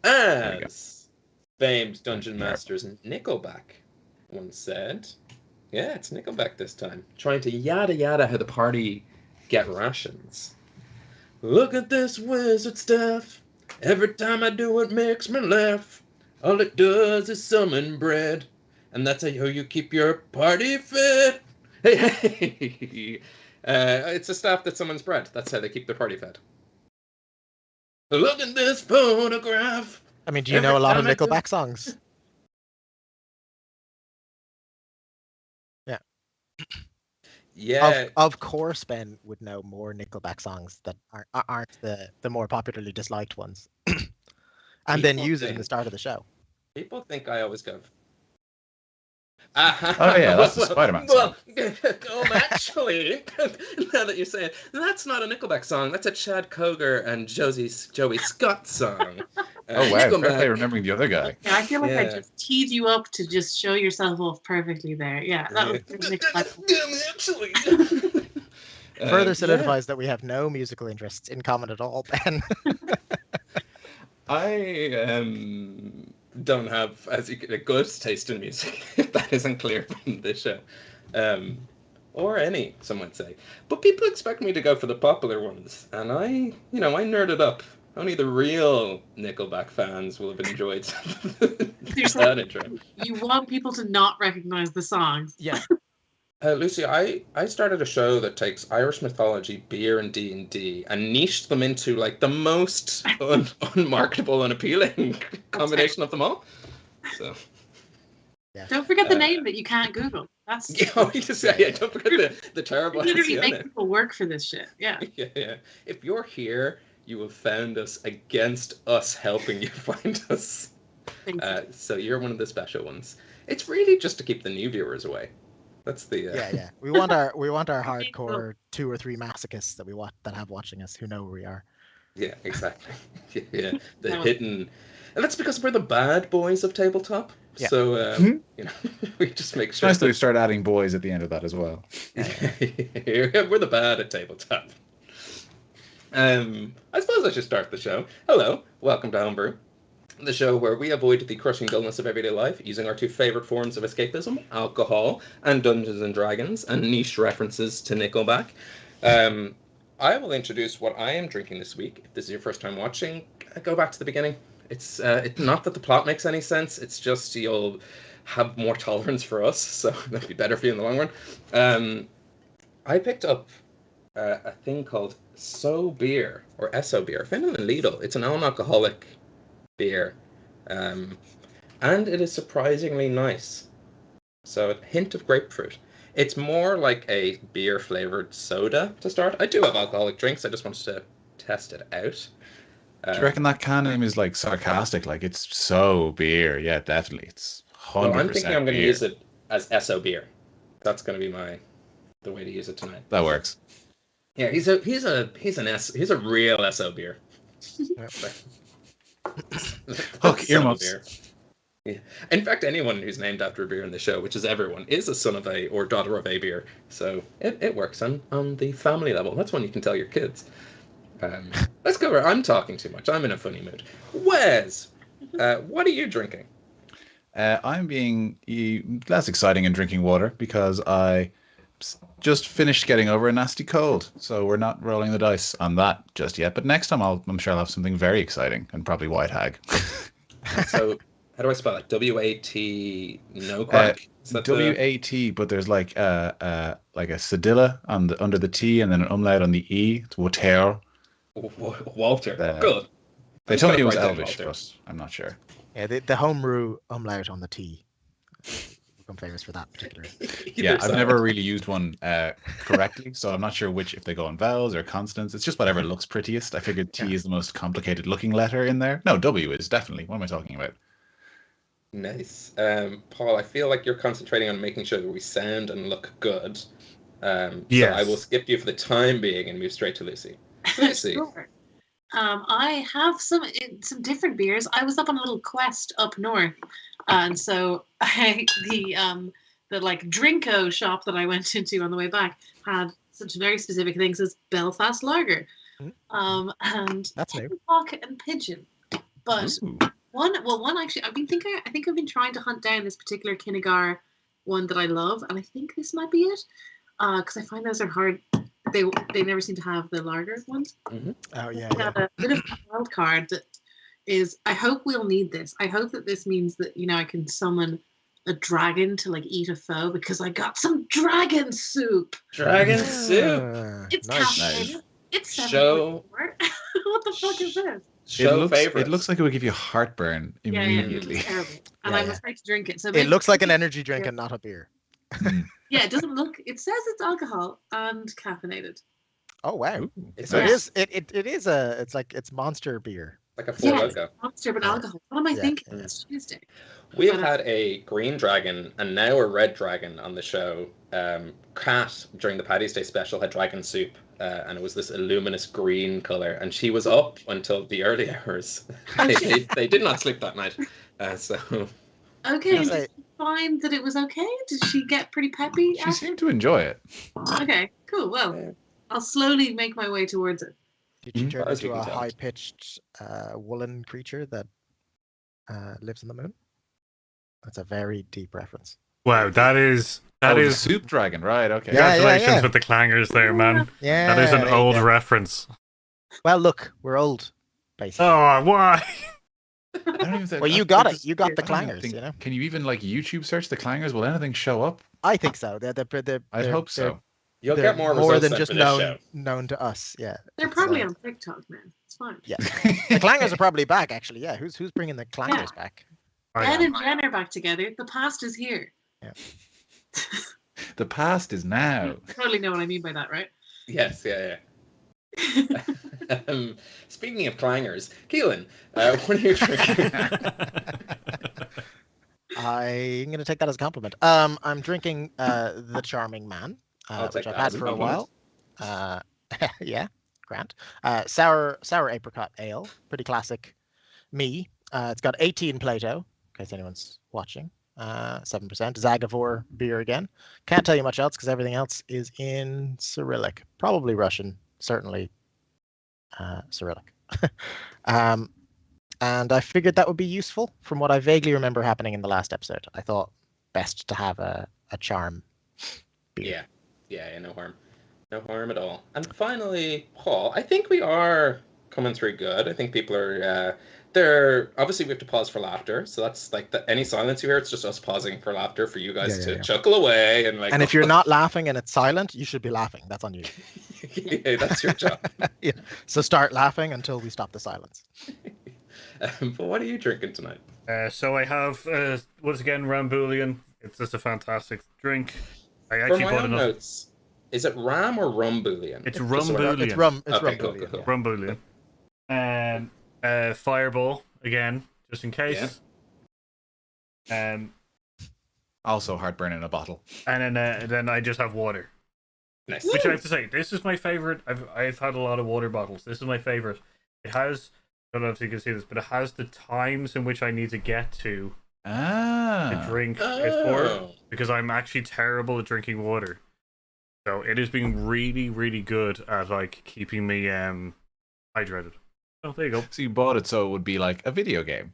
As famed Dungeon Masters Nickleback once said, yeah, it's Nickleback this time, trying to yada yada how the party get rations. Look at this wizard stuff. Every time I do it makes me laugh. All it does is summon bread. And that's how you keep your party fed. Hey, hey. It's a staff that summons bread. That's how they keep their party fed. Look at this photograph. I mean, do you know a lot of Nickelback songs? Yeah. Yeah. Of course, Ben would know more Nickelback songs that aren't the more popularly disliked ones, and then use it in the start of the show. People think I always go. Oh yeah, that's the Spider-Man song. Actually, now that you say it, that's not a Nickelback song. That's a Chad Koger and Joey Scott song. Oh wow, fair play remembering the other guy. Yeah, I feel like I just teed you up to just show yourself off perfectly there. Yeah, that was actually. Further solidifies that we have no musical interests in common at all, Ben. I don't have a good taste in music, if that isn't clear from this show. Or any, some would say. But people expect me to go for the popular ones, and I nerd it up. Only the real Nickelback fans will have enjoyed that intro. You want people to not recognize the songs. Yeah. Lucy, I started a show that takes Irish mythology, beer, and D&D and niched them into like the most unmarketable and appealing combination of them all. So, yeah. Don't forget the name that you can't Google. That's don't forget the terrible. We literally make people work for this shit. Yeah. Yeah. If you're here, you have found us against us helping you find us. So you're one of the special ones. It's really just to keep the new viewers away. That's the yeah. We want our hardcore 2 or 3 masochists that have watching us who know where we are. Yeah, exactly. Yeah, the hidden, and that's because we're the bad boys of tabletop. Yeah. So we just make sure. It's nice that we start adding boys at the end of that as well. We're the bad at tabletop. I suppose I should start the show. Hello, welcome to Homebrew, the show where we avoid the crushing dullness of everyday life using our 2 favorite forms of escapism, alcohol and Dungeons and Dragons, and niche references to Nickelback. I will introduce what I am drinking this week. If this is your first time watching, go back to the beginning. It's not that the plot makes any sense, it's just you'll have more tolerance for us, so that'll be better for you in the long run. I picked up a thing called So Beer, or SO Beer. I found it in Lidl. It's an non-alcoholic beer, and it is surprisingly nice. So a hint of grapefruit. It's more like a beer flavored soda to start. I do have alcoholic drinks. I just wanted to test it out. Do you reckon that can name is like sarcastic? Like it's so beer? Yeah, definitely. It's 100%. Well, I'm thinking I'm going to beer. use it as SO beer. That's going to be the way to use it tonight. That works. Yeah, he's a real SO beer. Hook earmuffs. Yeah. In fact, anyone who's named after a beer in the show, which is everyone, is a son of a or daughter of a beer. So it works on the family level. That's one you can tell your kids. Let's go where I'm talking too much. I'm in a funny mood. Wes, what are you drinking? I'm being less exciting and drinking water because I just finished getting over a nasty cold. So we're not rolling the dice on that just yet. But next time I'm sure I'll have something very exciting and probably White Hag. So how do I spell it? W-A-T no crack? W-A-T, but there's like a cedilla under the T and then an umlaut on the E. It's Water. Walter. Good. They told me it was Elvish, but I'm not sure. Yeah, the homebrew umlaut on the T. Become famous for that particularly. Yeah, I've never really used one correctly, so I'm not sure if they go on vowels or consonants. It's just whatever looks prettiest. I figured T is the most complicated looking letter in there. No, W is definitely. What am I talking about? Nice. Paul, I feel like you're concentrating on making sure that we sound and look good. Yes. So I will skip you for the time being and move straight to Lucy. Lucy. Sure. I have some different beers. I was up on a little quest up north, and so the like Drinko shop that I went into on the way back had such very specific things as Belfast Lager, and That's new. Hawk and Pigeon. But Ooh. one actually, I think I've been trying to hunt down this particular Kinnegar one that I love, and I think this might be it. Because I find those are hard. They never seem to have the lager ones. Mm-hmm. Oh yeah, I got a bit of a wild card that is. I hope we'll need this. I hope that this means that I can summon a dragon to like eat a foe because I got some dragon soup. Dragon yeah. soup. It's Nice. caffeinated. It's 7.4. Show- What the fuck is this? Show favorites. It looks like it would give you heartburn Yeah, immediately. it's terrible. And Yeah, I'm yeah. afraid to drink it. So It looks like an energy drink and not a beer. Mm. Yeah, it doesn't look. It says it's alcohol and caffeinated. Oh wow! Ooh. It's So nice. it's Monster beer. Like a Four Yeah, Loko. monster, but Yeah. alcohol. What am I Yeah, thinking? yeah. It's Tuesday. We have But, had a green dragon and now a red dragon on the show. Kat, during the Paddy's Day special, had dragon soup, and it was this luminous green color, and she was up until the early hours. they did not sleep that night. So Okay, Yes, did you find that it was okay? Did she get pretty peppy? She after? seemed to enjoy it. Okay, cool. Well, Yeah. I'll slowly make my way towards it. Did she Mhm. turn As you into a can tell. high-pitched woolen creature that lives on the moon? That's a very deep reference. Wow, that is The soup dragon, right? Okay. Yeah, congratulations with the clangers there, man. Yeah, That is an there you old go. reference. Well, look, we're old, basically. Oh, why? I don't even think, Well, you I got it. just- You got the I don't even clangers. think- You know. Can you even like YouTube search the clangers? Will anything show up? I think so. They're I'd hope so. you'll they're get more more results than than just for this known show. known to us. Yeah. They're It's, probably on TikTok, man. It's fine. Yeah. The clangers are probably back. Actually, yeah. Who's bringing the clangers back? Ed and Jen are back together. The past is here. Yeah. The past is now. You totally know what I mean by that, right? Yes, yeah. Speaking of clangers, Keelan, what are you drinking? I'm gonna take that as a compliment. I'm drinking the Charming Man, I'll take which I've that had as a for a compliment. while. Yeah, Grant. Sour apricot ale, pretty classic. Me. It's got 18 Plato, in case anyone's watching. 7% Zagavor beer again. Can't tell you much else because everything else is in Cyrillic, probably Russian, certainly Cyrillic. And I figured that would be useful from what I vaguely remember happening in the last episode. I thought best to have a charm beer. Yeah, no harm. No harm at all. And finally, Paul, I think we are coming through good. I think people are, they're, obviously we have to pause for laughter. So that's like, any silence you hear, it's just us pausing for laughter for you guys to chuckle away. And like, And if you're not laughing and it's silent, you should be laughing. That's on you. yeah, that's your job. Yeah. So start laughing until we stop the silence. But what are you drinking tonight? So I have, once again, Rambulian. It's just a fantastic drink. I For actually my bought own enough. notes, is it ram or rum bouillon? It's Just so I- Rambulian. It's rum. It's Okay, rum. cool, bouillon, cool, yeah. Rambulian. Fireball, again, just in case. Also heartburn in a bottle. And then I just have water. Nice. Which I have to say, this is my favorite. I've had a lot of water bottles. This is my favorite. It has, I don't know if you can see this, but it has the times in which I need to get to drink it for, because I'm actually terrible at drinking water. So it has been really, really good at like keeping me hydrated. Oh, there you go. So you bought it so it would be like a video game.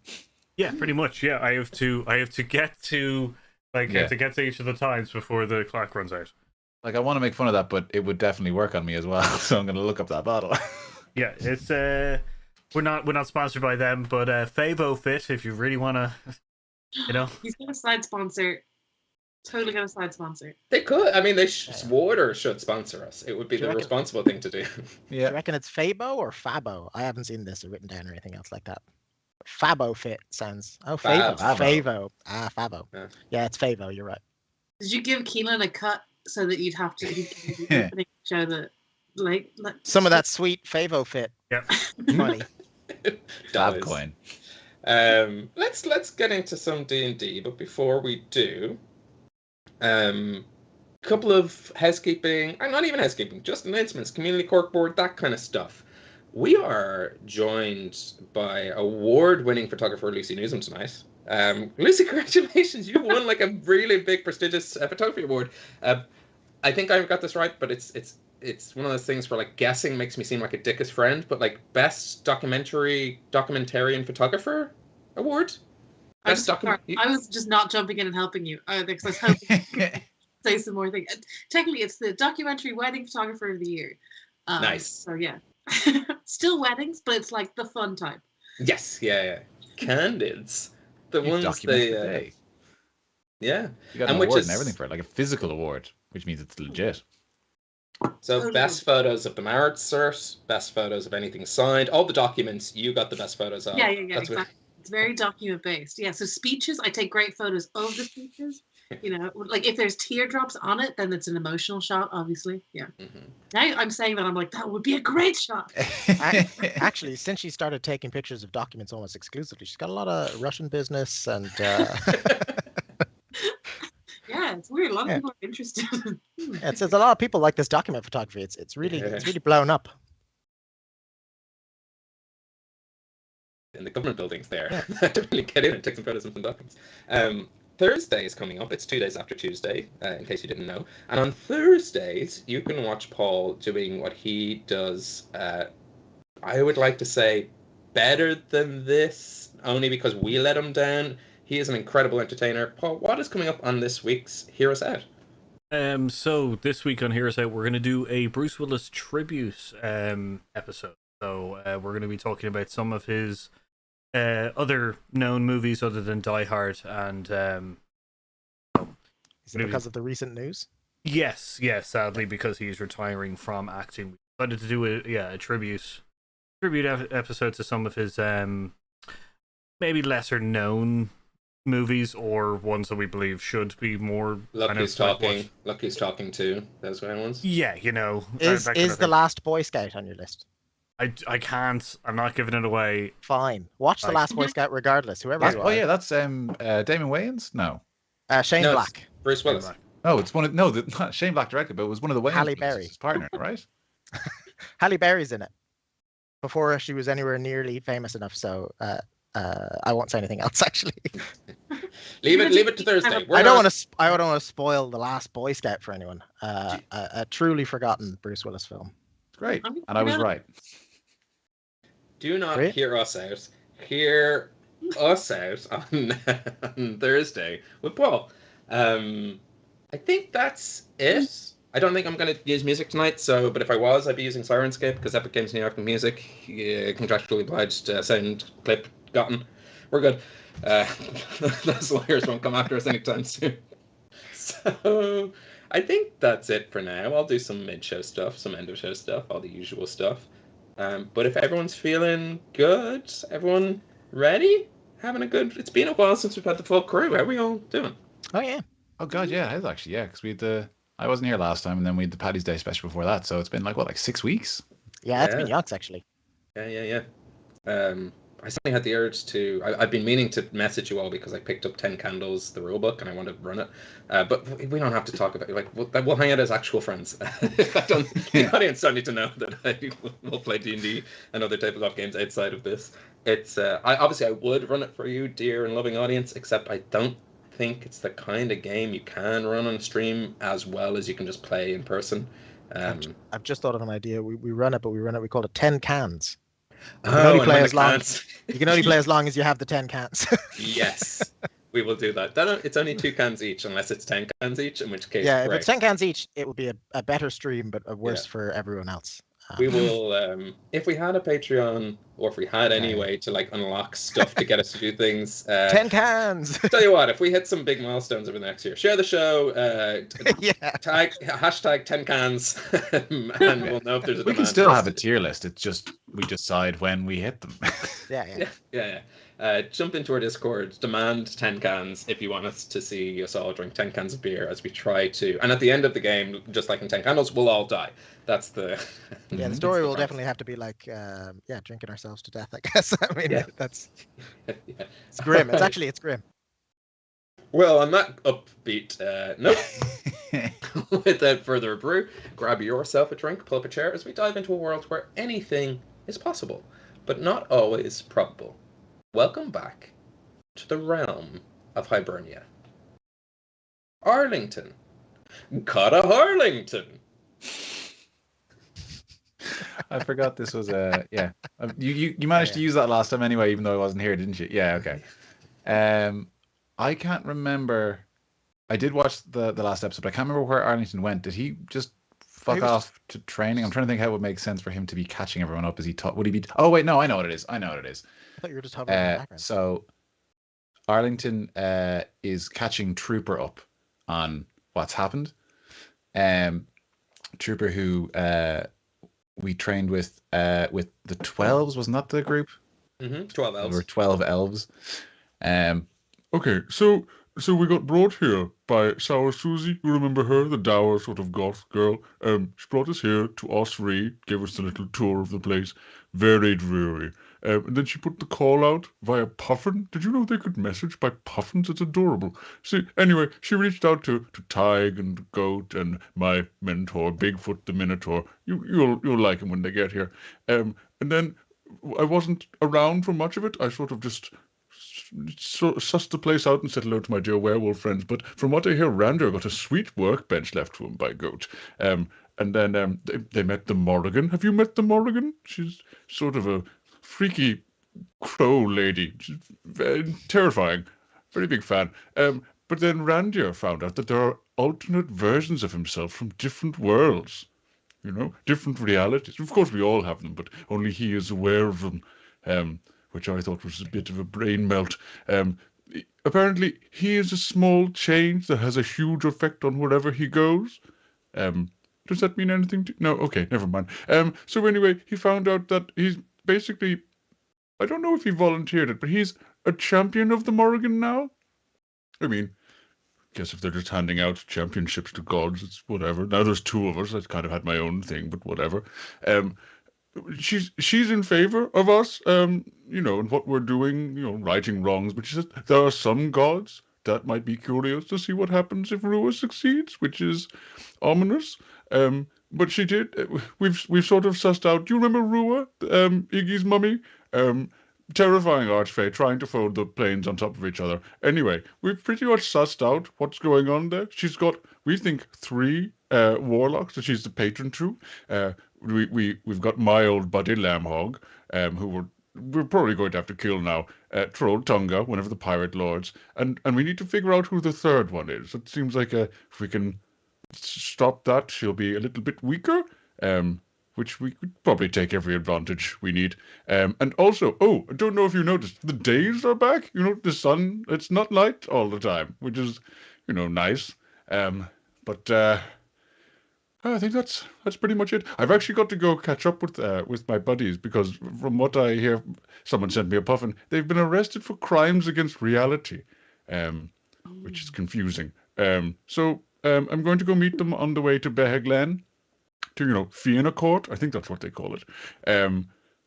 Yeah, pretty much. Yeah, I have to get to I have to get to each of the times before the clock runs out. Like I want to make fun of that, but it would definitely work on me as well. So I'm gonna look up that bottle. Yeah, it's we're not sponsored by them, but Favo Fit if you really wanna, you know. He's got a side sponsor. Totally got a side sponsor. They could. I mean, water should sponsor us. It would be Do you the reckon? responsible thing to do. Do you reckon it's Fabo or Fabo? I haven't seen this written down or anything else like that. Fabo Fit sounds. Oh, Favo. Favo. Favo. Ah, Fabo. Yeah. Yeah, it's Favo. You're right. Did you give Keelan a cut so that you'd have to show the like Some of that sweet Favo Fit Yep. money. Fab Does. coin. Let's get into some D&D, but before we do, couple of housekeeping, and not even housekeeping, just announcements, community corkboard, that kind of stuff. We are joined by award-winning photographer Lucy Newsom tonight. Lucy, congratulations! You won like a really big, prestigious photography award. I think I've got this right, but it's it's one of those things where like guessing makes me seem like a dickish friend, but like best documentarian photographer award. I was just not jumping in and helping you because I was hoping you could say some more things. Technically, it's the documentary wedding photographer of the year. Nice. So yeah, still weddings, but it's like the fun type. Yes, yeah. Candids, the You ones document they. the day. Yeah, You got an award and everything for it, like a physical award, which means it's legit. So Totally. best photos of the marriage cert, best photos of anything signed, all the documents you got the best photos of. Yeah, That's exactly. It's very document based. Yeah, so speeches, I take great photos of the speeches. You know, like if there's teardrops on it, then it's an emotional shot, obviously. Yeah. Mm-hmm. Now I'm saying that, I'm like, that would be a great shot. Actually, since she started taking pictures of documents almost exclusively, she's got a lot of Russian business and. Yeah, it's weird. A lot of people are interested. Yeah, it says a lot of people like this document photography. It's really blown up. In the government buildings there. Definitely get in and take some photos and some documents. Thursday is coming up. It's 2 days after Tuesday, in case you didn't know. And on Thursdays, you can watch Paul doing what he does. I would like to say better than this, only because we let him down. He is an incredible entertainer. Paul, what is coming up on this week's Hear Us Out? So this week on Hear Us Out, we're going to do a Bruce Willis tribute episode. So we're going to be talking about some of his other known movies other than Die Hard, and is it because of the recent news? Yes, sadly, because he's retiring from acting. We decided to do a tribute episode to some of his maybe lesser known movies, or ones that we believe should be more. Lucky's talking too. Those kind of ones. Yeah, you know. Is The Last Boy Scout on your list? I can't. I'm not giving it away. Fine. Watch The Last Boy Scout regardless, whoever you are. Oh yeah, that's Damon Wayans? No. Shane Black. Bruce Willis. Oh, it's one of not Shane Black directed, but it was one of the Wayans. Halle Berry, his partner, right? Halle Berry's in it. Before she was anywhere nearly famous enough, so I won't say anything else. Actually, leave it to Thursday. I don't want to spoil The Last Boy Scout for anyone. A truly forgotten Bruce Willis film. Great, and I was right. Do not hear us out. Hear us out on Thursday with Paul. I think that's it. I don't think I'm going to use music tonight, but if I was, I'd be using Sirenscape, because Epic Games New York Music, contractually obliged, sound clip gotten. We're good. Those lawyers won't come after us anytime soon. So I think that's it for now. I'll do some mid-show stuff, some end-of-show stuff, all the usual stuff. But if everyone's feeling good, everyone ready? Having a good... It's been a while since we've had the full crew. How are we all doing? Oh, yeah. Oh, God, yeah, it is actually, yeah, because we had I wasn't here last time, and then we had the Paddy's Day special before that, so it's been like 6 weeks? Yeah, it's been yucks, actually. Yeah. I suddenly had the urge to... I've been meaning to message you all because I picked up 10 Candles, the rulebook, and I want to run it. But we don't have to talk about it. We'll hang out as actual friends. The audience don't need to know that I will play D&D and other tabletop games outside of this. It's I would run it for you, dear and loving audience, except I don't think it's the kind of game you can run on stream as well as you can just play in person. I've just thought of an idea. We run it, we call it 10 cans. You can only play as long. You can only play as long as you have the 10 cans. Yes, we will do that. It's only 2 cans each, unless it's 10 cans each, in which case. Yeah, if it's 10 cans each, it would be a better stream, but a worse for everyone else. We will, if we had a Patreon, or if we had any way to unlock stuff to get us to do things. 10 cans! Tell you what, if we hit some big milestones over the next year, share the show, hashtag 10 cans, and we'll know if there's a We can still have a tier list, it's just, we decide when we hit them. Yeah. Jump into our Discord, demand 10 cans if you want us to see us all drink 10 cans of beer as we try to. And at the end of the game, just like in 10 Candles, we'll all die. That's the... the story will definitely have to be drinking ourselves to death, I guess. I mean, that's... It's grim. It's grim. Well, on that upbeat note, without further ado, grab yourself a drink, pull up a chair as we dive into a world where anything is possible, but not always probable. Welcome back to the realm of Hibernia. Arlington. Cotta Harlington. I forgot this was a yeah. You managed to use that last time anyway, even though I wasn't here, didn't you? Yeah, okay. I can't remember. I did watch the last episode, but I can't remember where Arlington went. Did he just fuck off to training? I'm trying to think how it would make sense for him to be catching everyone up as he taught. Would he be? Oh wait, no, I know what it is. I thought you were just hovering in the background. So Arlington is catching Trooper up on what's happened. Trooper who we trained with the 12s, wasn't that the group? 12 elves. There were 12 elves. Okay, so we got brought here by Sour Susie. You remember her, the dour sort of goth girl? She brought us here to us three, gave us a little tour of the place. Very dreary. And then she put the call out via Puffin. Did you know they could message by Puffins? It's adorable. See, anyway, she reached out to Tig and Goat and my mentor, Bigfoot the Minotaur. You'll like him when they get here. And then I wasn't around for much of it. I sort of just sussed the place out and said hello to my dear werewolf friends. But from what I hear, Rander got a sweet workbench left to him by Goat. And then they met the Morrigan. Have you met the Morrigan? She's sort of a freaky crow lady. She's very terrifying. Very big fan. But then Randir found out that there are alternate versions of himself from different worlds. You know, different realities. Of course, we all have them, but only he is aware of them, which I thought was a bit of a brain melt. Apparently, he is a small change that has a huge effect on wherever he goes. Does that mean anything to... No, okay, never mind. So anyway, he found out that he's basically... I don't know if he volunteered it, but he's a champion of the Morrigan now. I mean, guess if they're just handing out championships to gods, it's whatever. Now there's two of us. I kind of had my own thing, but whatever. She's in favor of us, and what we're doing, righting wrongs. But she says there are some gods that might be curious to see what happens if Rua succeeds, which is ominous. But she did. We've sort of sussed out. Do you remember Rua, Iggy's mummy? Terrifying archfey trying to fold the planes on top of each other. Anyway, we've pretty much sussed out what's going on there. She's got, we think, 3 warlocks that she's the patron to. We've got my old buddy Lambhog, who we're probably going to have to kill now. Troll Tunga, one of the pirate lords, and we need to figure out who the third one is. It seems like if we can stop that, she'll be a little bit weaker. Which we could probably take every advantage we need. And also, I don't know if you noticed, the days are back. The sun, it's not light all the time, which is, nice. But I think that's pretty much it. I've actually got to go catch up with my buddies because from what I hear, someone sent me a puffin. They've been arrested for crimes against reality, which is confusing. So I'm going to go meet them on the way to Beatha Gleann. To, Fianna Court, I think that's what they call it.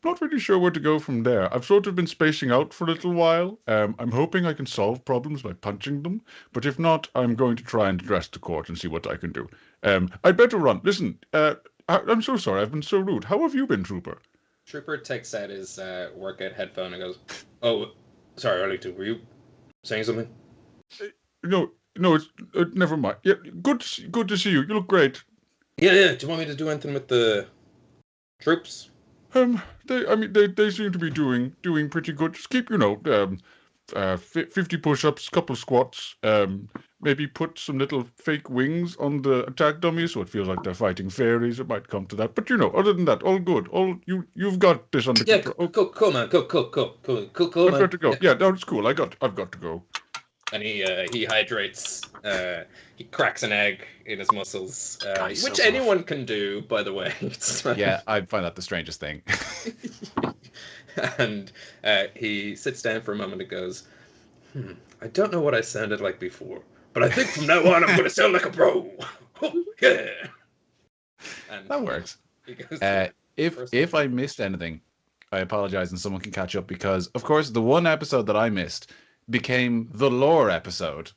Not really sure where to go from there. I've sort of been spacing out for a little while. I'm hoping I can solve problems by punching them, but if not, I'm going to try and address the court and see what I can do. I'd better run. Listen, I'm so sorry, I've been so rude. How have you been, Trooper? Trooper takes out his workout headphone and goes, "Oh, sorry, Arlington, were you saying something?" No, it's never mind. Yeah, good to see you. You look great. Yeah. Do you want me to do anything with the troops? They seem to be doing pretty good. Just keep, 50 push-ups, couple squats. Maybe put some little fake wings on the attack dummies so it feels like they're fighting fairies. It might come to that, but other than that, all good. You've got this under control. Yeah, cool, man. Cool, I've got to go. Yeah, no, it's cool. I've got to go. And he hydrates. He cracks an egg in his muscles, which anyone can do, by the way. Yeah, I find that the strangest thing. And he sits down for a moment and goes, I don't know what I sounded like before, but I think from now on I'm going to sound like a bro. Yeah. And that works. He goes if I missed anything, I apologize and someone can catch up because, of course, the one episode that I missed became the lore episode.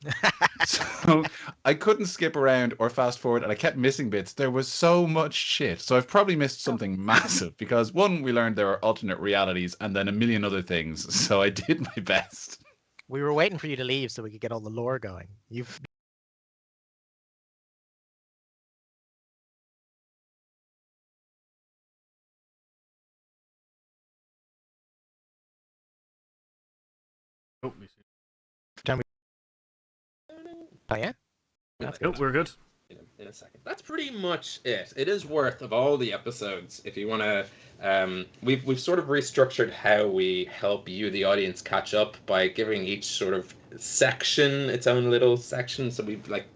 So I couldn't skip around or fast forward and I kept missing bits. There was so much shit. So I've probably missed something massive because one, we learned there are alternate realities and then a million other things. So I did my best. We were waiting for you to leave so we could get all the lore going. You've Oh, Oh yeah. That's oh, we're good. in a second. That's pretty much it. It is worth of all the episodes. If you want to, we've sort of restructured how we help you, the audience, catch up by giving each sort of section its own little section. So we've like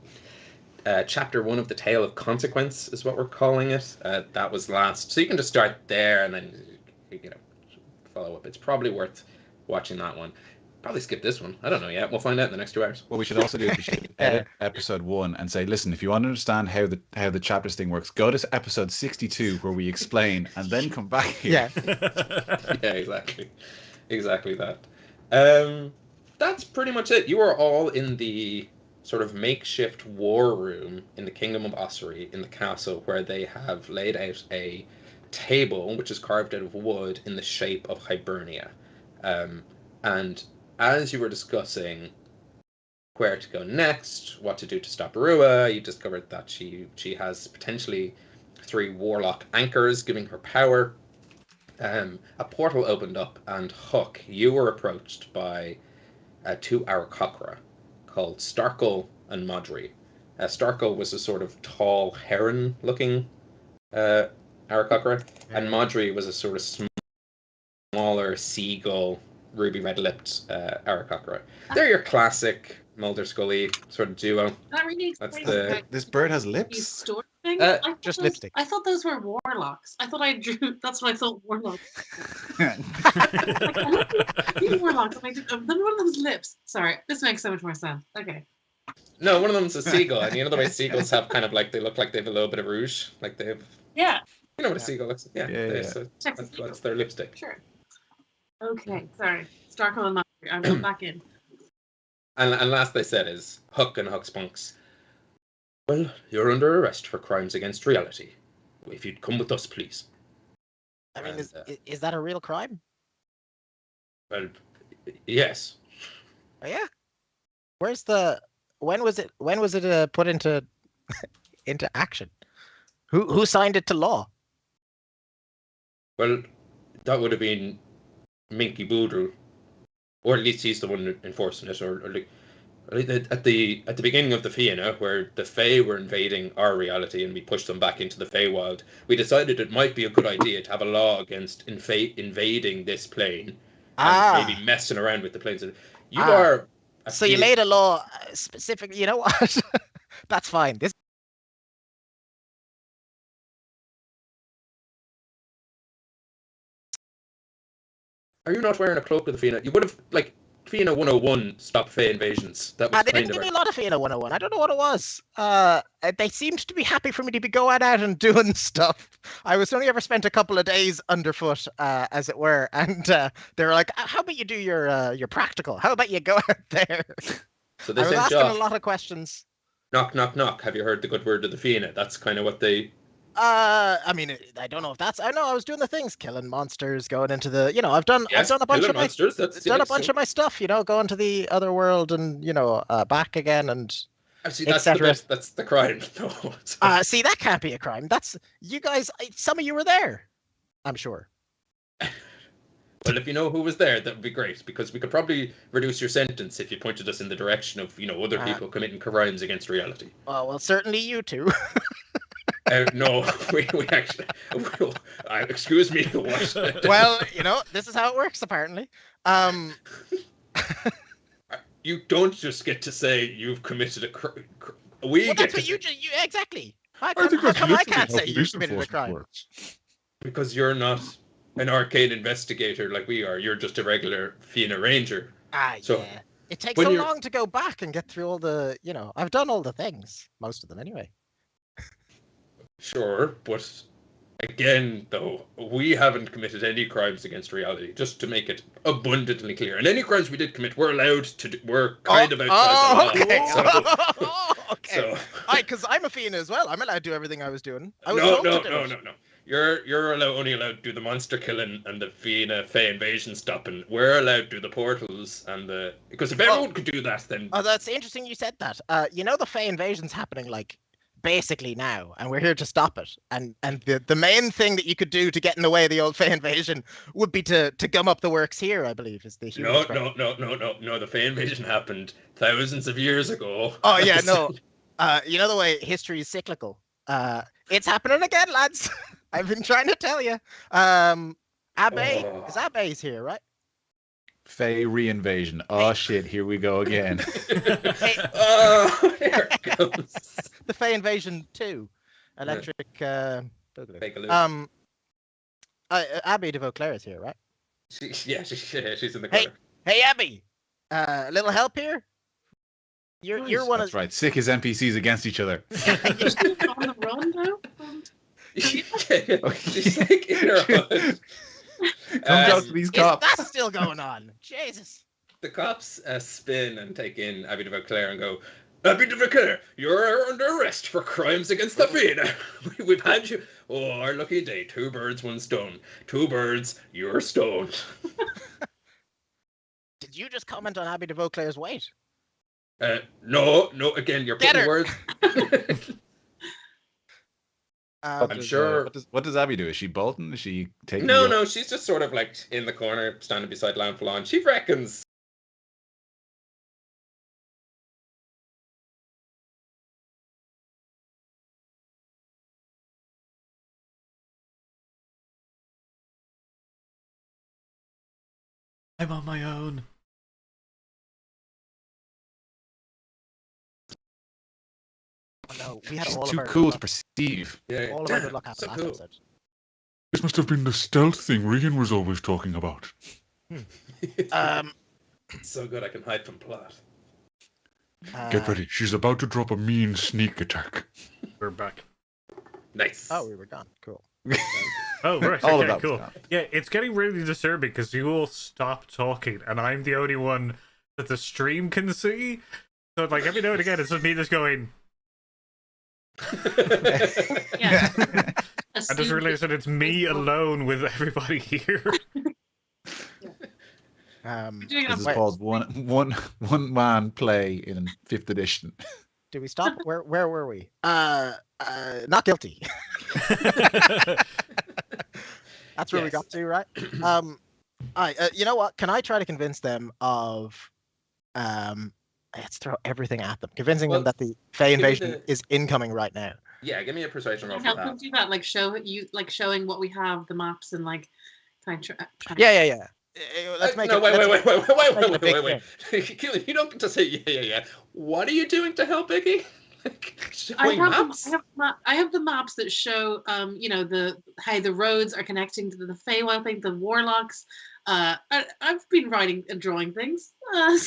chapter 1 of the Tale of Consequence is what we're calling it. That was last, so you can just start there and then follow up. It's probably worth watching that one. Probably skip this one. I don't know yet. We'll find out in the next 2 hours. What we should also do is we should edit episode 1 and say, listen, if you want to understand how the chapters thing works, go to episode 62 where we explain, and then come back here. Yeah, exactly that. That's pretty much it. You are all in the sort of makeshift war room in the Kingdom of Ossuary in the castle, where they have laid out a table which is carved out of wood in the shape of Hibernia. And as you were discussing where to go next, what to do to stop Rua, you discovered that she has potentially 3 warlock anchors giving her power. A portal opened up, and Huck, you were approached by 2 Aarakocra called Starkle and Modry. Starkle was a sort of tall heron-looking Aarakocra, and Modry was a sort of smaller seagull, ruby red-lipped Aarakocra. They're your classic Mulder Scully sort of duo. That really explains This bird has the lips? store thing. Just lipstick. I thought those were warlocks. I thought I drew. That's what I thought warlocks. Warlocks. And I did. Then one of them's lips. Sorry, this makes so much more sense. Okay. No, one of them's a seagull, and you know the way seagulls have kind of like, they look like they have a little bit of rouge, like they have. Yeah. You know what a seagull looks like? Yeah. So that's their lipstick. Sure. Okay. Sorry. Starkle and Modry. I went back in. And last they said is Huck and Hucks Punks. Well, you're under arrest for crimes against reality. If you'd come with us, please. I mean, is that a real crime? Well, yes. Oh, yeah. Where's the? When was it put into into action? Who signed it to law? Well, that would have been Minky Boodle, or at least he's the one enforcing it. Or like at the beginning of the Fianna, where the Fae were invading our reality and we pushed them back into the Feywild, we decided it might be a good idea to have a law against invading this plane and maybe messing around with the planes. You are. So you made a law specifically. You know what? That's fine. This. Are you not wearing a cloak with the Fianna? You would have, like, Fianna 101 stop Fae invasions. That was They didn't give me a lot of Fianna 101. I don't know what it was. They seemed to be happy for me to be going out and doing stuff. I was only ever spent a couple of days underfoot, as it were, and they were like, "How about you do your practical? How about you go out there?" So they I was sent asking you a off. lot of questions. Knock, knock, knock. Have you heard the good word of the Fianna? That's kind of what they. I mean, I don't know if that's. I know I was doing the things, killing monsters, going into the. I've done a bunch of monsters. Of my stuff. Going to the other world and back again and. See, that's the bit. That's the crime. No. See, that can't be a crime. That's you guys. Some of you were there, I'm sure. Well, if you know who was there, that would be great, because we could probably reduce your sentence if you pointed us in the direction of other people committing crimes against reality. Well, certainly you two. No, we actually. Excuse me. What? Well, this is how it works, apparently. You don't just get to say you've committed a crime. That's what you exactly. How come I can't say you committed a crime? Because you're not an arcane investigator like we are. You're just a regular Fianna Ranger. Yeah. It takes so long to go back and get through all the. I've done all the things, most of them anyway. Sure, but again, though, we haven't committed any crimes against reality, just to make it abundantly clear. And any crimes we did commit, we're allowed to do. We're kind of outside the law. Okay. So, because I'm a Fianna as well. I'm allowed to do everything I was doing. No. You're only allowed to do the monster killing and the Fianna Fae invasion stopping. We're allowed to do the portals and because if everyone could do that, then. Oh, that's interesting you said that. The Fae invasion's happening like basically now, and we're here to stop it. And the main thing that you could do to get in the way of the old Fey invasion would be to gum up the works here, I believe, is the human No. The Fey invasion happened thousands of years ago. Oh yeah, no. You know the way history is cyclical. It's happening again, lads. I've been trying to tell you. Is Abe's here, right? Fey reinvasion. Oh shit, here we go again. Oh, here it goes. The Fey invasion 2. Electric Boogaloo. Abby de Vauclair is here, right? She's in the corner. Hey Abby. A little help here? You're one That's of right. Sick as NPCs against each other. You're still on the run though. She's like in her hood. Comes out to these cops. That's still going on. Jesus. The cops spin and take in Abby de Vauclair and go, Abby de Vauclair, you're under arrest for crimes against the Fianna. We've had you. Oh, our lucky day. 2 birds, 1 stone. 2 birds, you're stoned. Did you just comment on Abby de Vauclair's weight? No, again, you're putting words. I'm sure. What does Abby do? Is she bolting? Is she taking? No, she's just sort of like in the corner, standing beside Lanfalon. She reckons. I'm on my own. Oh, no, we had all too of our cool to perceive. Yeah, all of our good luck happened so last cool. episode. This must have been the stealth thing Rian was always talking about. So good I can hide from plot. Get ready. She's about to drop a mean sneak attack. We're back. Nice. Oh, we were gone. Cool. Oh, right. All of Okay, that was cool. gone. Yeah, it's getting really disturbing because you all stop talking, and I'm the only one that the stream can see. So, like, every now and again, it's just me just going. Yeah. I just realized that it's me alone with everybody here. This is called one man play in 5th edition. Do we stop? Where were we? Not guilty. That's where we got to, right? You know what? Can I try to convince them of let's throw everything at them, convincing them that the Fey invasion is incoming right now. Yeah, give me a persuasion roll for Help that. them do that, like showing what we have, the maps, and like trying. Yeah. Let's make no, it. Wait. Keelan, you don't get to say yeah. What are you doing to help Iggy? I have the maps that show, how the roads are connecting to the Feywild thing, the warlocks. I've been writing and drawing things.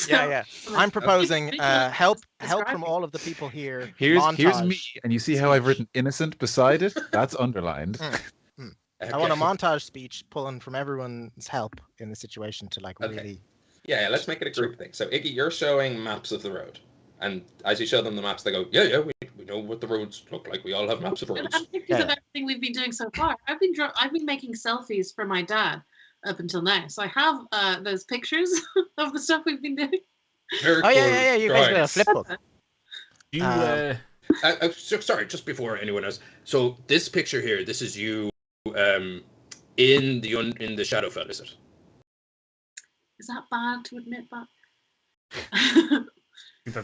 Yeah. I'm proposing help from all of the people here. Here's me, and you see how I've written innocent beside it? That's underlined. Okay. I want a montage speech pulling from everyone's help in the situation to really. Yeah, let's make it a group thing. So Iggy, you're showing maps of the road. And as you show them the maps, they go, yeah, we know what the roads look like. We all have maps of roads. And pictures of everything we've been doing so far. I've been making selfies for my dad up until now. So I have those pictures of the stuff we've been doing. Very cool. Yeah. You guys got a flip book. Sorry, just before anyone else. So this picture here, this is you in the Shadowfell, is it? Is that bad to admit that? I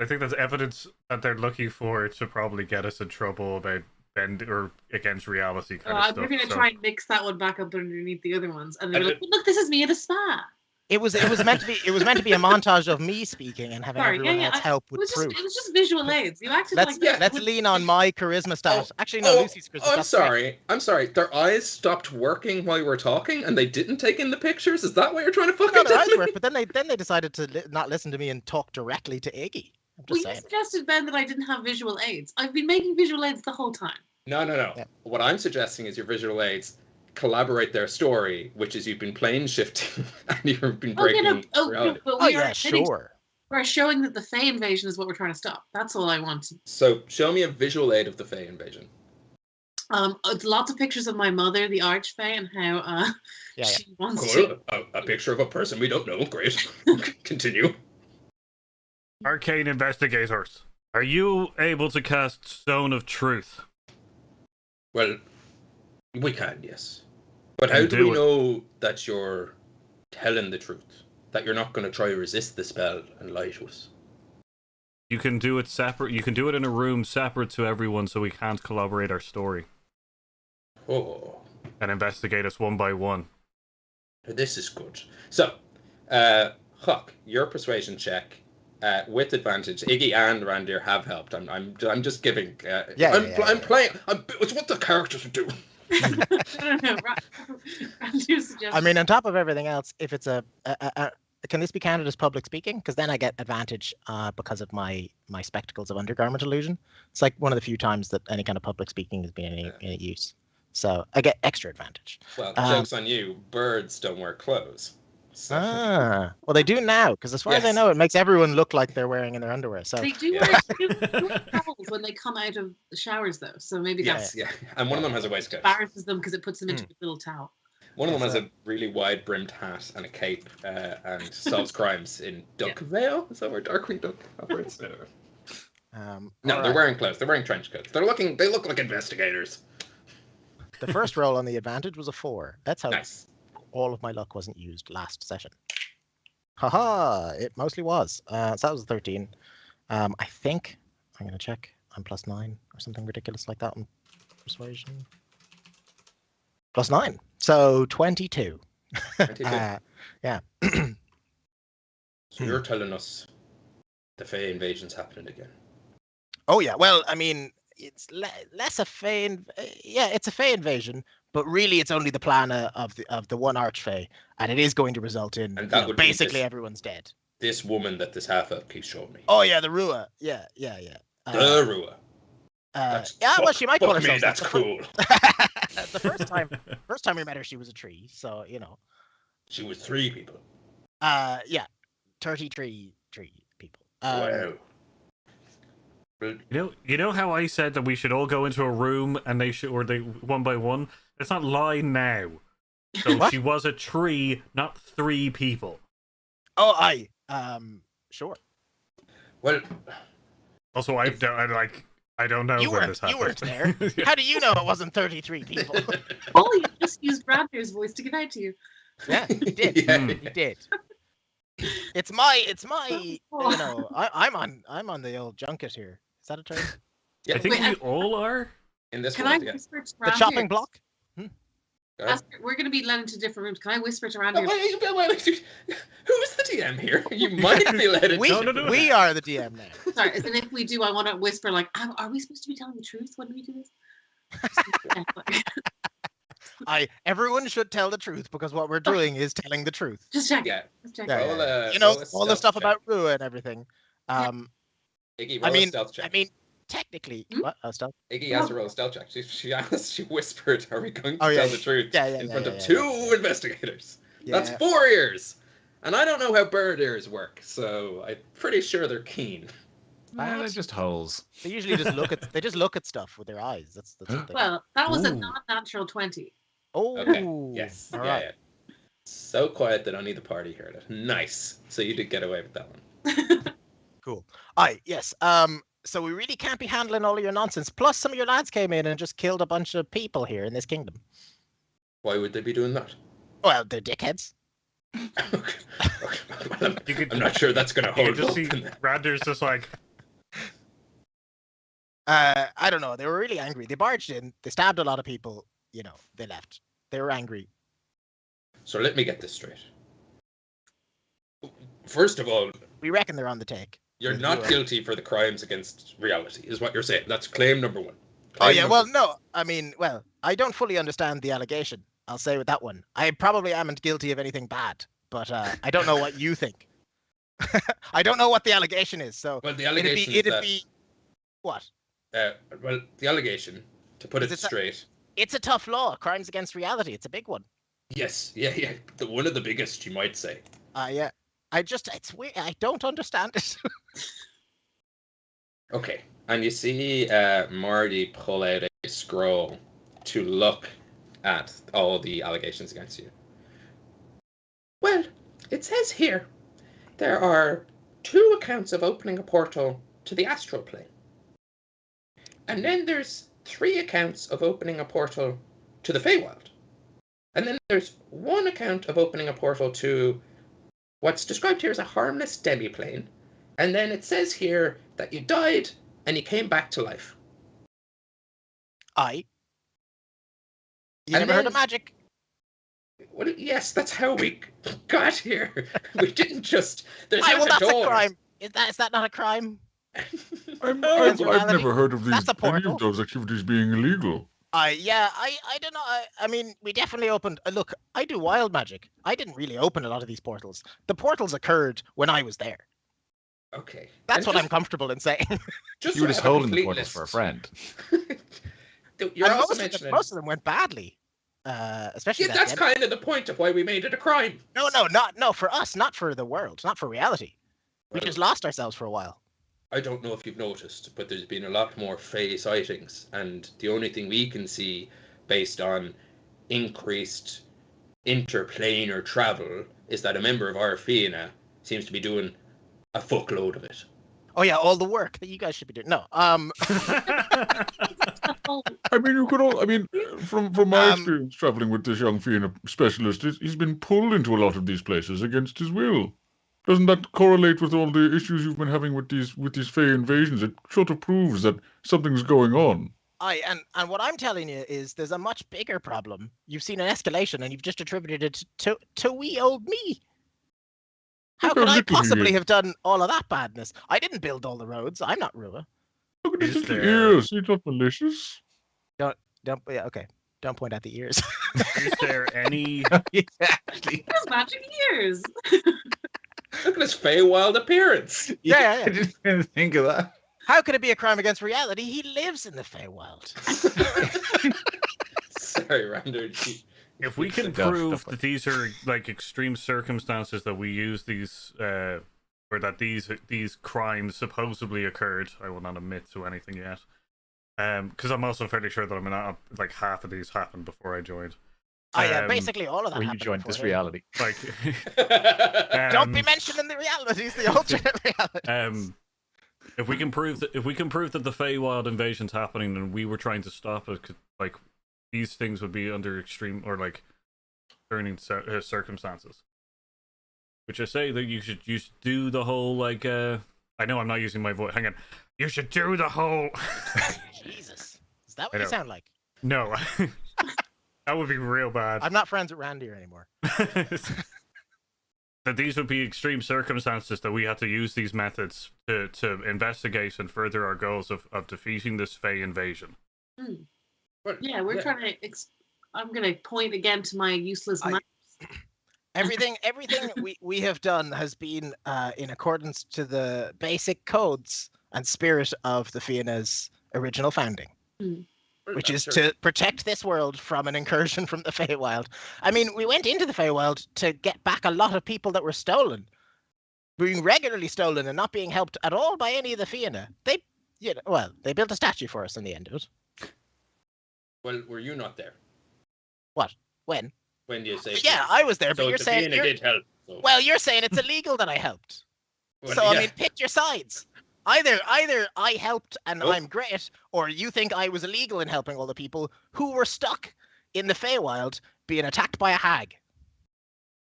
think that's evidence that they're looking for to probably get us in trouble about bend or against reality kind of stuff. We're gonna try and mix that one back up underneath the other ones, and they're like, "Look, this is me at a spa." It was meant to be a montage of me speaking and having everyone else help with proof. It was just visual aids. You acted let's lean on my charisma stat. Actually, no, Lucy's charisma. I'm sorry. Their eyes stopped working while you were talking, and they didn't take in the pictures. Is that what you're trying to fucking their eyes worked, but then they decided to not listen to me and talk directly to Iggy. You suggested, Ben, that I didn't have visual aids. I've been making visual aids the whole time. No. Yeah. What I'm suggesting is your visual aids collaborate their story, which is you've been plane shifting and you've been breaking reality. Sure. We're showing that the Fey invasion is what we're trying to stop. That's all I want. So show me a visual aid of the Fey invasion. Lots of pictures of my mother, the Archfey, and how she wants to. A picture of a person we don't know. Great. Continue. Arcane investigators. Are you able to cast Stone of Truth? Well, we can, yes. But Then how do we do it. know that you're telling the truth? That you're not going to try to resist the spell and lie to us? You can do it separate. You can do it in a room separate to everyone, so we can't collaborate our story Oh, and investigate us one by one. this is good. So, Huck, your persuasion check with advantage. Iggy and Randir have helped. I'm just giving. I'm playing. It's what the characters are doing. I don't know. Randir's suggestion. I mean, on top of everything else, if it's can this be counted as public speaking? Because then I get advantage because of my spectacles of undergarment illusion. It's like one of the few times that any kind of public speaking has been any use. So I get extra advantage. Well, joke's on you. Birds don't wear clothes. So. Well, they do now, because as far as I know, it makes everyone look like they're wearing in their underwear. So They do wear towels when they come out of the showers, though. So maybe that's And one of them has a waistcoat. embarrasses them because it puts them into a little towel. One of them has a really wide brimmed hat and a cape and solves crimes in Duck Vale. Is that where Darkwing Duck operates? No, they're wearing clothes. They're wearing trench coats. They look like investigators. the first roll on the advantage was a 4. That's how Nice. all of my luck wasn't used last session. Haha, it mostly was. So that was a 13. I think I'm going to check. I'm +9 or something ridiculous like that on persuasion. +9. So 22. 22. Yeah. So you're telling us the Fey invasion's happening again? Oh yeah. Well, I mean, it's less a Fey. It's a Fey invasion, but really, it's only the plan of the one Archfey, and it is going to result in basically everyone's dead. This woman that this half elf keeps showing me. Oh yeah, the Rua. Yeah. The Rua. Well, she might call herself. That's cool. The first time we met her, she was a tree. So She was 3 people. 33 tree people. Wow. You know how I said that we should all go into a room and they one by one? Let's not lie now. So What? She was a tree, not 3 people. Oh, sure. Well, Also, I don't know where this happened. You weren't there. How do you know it wasn't 33 people? Oh, you just used Randir's voice to give out to you. Yeah, he did. Yeah. He did. It's my. I'm on the old junket here. Is that a term? Yeah. I think we all are. In this Can I world, yeah. whisper to The Randir? chopping block. We're going to be led into different rooms. Can I whisper to Oh, Randir? wait, who's the DM here? You might be let into. No. We are the DM now. Sorry, and if we do, I want to whisper like, are we supposed to be telling the truth when we do this? Everyone should tell the truth because what we're doing is telling the truth. Just check. Yeah. Just check. Yeah. Roll a all the stealth stuff check. about Rua and everything. Iggy, roll a stealth check. I mean, technically, what? Oh, stealth. Iggy has to roll a stealth check. She whispered, "Are we going to Oh, yeah, tell the truth?" in front of 2 investigators. Yeah. That's 4 ears, and I don't know how bird ears work, so I'm pretty sure they're keen. They're just holes. They usually just look at stuff with their eyes. That's the thing. Well, that was a Ooh. non-natural 20. Oh, Okay. Yes. All yeah, right. yeah. So quiet that only the party heard it. Nice. So you did get away with that one. Cool. Yes. So we really can't be handling all of your nonsense. Plus, some of your lads came in and just killed a bunch of people here in this kingdom. Why would they be doing that? Well, they're dickheads. Okay. Well, I'm not sure that's going to You hold could just up. see Randir's just like, I don't know. They were really angry. They barged in. They stabbed a lot of people. They left. They were angry. So let me get this straight. First of all, We reckon they're on the take. you're With not Rua. guilty for the crimes against reality, is what you're saying. That's claim number 1. Oh Claim yeah. number- Well, no. I mean, I don't fully understand the allegation. I'll say with that one. I probably amn't guilty of anything bad, but I don't know what you think. I don't know what the allegation is. So Well, the allegation is it'd that... be what? well, the allegation, to put Is it it straight... It's a tough law. Crimes against reality. It's a big one. Yes, yeah. One of the biggest, you might say. Yeah. It's weird. I don't understand it. Okay, and you see Marty pull out a scroll to look at all the allegations against you. Well, it says here there are 2 accounts of opening a portal to the astral plane. And then there's 3 accounts of opening a portal to the Feywild. And then there's 1 account of opening a portal to what's described here as a harmless demiplane. And then it says here that you died and you came back to life. You And never heard then- of magic? Well, yes, that's how we got here. We didn't just... There's Aye, not well, a that's door. a crime. Is that not a crime? I've reality. never heard of That's a any portal. of those activities being illegal. I don't know. I mean, we definitely opened. Look, I do wild magic. I didn't really open a lot of these portals. The portals occurred when I was there. Okay. That's And what I'm comfortable in saying. Just You were so I just have a holding the complete portals list. for a friend. You're And also most mentioning... most of them went badly. Especially Yeah, that that's demo. kind of the point of why we made it a crime. No, for us, not for the world, not for reality. We Well, just lost ourselves for a while. I don't know if you've noticed, but there's been a lot more Fey sightings, and the only thing we can see based on increased interplanar travel is that a member of our Fianna seems to be doing a fuckload of it. Oh yeah, all the work that you guys should be doing. No, Oh, I mean, you could all. I mean, from my Um, experience traveling with this young Fianna specialist, he's been pulled into a lot of these places against his will. Doesn't that correlate with all the issues you've been having with these Fey invasions? It sort of proves that something's going on. and what I'm telling you is there's a much bigger problem. You've seen an escalation, and you've just attributed it to wee old me. How Look how could I little he possibly is. have done all of that badness? I didn't build all the roads. I'm not Rua. Look at his Is little there- ears. He's not malicious. Okay. Don't point at the ears. Is there any? Exactly. there's magic ears. Look at his Feywild appearance. Yeah. I didn't even think of that. How could it be a crime against reality? He lives in the Feywild. Sorry, Rander. If we can Don't prove play. that these are like extreme circumstances that we use these, or that these crimes supposedly occurred, I will not admit to anything yet. Because I'm also fairly sure that I'm not like half of these happened before I joined. Yeah, basically all of that When you happened joined before this him. reality. Like, Don't be um, mentioning the realities, the alternate reality. if we can prove that the Feywild invasion's happening and we were trying to stop it, like these things would be under extreme or like turning circumstances. Which I say that you should do the whole like I know I'm not using my voice. Hang on. You should do the whole. Jesus. Is that I what you know. sound like? No, that would be real bad. I'm not friends with Randy anymore. That these would be extreme circumstances that we had to use these methods to investigate and further our goals of defeating this Fey invasion. Well, Yeah, we're trying to. I'm going to point again to my useless I- map. Everything we have done has been in accordance to the basic codes and spirit of the Fianna's original founding, which is to protect this world from an incursion from the Feywild. I mean, we went into the Feywild to get back a lot of people that were stolen, being regularly stolen and not being helped at all by any of the Fianna. They built a statue for us in the end of it. Well, were you not there When? when you say? Yeah, I was there, but So you're the saying Fianna did help. So. well, you're saying it's illegal that I helped. Well, So I yeah. mean, pick your sides. Either I helped and Nope. I'm great, or you think I was illegal in helping all the people who were stuck in the Feywild being attacked by a hag.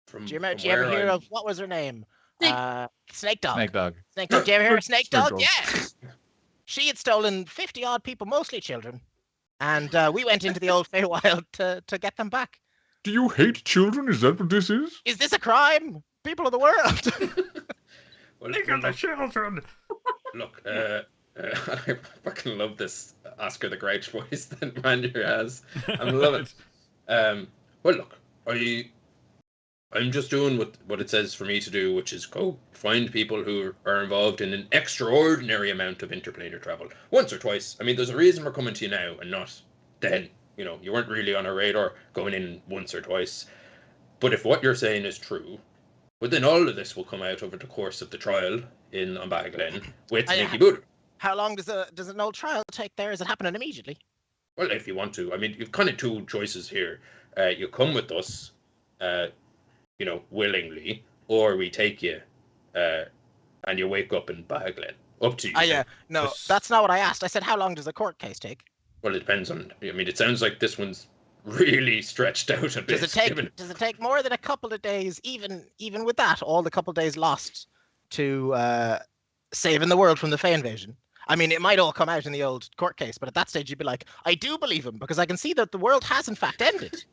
From, Do you, remember, from do you ever where hear I'm- of what was her name? Snake. Snake Dog. Snake dog. Snake Dog. Do you ever hear of Snake Snake Dog? Dog. Yeah. She had stolen 50 odd people, mostly children, and we went into the old Feywild to get them back. Do you hate children? Is that what this is? Is this a crime? People of the world. Well, Look at the children. Look, I fucking love this Oscar the Grouch voice that Rander has. I love it. Well, look, I'm just doing what it says for me to do, which is go find people who are involved in an extraordinary amount of interplanar travel. Once or twice. I mean, there's a reason we're coming to you now and not then. You know, you weren't really on our radar going in once or twice. But if what you're saying is true, well, then all of this will come out over the course of the trial on Beatha Gleann with I- Nicky Buddha. How long does an old trial take there? Is it happening immediately? Well, if you want to. I mean, you've kind of two choices here. You come with us, willingly, or we take you, and you wake up in Beatha Gleann. Up to you. Yeah, no, that's not what I asked. I said, how long does a court case take? Well, it depends on. I mean, it sounds like this one's really stretched out a bit. Does it take more than a couple of days? Even with that, all the couple of days lost to saving the world from the Fey invasion. I mean, it might all come out in the old court case, but at that stage you'd be like, I do believe him because I can see that the world has in fact ended.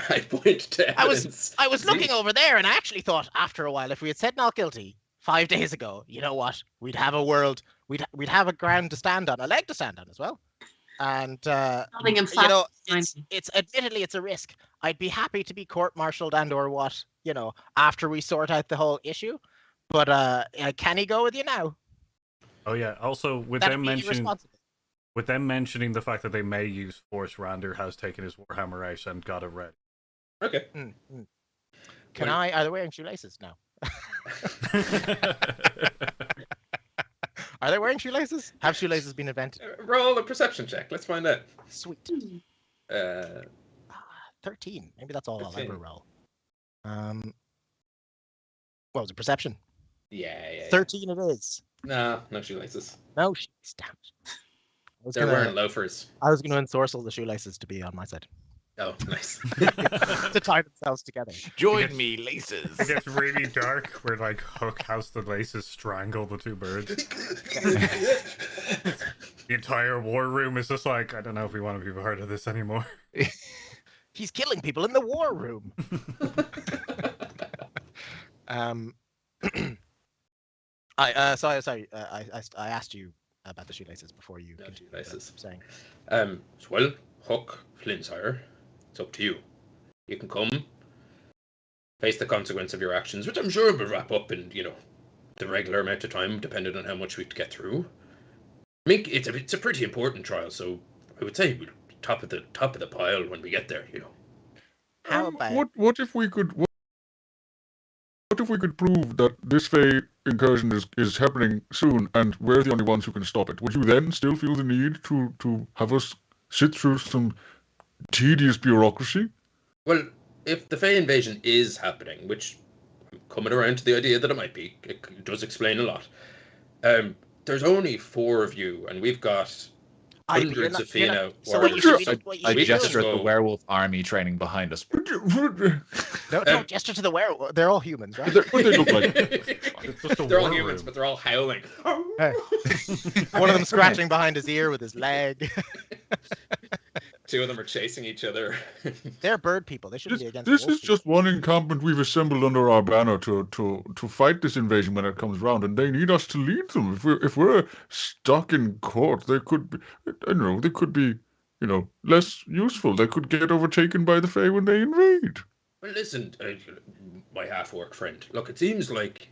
I point to evidence. I was looking over there, and I actually thought after a while, if we had said not guilty 5 days ago, you know what? We'd have a world. We'd have a ground to stand on, a leg to stand on as well. And you know, it's admittedly it's a risk. I'd be happy to be court-martialed and/or what, you know, after we sort out the whole issue. But can he go with you now? Oh yeah. Also, with them mentioning the fact that they may use force, Rander has taken his warhammer out and got it ready. Okay. Are they wearing shoelaces now? Are they wearing shoelaces? Have shoelaces been invented? Roll a perception check. Let's find out. Sweet. 13. Maybe that's all 13. I'll ever roll. What was it? Perception? Yeah. 13 it is. No shoelaces. No shoelaces. Damn it. They're wearing loafers. I was going to ensorcel the shoelaces to be on my side. Oh, nice. To tie themselves together. Join me, laces. It gets really dark where like Hook has the laces strangle the two birds. The entire war room is just like, I don't know if we want to be part of this anymore. He's killing people in the war room. Sorry. I asked you about the shoelaces before you continued saying. Well, Huck Flinshire, it's up to you. You can come, face the consequence of your actions, which I'm sure will wrap up in, you know, the regular amount of time, depending on how much we get through. I mean, it's a pretty important trial, so I would say we're top of the pile when we get there, you know. How about what if we could prove that this Fey incursion is happening soon and we're the only ones who can stop it? Would you then still feel the need to have us sit through some tedious bureaucracy? Well, if the Fey invasion is happening, which I'm coming around to the idea that it might be, it does explain a lot. There's only 4 of you, and we've got hundreds of Fianna warriors. I gesture at the werewolf army training behind us. Don't gesture to the werewolf. They're all humans, right? What they look like? They're all humans, but they're all howling. Hey. One of them scratching behind his ear with his leg. 2 of them are chasing each other. They're bird people. They shouldn't be against. This is just one encampment we've assembled under our banner to fight this invasion when it comes round, and they need us to lead them. If we're stuck in court, they could be, I don't know, they could be, you know, less useful. They could get overtaken by the Fey when they invade. Well, listen, my half-orc friend. Look, it seems like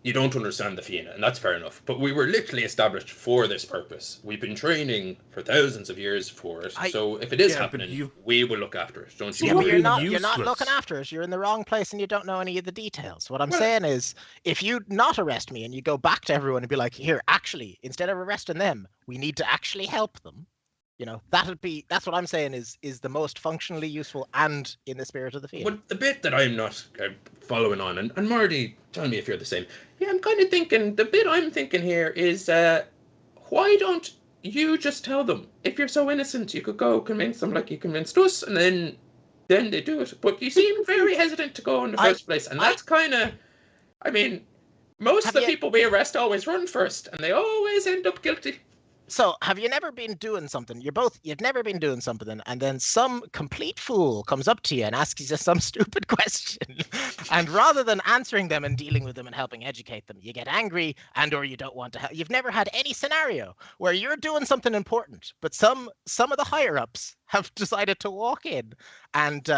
you don't understand the Fianna, and that's fair enough. But we were literally established for this purpose. We've been training for thousands of years for it. So if it is happening, we will look after it. Don't you? Yeah, but you're not looking after it. You're in the wrong place, and you don't know any of the details. What I'm saying is, if you not arrest me and you go back to everyone and be like, here, actually, instead of arresting them, we need to actually help them. You know, that's what I'm saying is the most functionally useful and in the spirit of the Fianna. Well, the bit that I'm not following on, and Marty, tell me if you're the same. Yeah, I'm kind of thinking, the bit I'm thinking here is, why don't you just tell them? If you're so innocent, you could go convince them like you convinced us, and then they do it. But you seem very hesitant to go in the first place, and that's kind of, I mean, most of the people we arrest always run first, and they always end up guilty. So, have you never been doing something? You've never been doing something, and then some complete fool comes up to you and asks you some stupid question. And rather than answering them and dealing with them and helping educate them, you get angry or you don't want to help. You've never had any scenario where you're doing something important, but some of the higher ups have decided to walk in and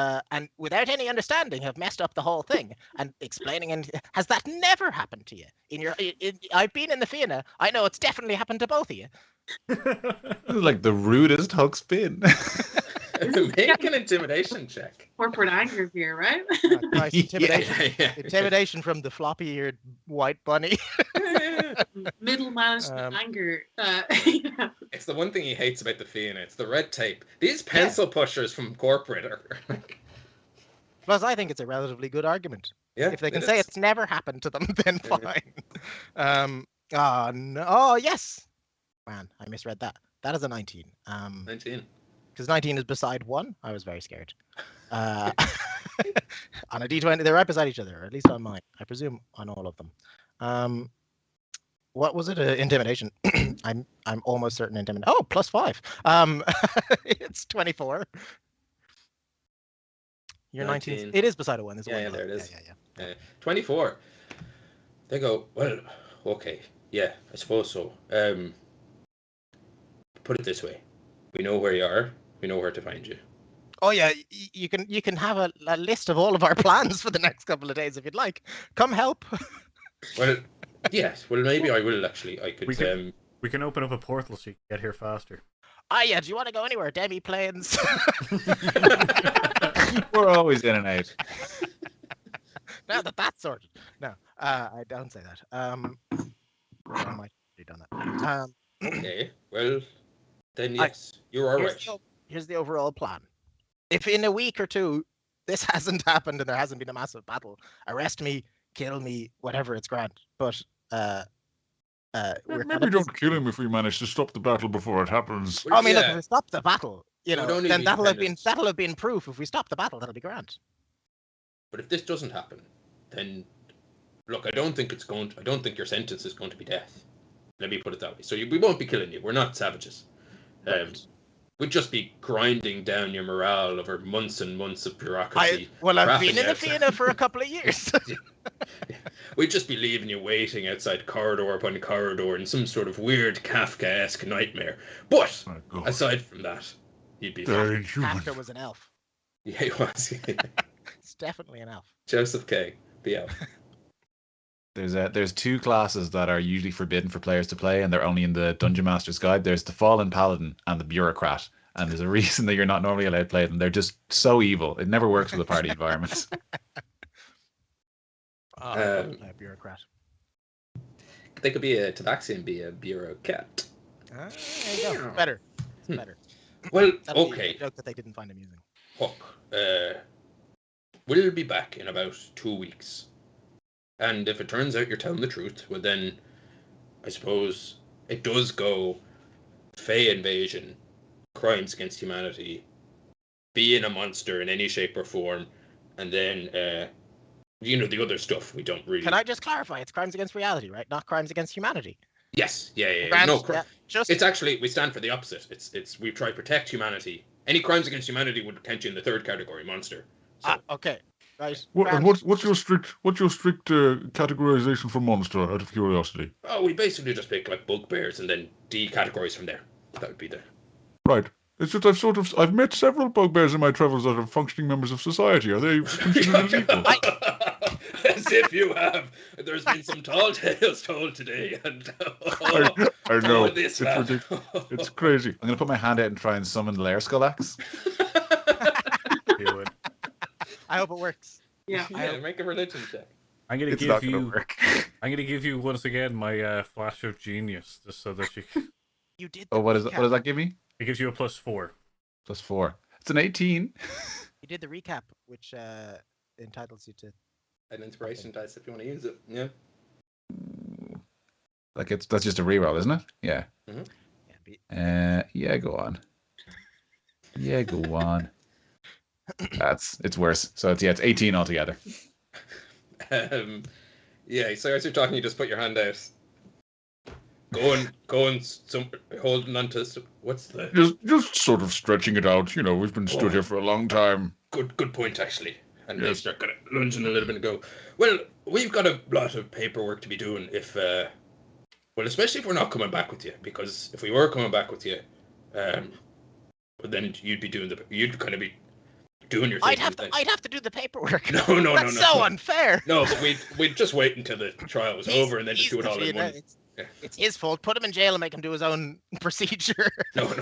without any understanding have messed up the whole thing and explaining. And has that never happened to you? I've been in the Fianna. I know it's definitely happened to both of you. Like the rudest Huck's been. Make an intimidation check. Corporate anger here, right? Nice. Intimidation. Yeah. Intimidation from the floppy-eared white bunny. Middle management anger. It's the one thing he hates about the Fianna. It's the red tape. These pencil pushers from corporate are. Plus, I think it's a relatively good argument. Yeah, if they can say it's never happened to them, then fine. Oh no! Oh yes. Man, I misread that. That is a 19. 19. Because 19 is beside 1. I was very scared. On a D20, they're right beside each other, or at least on mine. I presume on all of them. What was it? Intimidation. I'm almost certain intimidation. Oh, +5. It's 24. You're 19. It is beside a 1. Yeah, there it is. Yeah. 24. They go, well, okay, yeah, I suppose so. Put it this way. We know where you are. We know where to find you. Oh yeah, you can have a list of all of our plans for the next couple of days if you'd like. Come help. Well, yes. Well, maybe I will actually. I could. We can open up a portal so you can get here faster. Yeah. Do you want to go anywhere? Demi planes. We're always in and out. Now that's sorted. No, I don't say that. I might have done that. Okay. Well, then yes, you're all right. Here's the overall plan. If in a week or two this hasn't happened and there hasn't been a massive battle, arrest me, kill me, whatever, it's grand. But maybe don't kill him if we manage to stop the battle before it happens. Well, I mean, look, if we stop the battle, then that'll have been proof. If we stop the battle, that'll be grand. But if this doesn't happen, then look, I don't think your sentence is going to be death. Let me put it that way. So we won't be killing you. We're not savages. We'd just be grinding down your morale over months and months of bureaucracy. I've been in the Fianna for a couple of years. We'd just be leaving you waiting outside corridor upon corridor in some sort of weird Kafka-esque nightmare. But aside from that, you'd be fine. Kafka was an elf. Yeah, he was. It's definitely an elf. Joseph K. The elf. There's 2 classes that are usually forbidden for players to play, and they're only in the Dungeon Master's Guide. There's the Fallen Paladin and the Bureaucrat, and there's a reason that you're not normally allowed to play them. They're just so evil. It never works with a party environment. Bureaucrat. They could be a Tabaxi and be a Bureaucrat. There you go. Better. It's better. Well, That'll okay. Be a joke that they didn't find amusing. Huck, we'll be back in about 2 weeks. And if it turns out you're telling the truth, well then, I suppose it does go Fey invasion, crimes against humanity, being a monster in any shape or form, and then, the other stuff we don't really... Can I just clarify? It's crimes against reality, right? Not crimes against humanity. Yes, yeah. Just... It's actually, we stand for the opposite. It's we try to protect humanity. Any crimes against humanity would count you in the 3rd category, monster. So, okay. Right. What's your strict categorization for monster, out of curiosity? Oh, we basically just pick like bugbears and then D categories from there. That would be the... Right. It's just I've met several bugbears in my travels that are functioning members of society. Are they considered illegal? As if you have. There's been some tall tales told today, and I know. It's ridiculous. It's crazy. I'm gonna put my hand out and try and summon the Lair Skull Axe. I hope it works. Yeah. Make a religion check. I'm gonna give you once again my flash of genius, just so that you did. What does that give me? It gives you a +4. +4. It's an 18. You did the recap, which entitles you to an inspiration dice if you want to use it. Yeah. That's just a reroll, isn't it? Yeah. Mm-hmm. Yeah. Go on. Yeah, go on. It's worse. So it's 18 altogether. Yeah. So as you're talking, you just put your hand out. Going, holding on to what's the? Just sort of stretching it out. We've been stood here for a long time. Good point, actually. And they start kind of lunging a little bit and go, well, we've got a lot of paperwork to be doing especially if we're not coming back with you, because if we were coming back with you, then you'd kind of be doing your thing. I'd have to do the paperwork. No. That's so unfair. No, but we'd just wait until the trial was over and then just do it all in one. It's his fault. Put him in jail and make him do his own procedure. No. We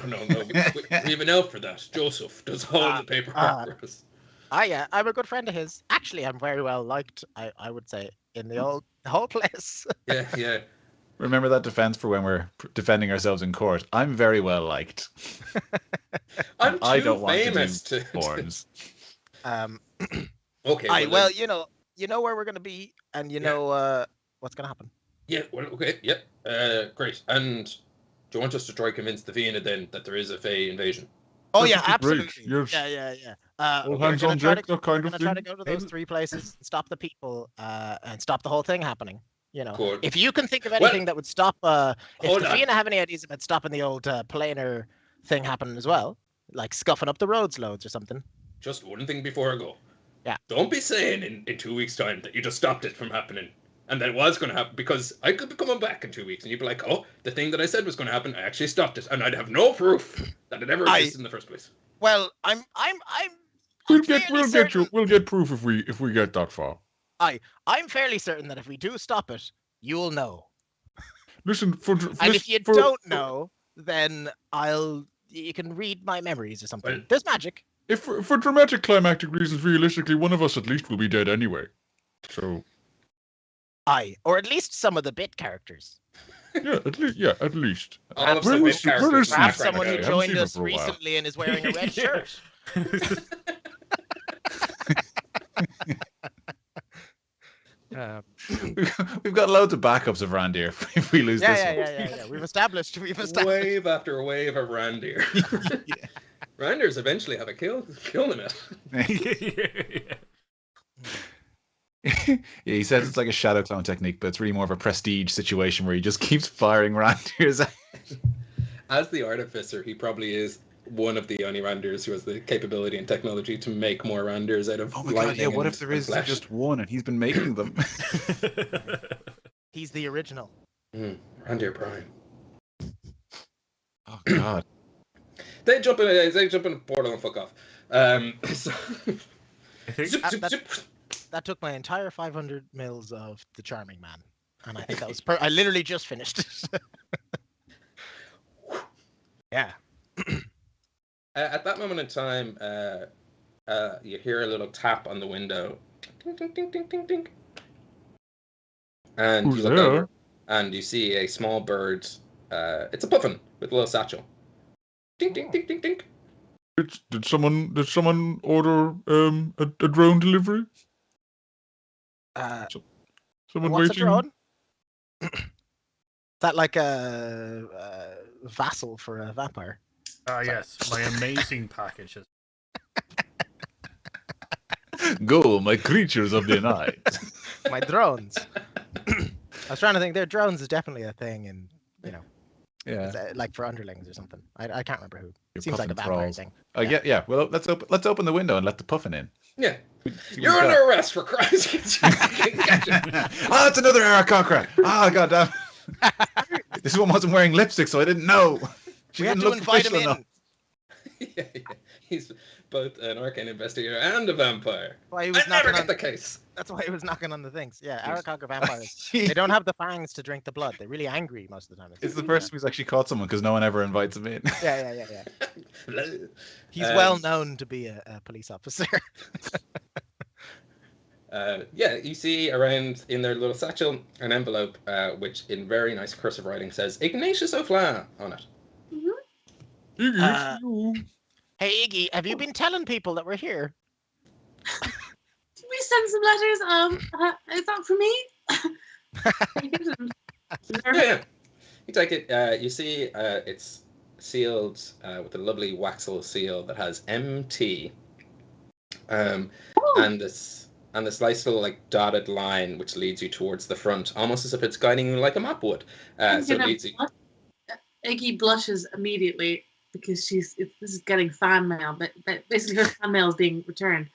have an elf for that. Joseph does all the paperwork for us. I'm a good friend of his. Actually, I'm very well liked, I would say, in the whole place. Yeah. Remember that defense for when we're defending ourselves in court. I'm very well liked. I don't famous to do forms. Okay. Well, you know where we're going to be, and you know what's going to happen. Yeah, well, okay, yep. Great. And do you want us to try convince the Fianna then that there is a Fey invasion? Oh That yeah, would be great, absolutely. yes. Yeah. All We're hands gonna on try deck, to that kind we're of gonna try to thing. go to those 3 places, stop the people, and stop the whole thing happening. You know, Good. if you can think of Well, anything that would stop, if hold the on. Fianna have any ideas about stopping the old planar thing happening as well, like scuffing up the roads loads or something. Just one thing before I go. Yeah. Don't be saying in 2 weeks' time that you just stopped it from happening. And that it was going to happen, because I could be coming back in 2 weeks and you'd be like, oh, the thing that I said was going to happen, I actually stopped it. And I'd have no proof that it ever existed in the first place. Well, I'm fairly certain. We'll get proof if we get that far. I'm fairly certain that if we do stop it, you'll know. Listen, And if you don't know, then you can read my memories or something. Well, There's magic. If for dramatic climactic reasons, realistically, one of us at least will be dead anyway. So Or at least some of the bit characters. yeah, at least. All of Where the is- big where characters is in Perhaps the someone who I haven't seen joined her us for a while. recently and is wearing a red Yeah. shirt. We've got loads of backups of Randir if we lose this one. Yeah. We've established. Wave after wave of Randir. Randirs eventually have a kill limit. Yeah, he says it's like a shadow clone technique, but it's really more of a prestige situation where he just keeps firing Randirs out. As the artificer, he probably is one of the only Randirs who has the capability and technology to make more Randirs out of Oh my god, yeah, what if there and is flesh? just one and he's been making them? He's the original. Randir Prime. Oh god. They jump in a portal and fuck off. So I think That took my entire 500 mils of the Charming Man, and I think that was. I literally just finished it. Yeah. At that moment in time, you hear a little tap on the window. Ding, ding, ding, ding, ding, ding. And Who's you look there? over, and you see a small bird. It's a puffin with a little satchel. Ding, ding, ding, ding, ding. Did someone order a drone delivery? Someone What's a waiting. drone? That like a vassal for a vampire. yes, my amazing packages. Go, my creatures of the night. My drones. I was trying to think. Their drones is definitely a thing, and Yeah. it's, like for underlings or something. I can't remember who. Your Seems like a puffin vampire thralls. thing. Oh yeah. Well, let's open the window and let the puffin in. Yeah. See what You're he's got. under arrest for crimes against Oh, it's another Aarakocra. Oh god damn. This one wasn't wearing lipstick, so I didn't know. She We have didn't to look invite him official in. enough. yeah. He's both an arcane investigator and a vampire. Why he I was never knocking get on. the case. That's why he was knocking on the things. Yeah, Aarakocra vampires. They don't have the fangs to drink the blood. They're really angry most of the time. It's the first time he's actually caught someone because no one ever invites him in. Yeah. He's Um, well known to be a police officer. Yeah, you see around in their little satchel an envelope which in very nice cursive writing says Ignatius O'Flaherty on it. Iggy, Uh, you. Hey Iggy, have you been telling people that we're here? Did we send some letters? Is that for me? You didn't. Yeah. You take it, you see it's sealed with a lovely waxel seal that has MT. And this nice little like dotted line which leads you towards the front, almost as if it's guiding you like a map would. So it leads you. Iggy blushes immediately because this is getting fan mail, but basically her fan mail is being returned.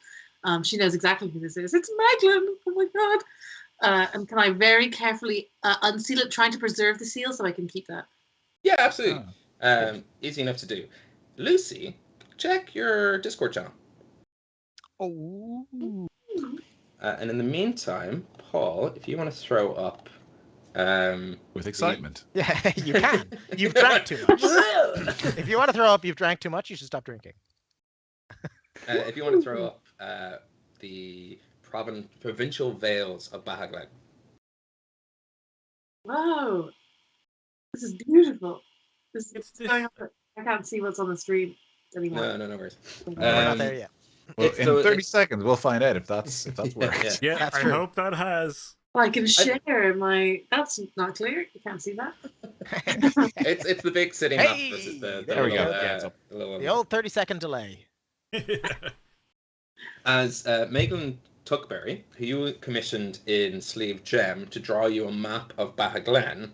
She knows exactly who this is. It's Meglin. Oh my god! And can I very carefully unseal it, trying to preserve the seal so I can keep that? Yeah, absolutely. Easy enough to do. Lucy, check your Discord channel. Oh. And in the meantime, Paul, if you want to throw up. With excitement. Yeah, you can. You've drank too much. If you want to throw up, you've drank too much. You should stop drinking. If you want to throw up the provincial vales of Beatha Gleann. Wow, this is beautiful. It's I can't see what's on the stream anymore. No worries. We're not there yet. Well, It's in so- 30 seconds, we'll find out if that's worked. Yeah. Yeah, That's I true. hope that has. Well, I can share my. That's not clear. You can't see that. It's the big city map Hey, versus the there we little, go. little The old 30-second delay. As Megan Tuckberry, who you commissioned in Sleeve Gem to draw you a map of Beatha Gleann,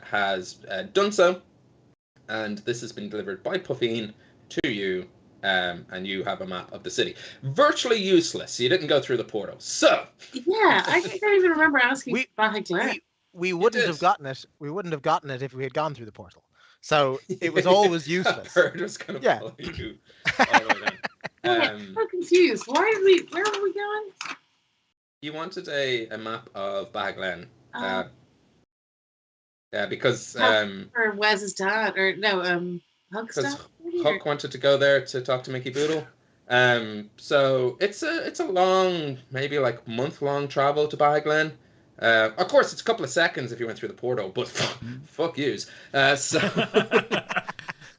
has done so, and this has been delivered by Puffeen to you, and you have a map of the city. Virtually useless. You didn't go through the portal. So yeah, I don't even remember asking Beatha Gleann. We wouldn't have gotten it. We wouldn't have gotten it if we had gone through the portal. So it was always useless. Bird was going to follow you all the way down. I'm so confused. Where were we going? You wanted a map of Beatha Gleann. Yeah, because or Wes's dad, or no, Huck's dad. Huck wanted to go there to talk to Mickey Boodle. So it's a long, maybe like month-long travel to Beatha Gleann. Of course, it's a couple of seconds if you went through the portal, but fuck yous. So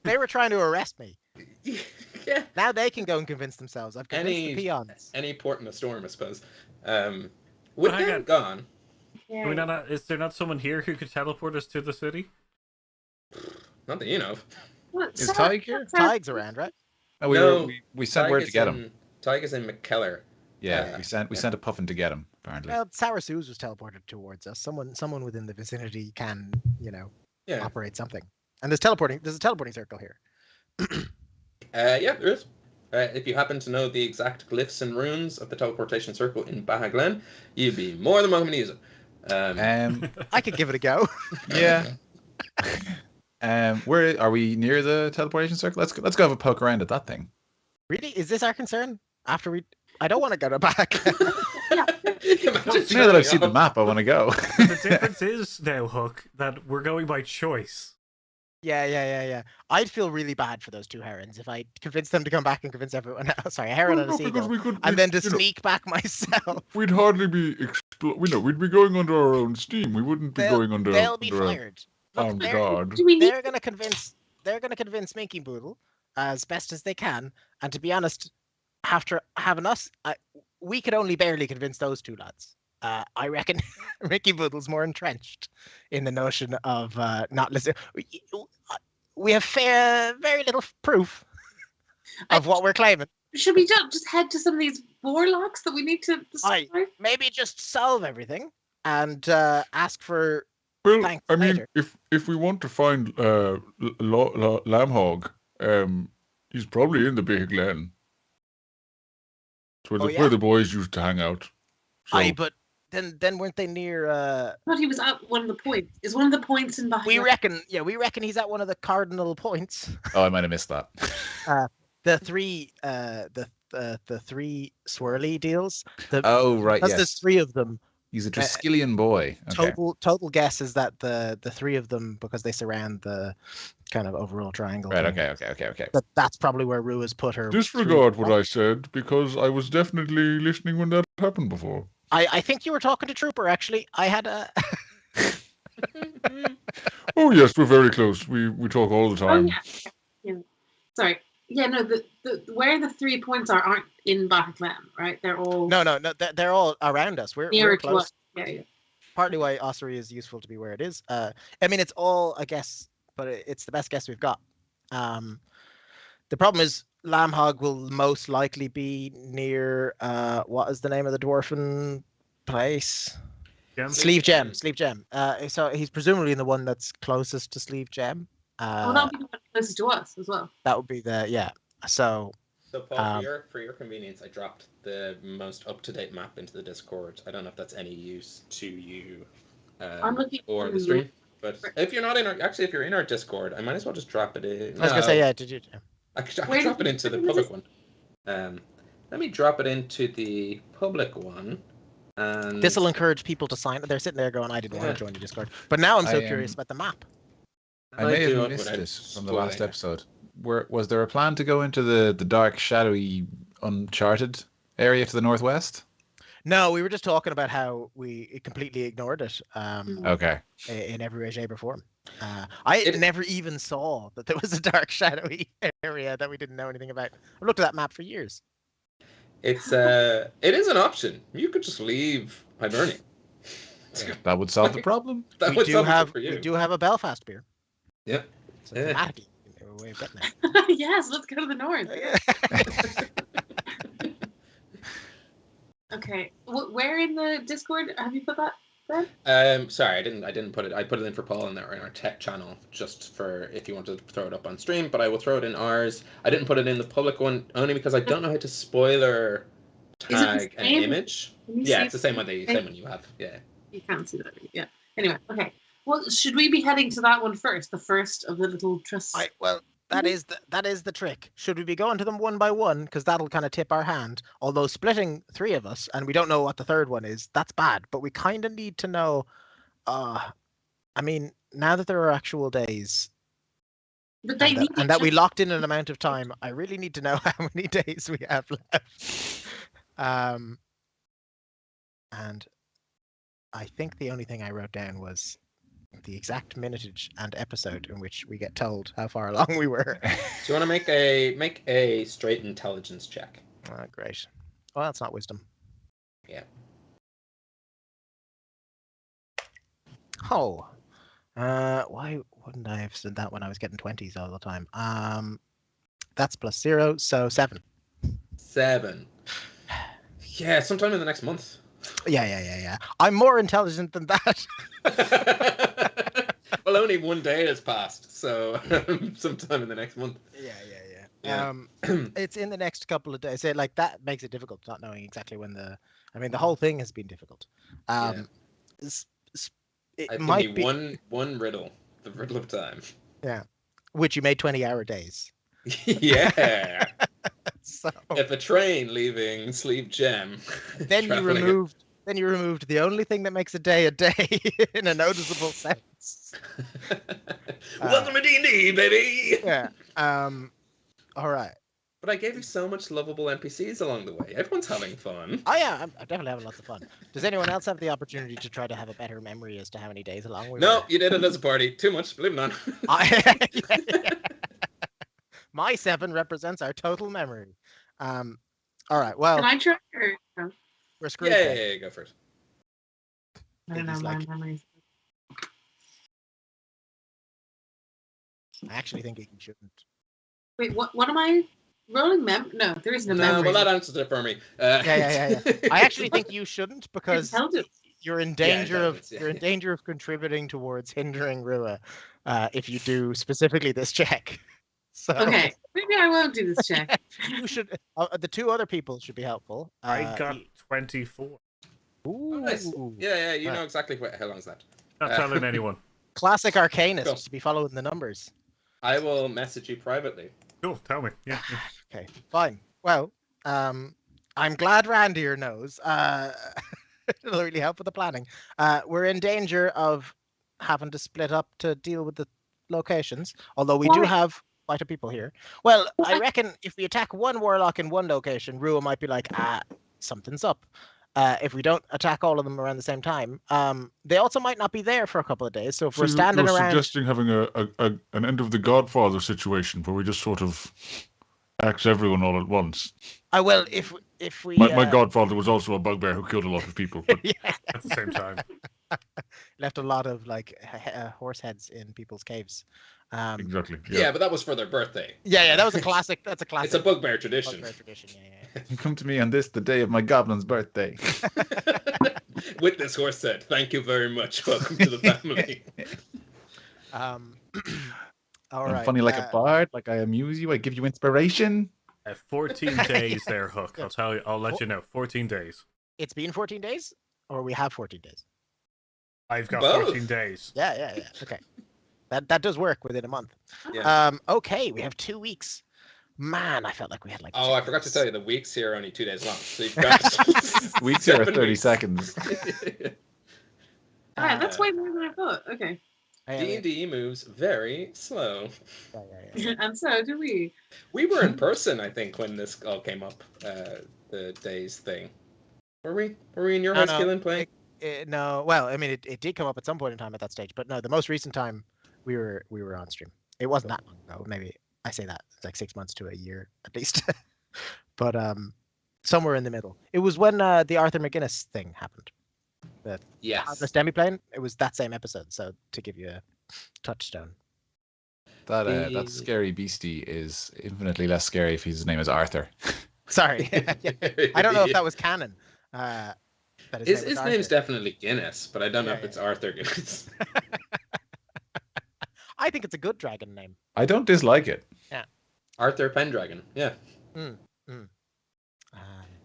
they were trying to arrest me. Yeah. Now they can go and convince themselves. I've convinced the peons. Any port in a storm, I suppose. With them gone. Yeah. Is there not someone here who could teleport us to the city? Not that you know of. Is Tig here? Tig's around, right? No, we sent word to get him. Tig is in McKellar. Yeah, we sent a puffin to get him. Apparently. Well, Sour Suze was teleported towards us. Someone within the vicinity can, operate something. And there's a teleporting circle here. Yeah, there is. If you happen to know the exact glyphs and runes of the teleportation circle in Beatha Gleann, you'd be more than welcome to use it. I could give it a go. Yeah. Where are we near the teleportation circle? Let's go have a poke around at that thing. Really? Is this our concern? I don't want to go back. Now that I've seen the map, I want to go. The difference is now, Huck, that we're going by choice. Yeah. I'd feel really bad for those two herons if I convinced them to come back and convince everyone else. Sorry, a heron and a seagull. And then to sneak back myself. We'd hardly be we'd be going under our own steam. We wouldn't be going under. They'll be fired. Look, God. They're going to convince Minky Boodle as best as they can. And to be honest, after having us, we could only barely convince those two lads. I reckon Mickey Boodle's more entrenched in the notion of not listening. We have very little proof of what we're claiming. Should we just head to some of these warlocks that we need to destroy? Maybe just solve everything and ask for thanks I mean, later. if we want to find Lamhog, he's probably in the Beatha Gleann. It's where the boys used to hang out. So. But then weren't they near? I thought he was at one of the points. Is one of the points in Beatha? We reckon he's at one of the cardinal points. Oh, I might have missed that. The three swirly deals. Right. Because yes. there's three of them. He's a Triskelion boy. Okay. Total guess is that the three of them, because they surround the kind of overall triangle. Right. thing, Okay. That's probably where Rue has put her. Disregard what I said, because I was definitely listening when that happened before. I think you were talking to Trooper, actually. I had a... Oh, yes, we're very close. We talk all the time. Oh, yeah. Sorry. Yeah, no, the where the 3 points aren't in Beatha Gleann, right? They're all... No, they're all around us. We're close. Yeah. Partly why Ossuary is useful to be where it is. I mean, it's all, I guess, but it's the best guess we've got. The problem is Lamhog will most likely be near, what is the name of the dwarfen place? Sleeve Gem. So he's presumably in the one that's closest to Sleeve Gem. That would be the one closest to us as well. That would be So Paul, for your convenience, I dropped the most up-to-date map into the Discord. I don't know if that's any use to you or the stream. But if you're not if you're in our Discord, I might as well just drop it in. I was gonna say, yeah. Did you? I could drop it into the public one. Let me drop it into the public one. And this will encourage people to sign. They're sitting there going, "I didn't want to join the Discord," but now I'm so curious about the map. I may have missed this from the last episode. Was there a plan to go into the dark, shadowy, uncharted area to the northwest? No, we were just talking about how we completely ignored it. Okay. In every way, shape, or form. I never even saw that there was a dark, shadowy area that we didn't know anything about. I've looked at that map for years. It is an option. You could just leave Hibernia. That would solve the problem. That we would do solve it have for you. we do have a Belfast beer. Yeah. So Yeah. thematically, we're way of getting there. Yes, let's go to the north. Okay, where in the Discord have you put that, Ben? Sorry, I didn't put it. I put it in for Paul in our tech channel, just for if you want to throw it up on stream. But I will throw it in ours. I didn't put it in the public one only because I don't know how to spoiler tag an image. Yeah, it's the same one you have. Yeah. You can't see that. Yeah. Anyway, okay. Well, should we be heading to that one first? The first of the little trusts. Well, that is the trick. Should we be going to them one by one, because that'll kind of tip our hand? Although splitting 3 of us and we don't know what the third one is, that's bad. But we kind of need to know. I mean, now that there are actual days, but they and that we locked in an amount of time, I really need to know how many days we have left. And I think the only thing I wrote down was the exact minutage and episode in which we get told how far along we were. Do you want to make a straight intelligence check? Great. Well, that's not wisdom. Yeah. Oh. Why wouldn't I have said that when I was getting 20s all the time? That's +0, so 7. 7. Yeah, sometime in the next month. Yeah. I'm more intelligent than that. Well, only one day has passed, so sometime in the next month. Yeah. It's in the next couple of days. Like that makes it difficult, not knowing exactly when the whole thing has been difficult. It might be one riddle, the riddle of time. Yeah, which you made 20-hour days. Yeah. So if a train leaving Sleeve Gem, then you removed the only thing that makes a day in a noticeable sense. Welcome to D&D, baby. Yeah. All right. But I gave you so much lovable NPCs along the way. Everyone's having fun. Oh yeah, I'm definitely having lots of fun. Does anyone else have the opportunity to try to have a better memory as to how many days along we were? No, you did it as a party. Too much. Believe it or not. My 7 represents our total memory. All right. Well, can I try? Or... We're screwed. Yeah, go first. I don't know my memory. I actually think you shouldn't. Wait, what am I rolling? No, there isn't a memory. Well, that answers it for me. Yeah. I actually think you shouldn't, because you're in danger you're in danger of contributing towards hindering Rua if you do specifically this check. So okay, maybe I won't do this check. You should. The 2 other people should be helpful. I got 24. Ooh. Oh, nice. Yeah. You know exactly how long is that. Not telling anyone. Classic arcanist Cool. to be following the numbers. I will message you privately. Cool, tell me. Yeah. Okay, fine. Well, I'm glad Randy here knows. It'll really help with the planning. We're in danger of having to split up to deal with the locations, although we do have quite a people here. Well, I reckon if we attack one warlock in one location, Rua might be like, something's up. If we don't attack all of them around the same time, they also might not be there for a couple of days. So if we're standing you're around, suggesting having an end of the Godfather situation where we just sort of axe everyone all at once. well, if we my Godfather was also a bugbear who killed a lot of people. But... At the same time. Left a lot of horse heads in people's caves. Exactly. Yeah, but that was for their birthday. Yeah, that was a classic. That's a classic. It's a bugbear tradition. Yeah. You come to me on this, the day of my goblin's birthday. With this horse said, thank you very much. Welcome to the family. All I'm right. funny like a bard, like I amuse you, I give you inspiration. 14 days there, Hook. I'll tell you. I'll let you know. 14 days. It's been 14 days, or we have 14 days. I've got Both. 14 days. Yeah. Okay. That does work within a month. Yeah. Okay, we have 2 weeks. Man, I felt like we had like. Oh, I forgot to tell you, the weeks here are only 2 days long. So you've got Weeks here are 7 30 weeks. seconds. That's way more than I thought. Okay. D&D moves very slow. Yeah. And so do we. We were in person, I think, when this all came up. The days thing. Were we? Were we in your house, Keelan, playing? No. Well, I mean, it did come up at some point in time at that stage, but no, the most recent time we were on stream. It wasn't that long ago. Maybe I say that it's like 6 months to a year at least. But somewhere in the middle. It was when the Arthur McGuinness thing happened. The Yes. demiplane. It was that same episode. So to give you a touchstone. That scary beastie is infinitely less scary if his name is Arthur. Sorry, I don't know if that was canon. His name's definitely Guinness, but I don't know if it's yeah. Arthur Guinness. I think it's a good dragon name. I don't dislike it. Yeah. Arthur Pendragon. Yeah.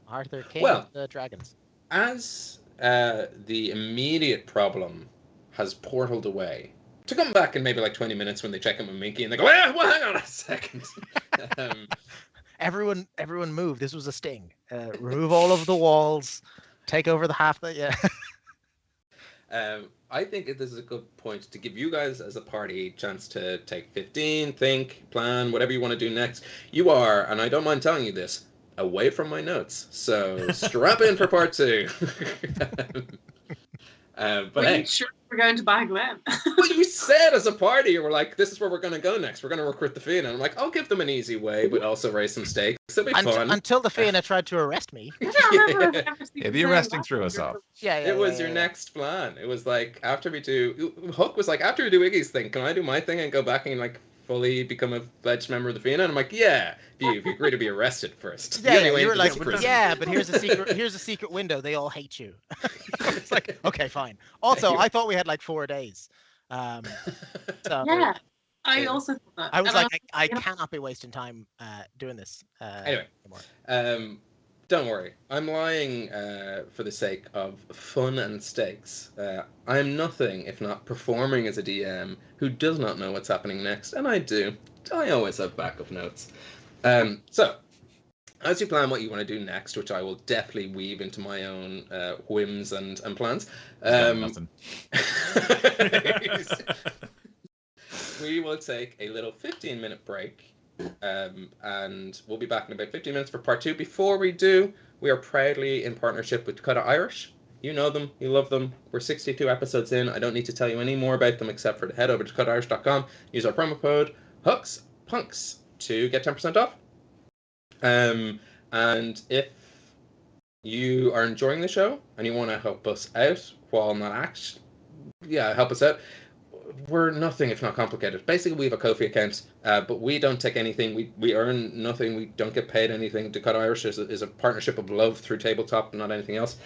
Arthur King Well, of the Dragons. As the immediate problem has portaled away, to come back in maybe like 20 minutes when they check in with Minky and they go, well, hang on a second. Everyone move. This was a sting. Remove all of the walls. Take over the half that, yeah. I think this is a good point to give you guys as a party a chance to take 15, think, plan, whatever you want to do next. You are, and I don't mind telling you this, away from my notes. So strap in for part 2. But hey, sure we're going to Beatha Gleann? Well, you said as a party, you were like, this is where we're going to go next. We're going to recruit the Fianna. And I'm like, I'll give them an easy way, but also raise some stakes. It'll be fun. Until the Fianna tried to arrest me. I don't remember Yeah, the arresting threw us off. Yeah, it was your next plan. It was like, after we do... Huck was like, after we do Iggy's thing, can I do my thing and go back and like fully become a pledged member of the Fianna? And I'm like, yeah, if you agree to be arrested first. Yeah, you were like, yeah, but here's a secret window. They all hate you. It's like, okay, fine. Also, I thought we had like 4 days. So yeah, I also thought that. I was like, I cannot be wasting time doing this. Anyway, don't worry. I'm lying for the sake of fun and stakes. I am nothing if not performing as a DM who does not know what's happening next, and I do. I always have backup notes. So, as you plan what you want to do next, which I will definitely weave into my own whims and plans, we will take a little 15-minute break, and we'll be back in about 15 minutes for part 2. Before we do, we are proudly in partnership with Dakota Irish. You know them, you love them. We're 62 episodes in. I don't need to tell you any more about them except for to head over to dakotairish.com, use our promo code Hucks Punks to get 10% off. And if you are enjoying the show and you want to help us out while not help us out, we're nothing if not complicated. Basically, we have a Ko-fi account, but we don't take anything. We earn nothing. We don't get paid anything. Dakota Irish is a partnership of love through tabletop, not anything else.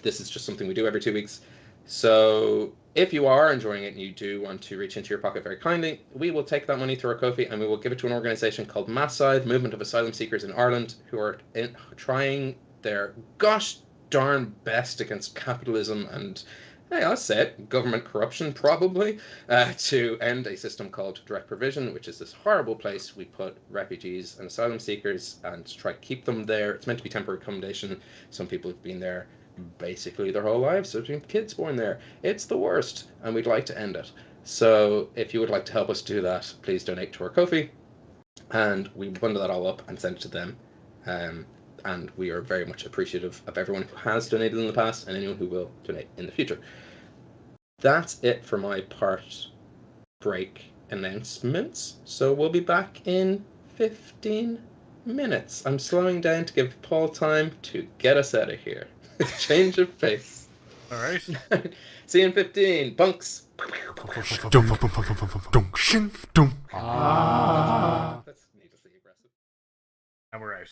This is just something we do every 2 weeks. So if you are enjoying it and you do want to reach into your pocket very kindly, we will take that money through our Ko-fi and we will give it to an organisation called Massive, Movement of Asylum Seekers in Ireland, who are trying their gosh darn best against capitalism and, hey, I'll say it, government corruption probably, to end a system called direct provision, which is this horrible place we put refugees and asylum seekers and try to keep them there. It's meant to be temporary accommodation. Some people have been there basically their whole lives. There's been kids born there. It's the worst, and we'd like to end it. So if you would like to help us do that, please donate to our Ko-fi, and we bundle that all up and send it to them. And we are very much appreciative of everyone who has donated in the past and anyone who will donate in the future. That's it for my part break announcements. So we'll be back in 15 minutes. I'm slowing down to give Paul time to get us out of here. Change of pace. All right. See you in 15. Bunks. That's needlessly aggressive. And we're out.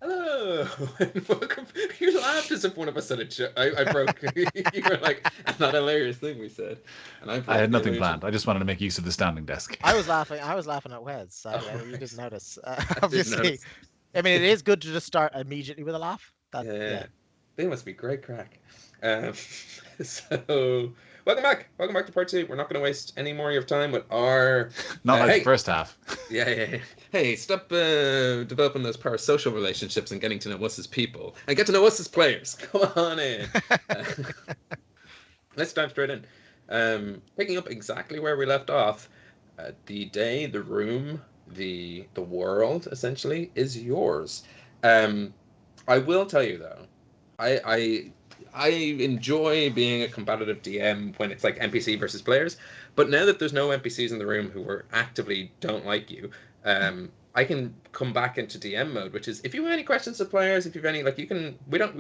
Hello, and welcome. You laughed as if one of us said a joke. I broke. You were like, "Not a hilarious thing we said," and I had nothing planned. I just wanted to make use of the standing desk. I was laughing at Wes. So, Oh, you right. didn't notice. I didn't Obviously, notice. I mean, it is good to just start immediately with a laugh. Yeah. They must be great crack. So, welcome back to part 2. We're not going to waste any more of your time with our. Not like hey. the first half. Yeah. Hey, stop developing those parasocial relationships and getting to know us as people and get to know us as players. Come on in. Let's dive straight in. Picking up exactly where we left off. The day, the room, the world essentially is yours. I will tell you though, I enjoy being a competitive DM when it's like NPC versus players, but now that there's no NPCs in the room who are actively don't like you, I can come back into DM mode, which is if you have any questions to players, if you have any like we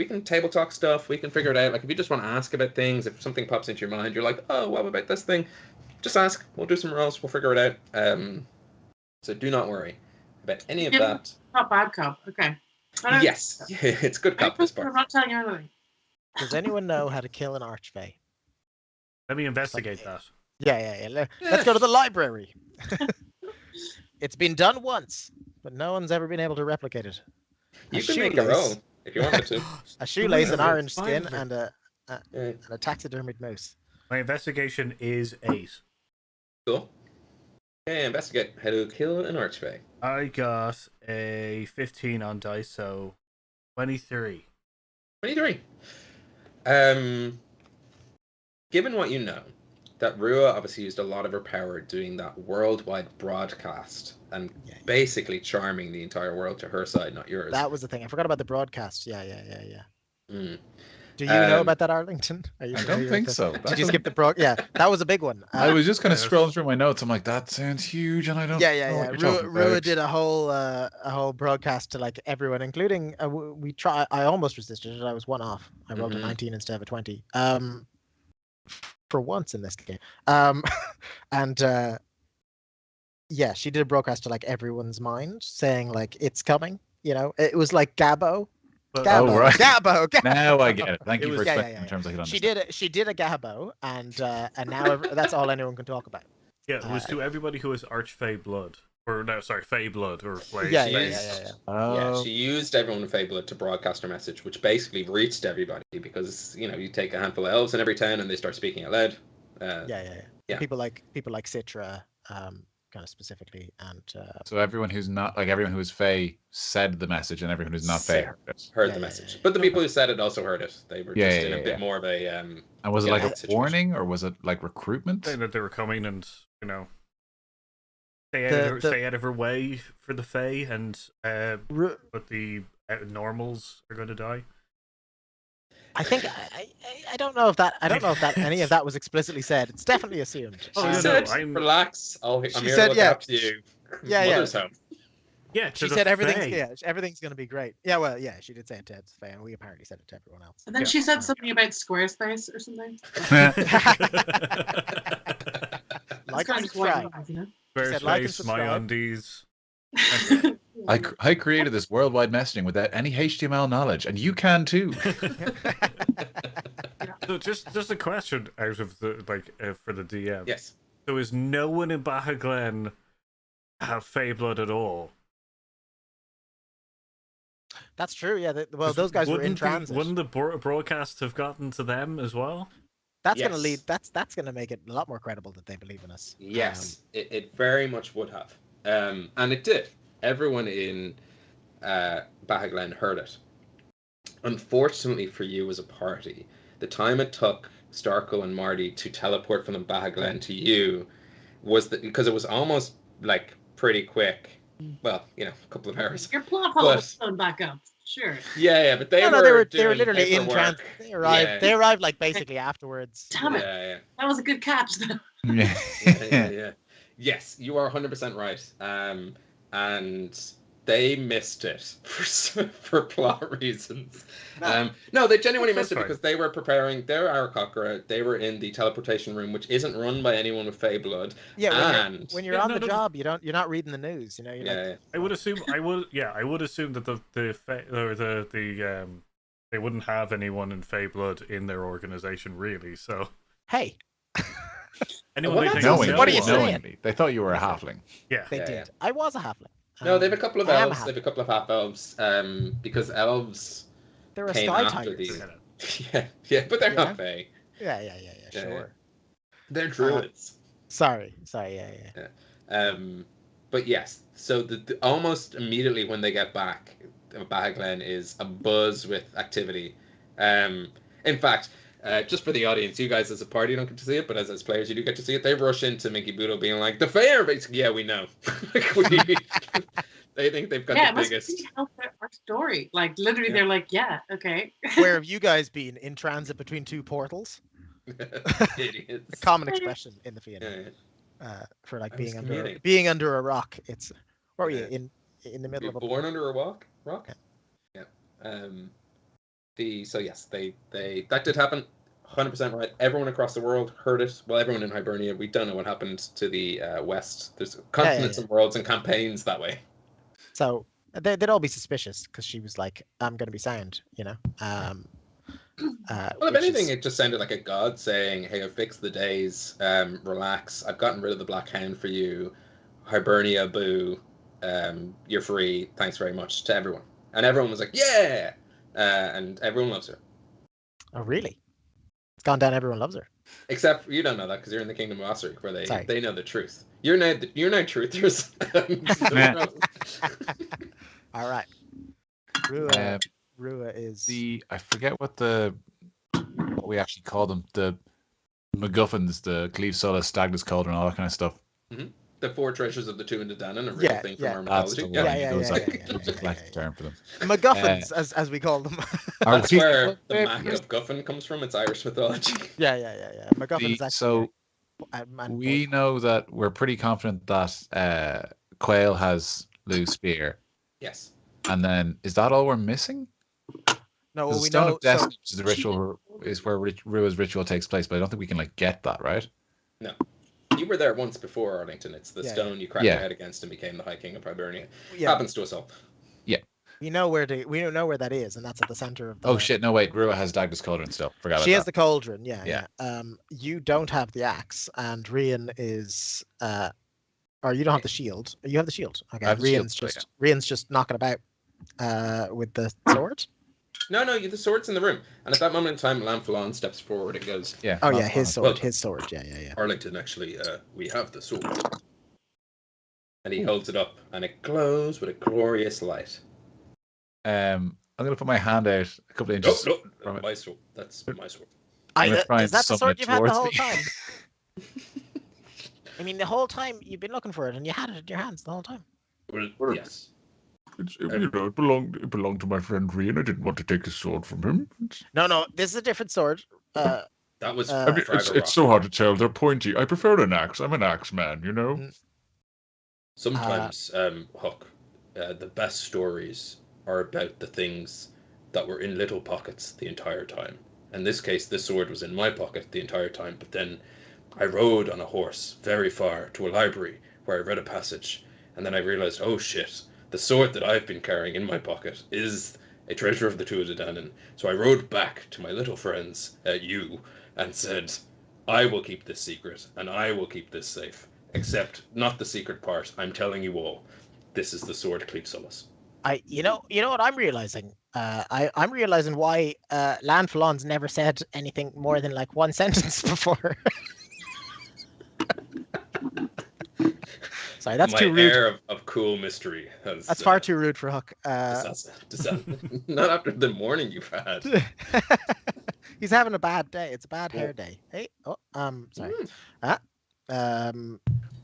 can table talk stuff, we can figure it out. Like if you just want to ask about things, if something pops into your mind, you're like, oh, what about this thing? Just ask. We'll do some rolls. We'll figure it out. So do not worry about any of that. Not bad cop. Okay. Yes, it's good cop this part. I'm not telling you anything. Does anyone know how to kill an archfey? Let me investigate that. Yeah. Let's go to the library. It's been done once, but no one's ever been able to replicate it. You can make a roll if you wanted to. A shoelace, an orange skin, and a Yeah. taxidermied moose. My investigation is 8. Cool. Okay, investigate how to kill an archfey. I got a 15 on dice, so 23. 23. Given what you know, that Rua obviously used a lot of her power doing that worldwide broadcast and basically charming the entire world to her side, not yours. That was the thing. I forgot about the broadcast. Yeah. Mm. Do you know about that, Arlington? I don't think so. Did you skip the broad? Yeah, that was a big one. I was just kind of scrolling through my notes. I'm like, that sounds huge, and I don't. know what you're talking Rua about. did a whole broadcast to like everyone, including I almost resisted it. I was one off. I rolled a 19 instead of a 20. For once in this game. And she did a broadcast to like everyone's mind, saying like it's coming. You know, it was like Gabbo. Oh, right. Gabbo. Now I get it. Thank It you was- for explaining in terms I could understand. She did a Gabbo, and now that's all anyone can talk about. Yeah, it was to everybody who has Archfey blood. Or, no, sorry, Fey blood. Or Fey. Yeah. Yeah, she used everyone with Fey blood to broadcast her message, which basically reached everybody because, you know, you take a handful of elves in every town and they start speaking out loud. Yeah. People like Citra, kind of specifically, and So everyone who's everyone who is Fey said the message, and everyone who's not Fey heard it. Heard the message. But the people who said it also heard it. They were just in a bit more of a... And was it like a warning, or was it like recruitment? Saying that they were coming and, you know, stay out of her way for the Fey, and but the normals are going to die. I think I don't know if that any of that was explicitly said. It's definitely assumed. Oh, She said, relax, I'm here to look after you. Mother's home. Yeah, She said everything's going to be great. Yeah, well, yeah, she did say it to Ed's Faye, and we apparently said it to everyone else. And then she said something about Squarespace or something. Like and subscribe. You know? Squarespace, MyUndies. I created this worldwide messaging without any HTML knowledge, and you can too. So just a question out of the for the DM. Yes. So is no one in Beatha Gleann have Fey blood at all? That's true. Yeah. Well, those guys were in transit. Wouldn't the broadcast have gotten to them as well? That's going to lead. That's going to make it a lot more credible that they believe in us. Yes, it very much would have, and it did. Everyone in Beatha Gleann heard it. Unfortunately for you as a party, the time it took Starko and Marty to teleport from the Beatha Gleann to you was because it was almost like pretty quick. Well, you know, a couple of hours. Your plot hole was thrown back up. Sure. Yeah, but they were literally in transit. They arrived like basically afterwards. Damn it. Yeah. That was a good catch though. Yeah. Yes, you are 100% right. And they missed it for plot reasons. No, they genuinely missed it because they were preparing their Aarakocra. They were in the teleportation room, which isn't run by anyone with Fey blood. Yeah, when you're on the job, you're not reading the news. You know, I would assume that they wouldn't have anyone in Fey blood in their organization, really. So hey. Anyone what are you saying? They thought you were a halfling. Yeah, they did. Yeah. I was a halfling. No, they have a couple of elves. They have a couple of half elves. Because elves came after these. Yeah, but they're not Fey. Yeah, sure. They're druids. Sorry, yeah. But yes, so the almost immediately when they get back, Beatha Gleann is abuzz with activity. In fact, just for the audience, you guys as a party don't get to see it, but as players you do get to see it. They rush into Minky Boodle being like, the fair, basically. Yeah, we know. They think they've got the biggest. Must help our story. Like, literally, they're like, yeah, okay. Where have you guys been? In transit between two portals? Idiots. A common expression in the Fianna. For like being under a rock. It's where were you in the middle of a born under a rock? Yeah. So yes, they that did happen. 100% right. Everyone across the world heard it. Well, everyone in Hibernia. We don't know what happened to the west. There's continents and worlds and campaigns that way. So they'd all be suspicious because she was like, "I'm going to be sound," you know. Well, if anything, it just sounded like a god saying, "Hey, I've fixed the days. Relax. I've gotten rid of the Black Hound for you. Hibernia, boo. You're free. Thanks very much," to everyone. And everyone was like, "Yeah!" And everyone loves her. Oh, really? It's gone down. Everyone loves her. Except you don't know that because you're in the Kingdom of Osric, where they know the truth. You're now truthers. All right. Rua is I forget what we actually call them, the MacGuffins, the Cleave Solace, Stagnus Cauldron, all that kind of stuff. Mm-hmm. The four treasures of the two in the Dannon, a real thing from our mythology. There's a collective term for them. MacGuffins, as we call them. That's where the Mac of Guffin comes from. It's Irish mythology. Yeah. MacGuffins actually. We know that we're pretty confident that Quail has Lou's spear. Yes. And then, is that all we're missing? No, we Stone know. Of Destiny, which is the ritual, is where Rua's ritual takes place, but I don't think we can get that, right? No. You were there once before, Arlington. It's the stone you cracked your head against and became the High King of Hibernia. Happens to us all. Yeah. We know where that is, and that's at the center of the... Oh shit! No, wait. Rua has Dagnus Cauldron still. Forgot about that. She has the cauldron. Yeah. You don't have the axe, and Rian is... or you don't have the shield. You have the shield. Okay. Rian's just knocking about with the sword. No, the sword's in the room. And at that moment in time, Lanfalon steps forward and goes... Yeah. Oh, yeah, his sword. Yeah. Arlington, actually, we have the sword. And he holds it up, and it glows with a glorious light. I'm going to put my hand out a couple of inches. No, my sword. That's my sword. Is that the sword you've had the whole time? I mean, the whole time you've been looking for it, and you had it in your hands the whole time. Well, yes. It belonged to my friend Rian. I didn't want to take the sword from him. No, this is a different sword. That was. It's so hard to tell. They're pointy. I prefer an axe. I'm an axe man, you know. Sometimes, Huck, the best stories are about the things that were in little pockets the entire time. In this case, this sword was in my pocket the entire time. But then, I rode on a horse very far to a library where I read a passage, and then I realized, oh shit. The sword that I've been carrying in my pocket is a treasure of the Tuatha Dé Danann. So I rode back to my little friends, you, and said, I will keep this secret, and I will keep this safe. Except not the secret part. I'm telling you all, this is the sword Cleave Solace. You know what I'm realizing? I'm realizing why Lanfalon's never said anything more than like one sentence before. Sorry, that's too rude. My air of cool mystery has... That's far too rude for Huck. Not after the morning you've had. He's having a bad day. It's a bad hair day. Hey, sorry.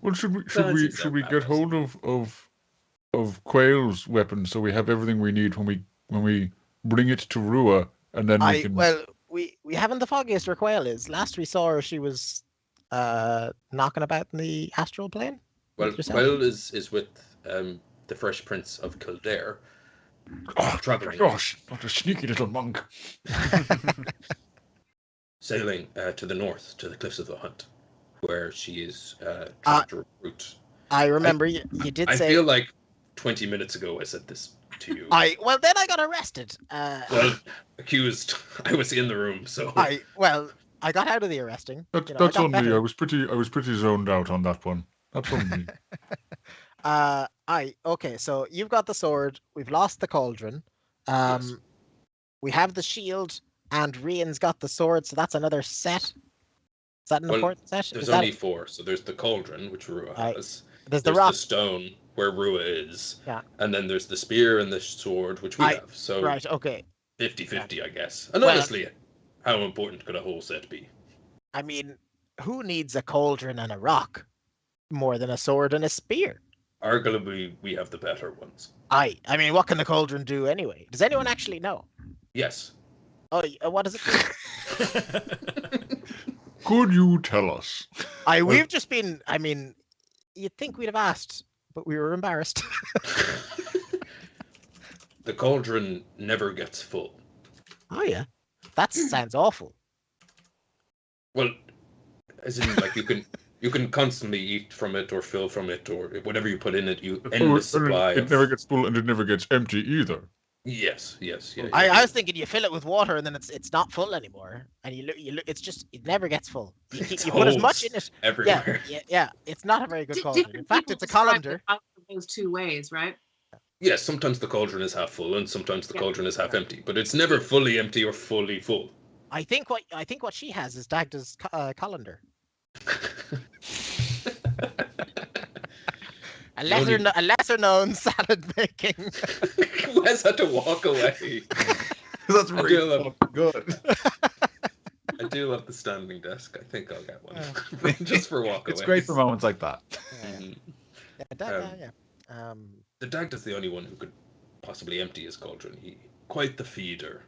Well, should we get hold of Quail's weapon so we have everything we need when we bring it to Rua, and then we can... Well, we haven't the foggiest where Quail is. Last we saw her, she was knocking about in the astral plane. Well, Quail is with the Fresh Prince of Kildare. Oh, Traveling. gosh, what a sneaky little monk. Sailing to the north, to the Cliffs of the Hunt, where she is trying to recruit. I remember you did say... I feel like 20 minutes ago I said this to you. Well, then I got arrested. Well, accused. I was in the room, so... I got out of the arresting. That's on me. I was pretty zoned out on that one. That's on me. Okay, so you've got the sword, we've lost the cauldron, Yes. we have the shield, and Rian's got the sword, so that's another set. Is that an important set? There's only 4. So there's the cauldron, which Rua has. There's the rock. The stone, where Rua is. Yeah. And then there's the spear and the sword, which we have. So right, okay. 50-50, I guess. And honestly, how important could a whole set be? I mean, who needs a cauldron and a rock more than a sword and a spear? Arguably, we have the better ones. I mean, what can the cauldron do anyway? Does anyone actually know? Yes. Oh, what does it do? Could you tell us? We've just been... I mean, you'd think we'd have asked, but we were embarrassed. The cauldron never gets full. Oh, yeah. That sounds awful. Well, as in, like, you can constantly eat from it or fill from it or whatever you put in it, endless supply. It never gets full and it never gets empty either. Yes. Yeah. I was thinking you fill it with water and then it's not full anymore, and you look. It's just it never gets full. You put as much in it everywhere. Yeah. It's not a very good cauldron. In fact, it's a colander. Those 2 ways, right? Yes, sometimes the cauldron is half full and sometimes the cauldron is half empty, but it's never fully empty or fully full. I think what she has is Dagda's colander. A lesser known salad making. Wes had to walk away. That's really good. I do love the standing desk. I think I'll get one. Just for walk away. It's great for moments like that. The Dagda's the only one who could possibly empty his cauldron. Quite the feeder.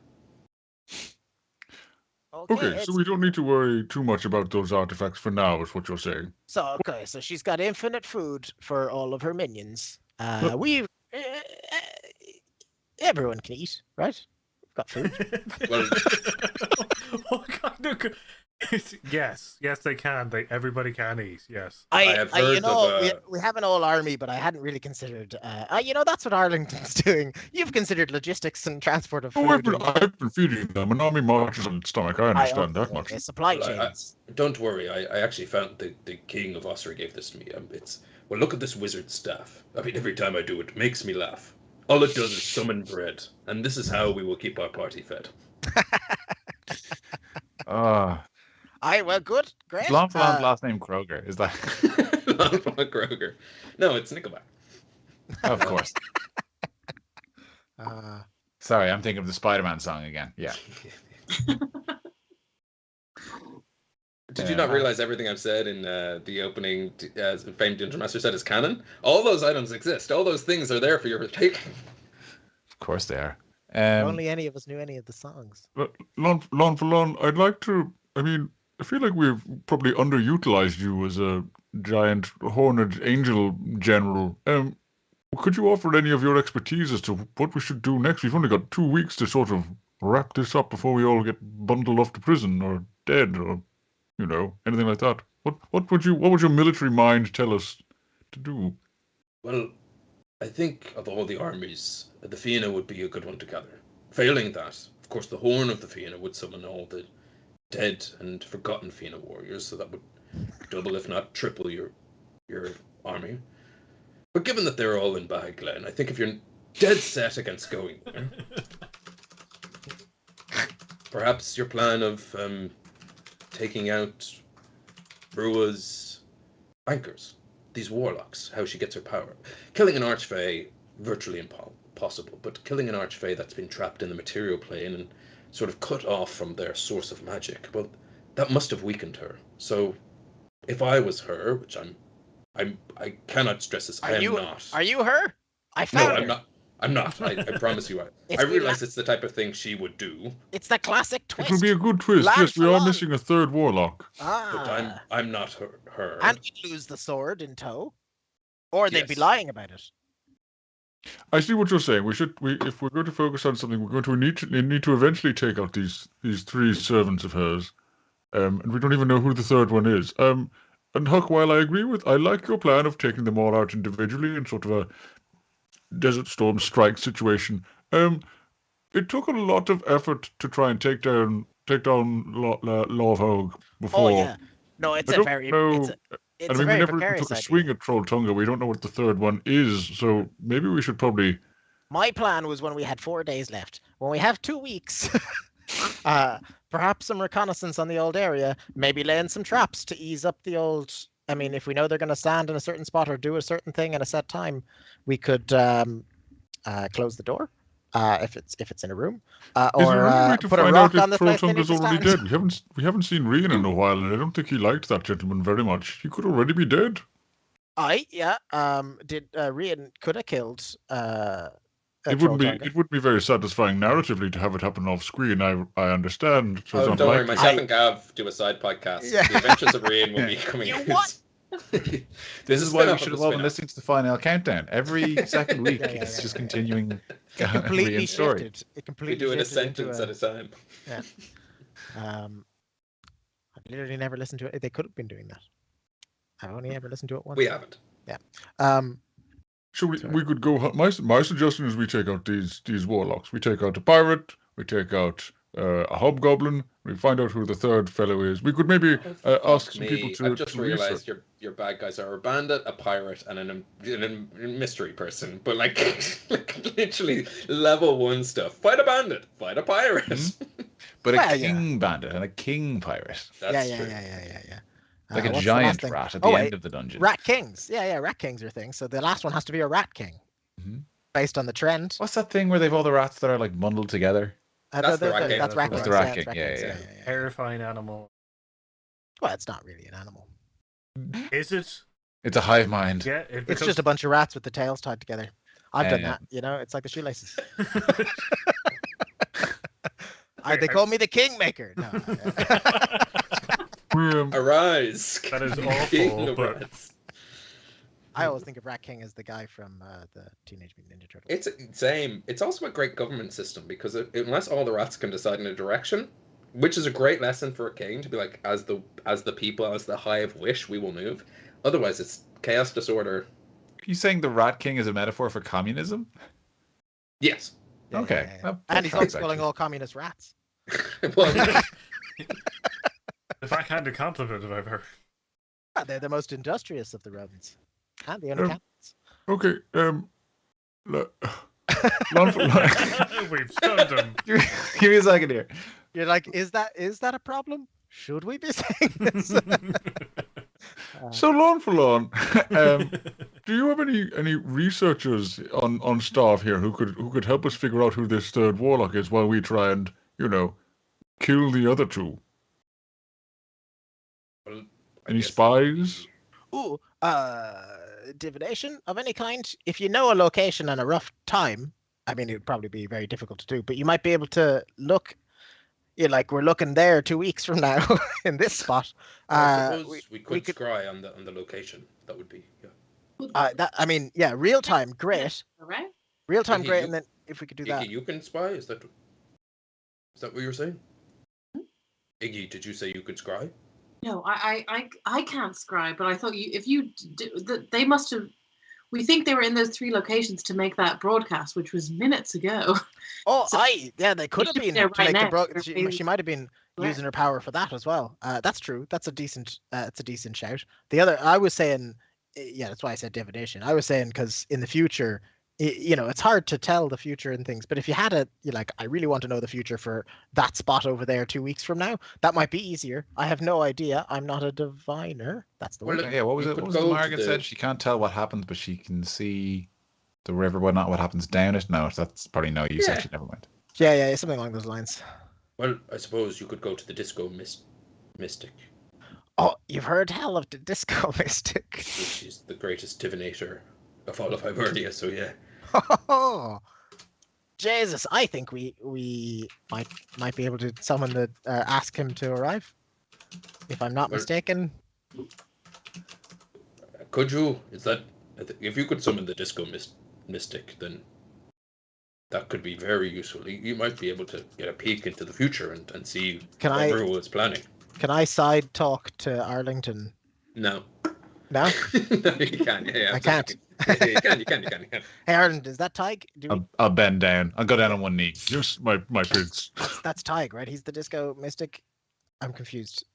Okay, so we don't need to worry too much about those artifacts for now, is what you're saying. So she's got infinite food for all of her minions. Everyone can eat, right? We've got food. Well, what kind of... Yes, they can. Everybody can eat. Yes, I have heard we have an whole army, but I hadn't really considered. That's what Arlington's doing. You've considered logistics and transport of food. I've been feeding them. An army marches on its stomach. I understand that much. Supply chains. Don't worry. I actually found the king of Osra gave this to me. Look at this wizard staff. I mean, every time I do it, it makes me laugh. All it does is summon bread, and this is how we will keep our party fed. Well, good, great. Blonde last name Kroger, is that? Blonde Kroger. No, it's Nickleback. Of course. Sorry, I'm thinking of the Spider-Man song again. Yeah. Did you not realize everything I've said in the opening famed Dungeon Master said is canon? All those items exist. All those things are there for your taking. Of course they are. If only any of us knew any of the songs. Lon for Lon, I'd like to... I feel like we've probably underutilized you as a giant horned angel general. Could you offer any of your expertise as to what we should do next? We've only got 2 weeks to sort of wrap this up before we all get bundled off to prison or dead or, anything like that. What would your military mind tell us to do? Well, I think of all the armies, the Fianna would be a good one to gather. Failing that, of course, the Horn of the Fianna would summon all the dead and forgotten Fianna warriors, so that would double, if not triple, your army. But given that they're all in Beatha Gleann, I think if you're dead set against going there, perhaps your plan of taking out Rua's bankers, these warlocks, how she gets her power. Killing an archfey, virtually impossible, but killing an archfey that's been trapped in the material plane and sort of cut off from their source of magic, well, that must have weakened her. So, if I was her, which I cannot stress this, I am not. Are you her? I found her. No, I'm not. I promise you. I realize it's the type of thing she would do. It's the classic twist. It would be a good twist. Yes, we are missing a third warlock. But I'm not her. And we'd lose the sword in tow. Or they'd be lying about it. I see what you're saying. If we're going to focus on something, we're going to need to eventually take out these three servants of hers, and we don't even know who the third one is. And Huck, while I like your plan of taking them all out individually in sort of a Desert Storm strike situation. It took a lot of effort to try and take down Lord Hogue before. Oh yeah, no, it's I a don't very know. it's I a mean, we very never even precarious took a idea. swing at Troll Tonga. We don't know what the third one is, so maybe we should probably. My plan was when we had 4 days left. When we have 2 weeks, perhaps some reconnaissance on the old area, maybe laying some traps to ease up the old. I mean, if we know they're going to stand in a certain spot or do a certain thing at a set time, we could close the door if it's in a room, Is there any way to put a find rock out on the if Troll place they need Tonga's to already stand. dead? We haven't seen Rian in a while, and I don't think he liked that gentleman very much. He could already be dead. Rian could have killed It wouldn't be very satisfying narratively to have it happen off screen. I understand. So Oh, don't worry, myself and Gav do a side podcast. Yeah. The Adventures of Rian will be coming. You what? This is why we should have all been listening to the final countdown every second week. It's just continuing. It completely Rian's story. shifted. It We completely do it a shifted into sentence at a time. Yeah. I've literally never listened to it. They could have been doing that. I've only ever listened to it once. We haven't. Yeah. So we could go. My suggestion is we take out these warlocks. We take out a pirate. We take out a hobgoblin. We find out who the third fellow is. We could maybe ask some people to. I've just realised your bad guys are a bandit, a pirate, and a mystery person. But like literally level 1 stuff. Fight a bandit. Fight a pirate. Mm-hmm. But a king bandit and a king pirate. That's true. Yeah. Like a what's the giant last thing? rat at the end of the dungeon. Rat kings. Yeah, rat kings are things. So the last one has to be a rat king, based on the trend. What's that thing where they've all the rats that are like bundled together? That's the rat king. That's rat That's kings. the rat king. Rat Yeah, kings, yeah. Terrifying animal. Well, it's not really an animal. Is it? It's a hive mind. Yeah, It's just a bunch of rats with the tails tied together. I've done that. You know, it's like the shoelaces. They call me the kingmaker. No. Arise. That is King awful. of But rats. I always think of Rat King as the guy from the Teenage Mutant Ninja Turtles. It's same. It's also a great government system because unless all the rats can decide in a direction, which is a great lesson for a king to be like, as the people, as the hive wish, we will move. Otherwise, it's chaos, disorder. Are you saying the Rat King is a metaphor for communism? Yes. Okay. Yeah. That And he's tracks, calling actually. all communist rats. Well, the backhanded compliment, if I've heard. They're the most industrious of the rodents. And the only cats. Okay. We've stunned him. Give me a second here. You're like, is that a problem? Should we be saying this? So Lawn for Lawn, do you have any researchers on staff here who could help us figure out who this third warlock is while we try and kill the other two? well, Any spies? Ooh, divination of any kind. If you know a location and a rough time, I mean, it would probably be very difficult to do, but you might be able to look. You're like, we're looking there 2 weeks from now in this spot. I suppose we could scry on the location. That would be real time, great. Right? Real time, Iggy, great. you- And then if we could do Iggy, that, you can spy? Is that what you were saying? Iggy, did you say you could scry? No, I can't scry, but I thought they must have. We think they were in those 3 locations to make that broadcast, which was minutes ago. they could have been there to right make now. she might have been Yeah. using her power for that as well. That's true. That's a decent shout. The other, I was saying, that's why I said divination. I was saying because in the future, it's hard to tell the future and things. But if you had I really want to know the future for that spot over there 2 weeks from now, that might be easier. I have no idea. I'm not a diviner. That's the word. Yeah, what was You it? could What was it go to Margaret said? She can't tell what happens, but she can see the river, but not what happens down it. No, that's probably no use. Yeah. Actually, never mind. Yeah, something along those lines. Well, I suppose you could go to the disco mystic, Oh, you've heard tell of the disco mystic. which is the greatest divinator of all of Hibernia. So yeah. Oh, Jesus! I think we might be able to summon the ask him to arrive. If I'm not Well- mistaken. Could you? Is that if you could summon the disco mystic, then that could be very useful. You might be able to get a peek into the future and see what Rue is planning. Can I side talk to Arlington? No. No? No, you can. Yeah, I can't. Yeah, you can. Hey, Arlington, is that Tig? I'll bend down. I'll go down on one knee. Yes, my prince. That's Tig, right? He's the disco mystic. I'm confused.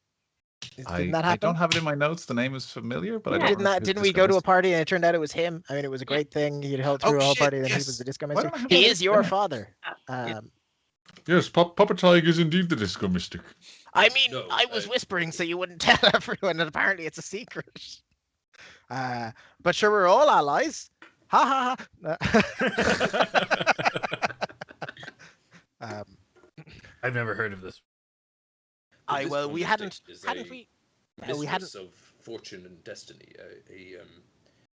Didn't I that happen? don't have it in my notes. The name is familiar, but I don't. Didn't we go to a party and it turned out it was him? I mean, it was a great thing. He held through a whole party, and he was the disco mystic. He is your father. Yes, Papa Tig is indeed the disco mystic. I mean, I was whispering so you wouldn't tell everyone, and apparently it's a secret. But sure, we're all allies. Ha ha ha. I've never heard of this. We hadn't we? We hadn't. Of fortune and destiny.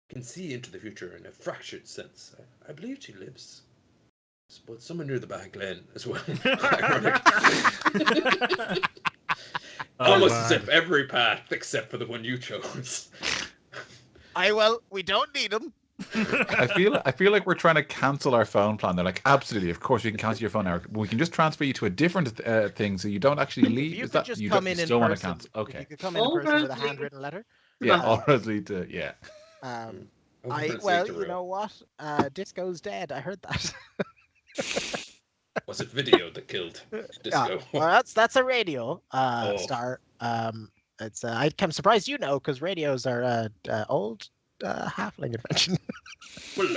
Can see into the future in a fractured sense. I believe she lives, but somewhere near the Beatha Gleann as well. Almost as if every path except for the one you chose. We don't need them. I feel like we're trying to cancel our phone plan. They're like, absolutely, of course we can cancel your phone, Eric. We can just transfer you to a different thing, so you don't actually leave. You Is could that just you come don't, in you still want to person. cancel? Okay. You could come in person with a handwritten letter. Yeah, all roads lead to yeah. You know what? Disco's dead. I heard that. Was it video that killed Disco? Well, that's a radio star. It's I'm surprised you know, because radios are old halfling invention. Well,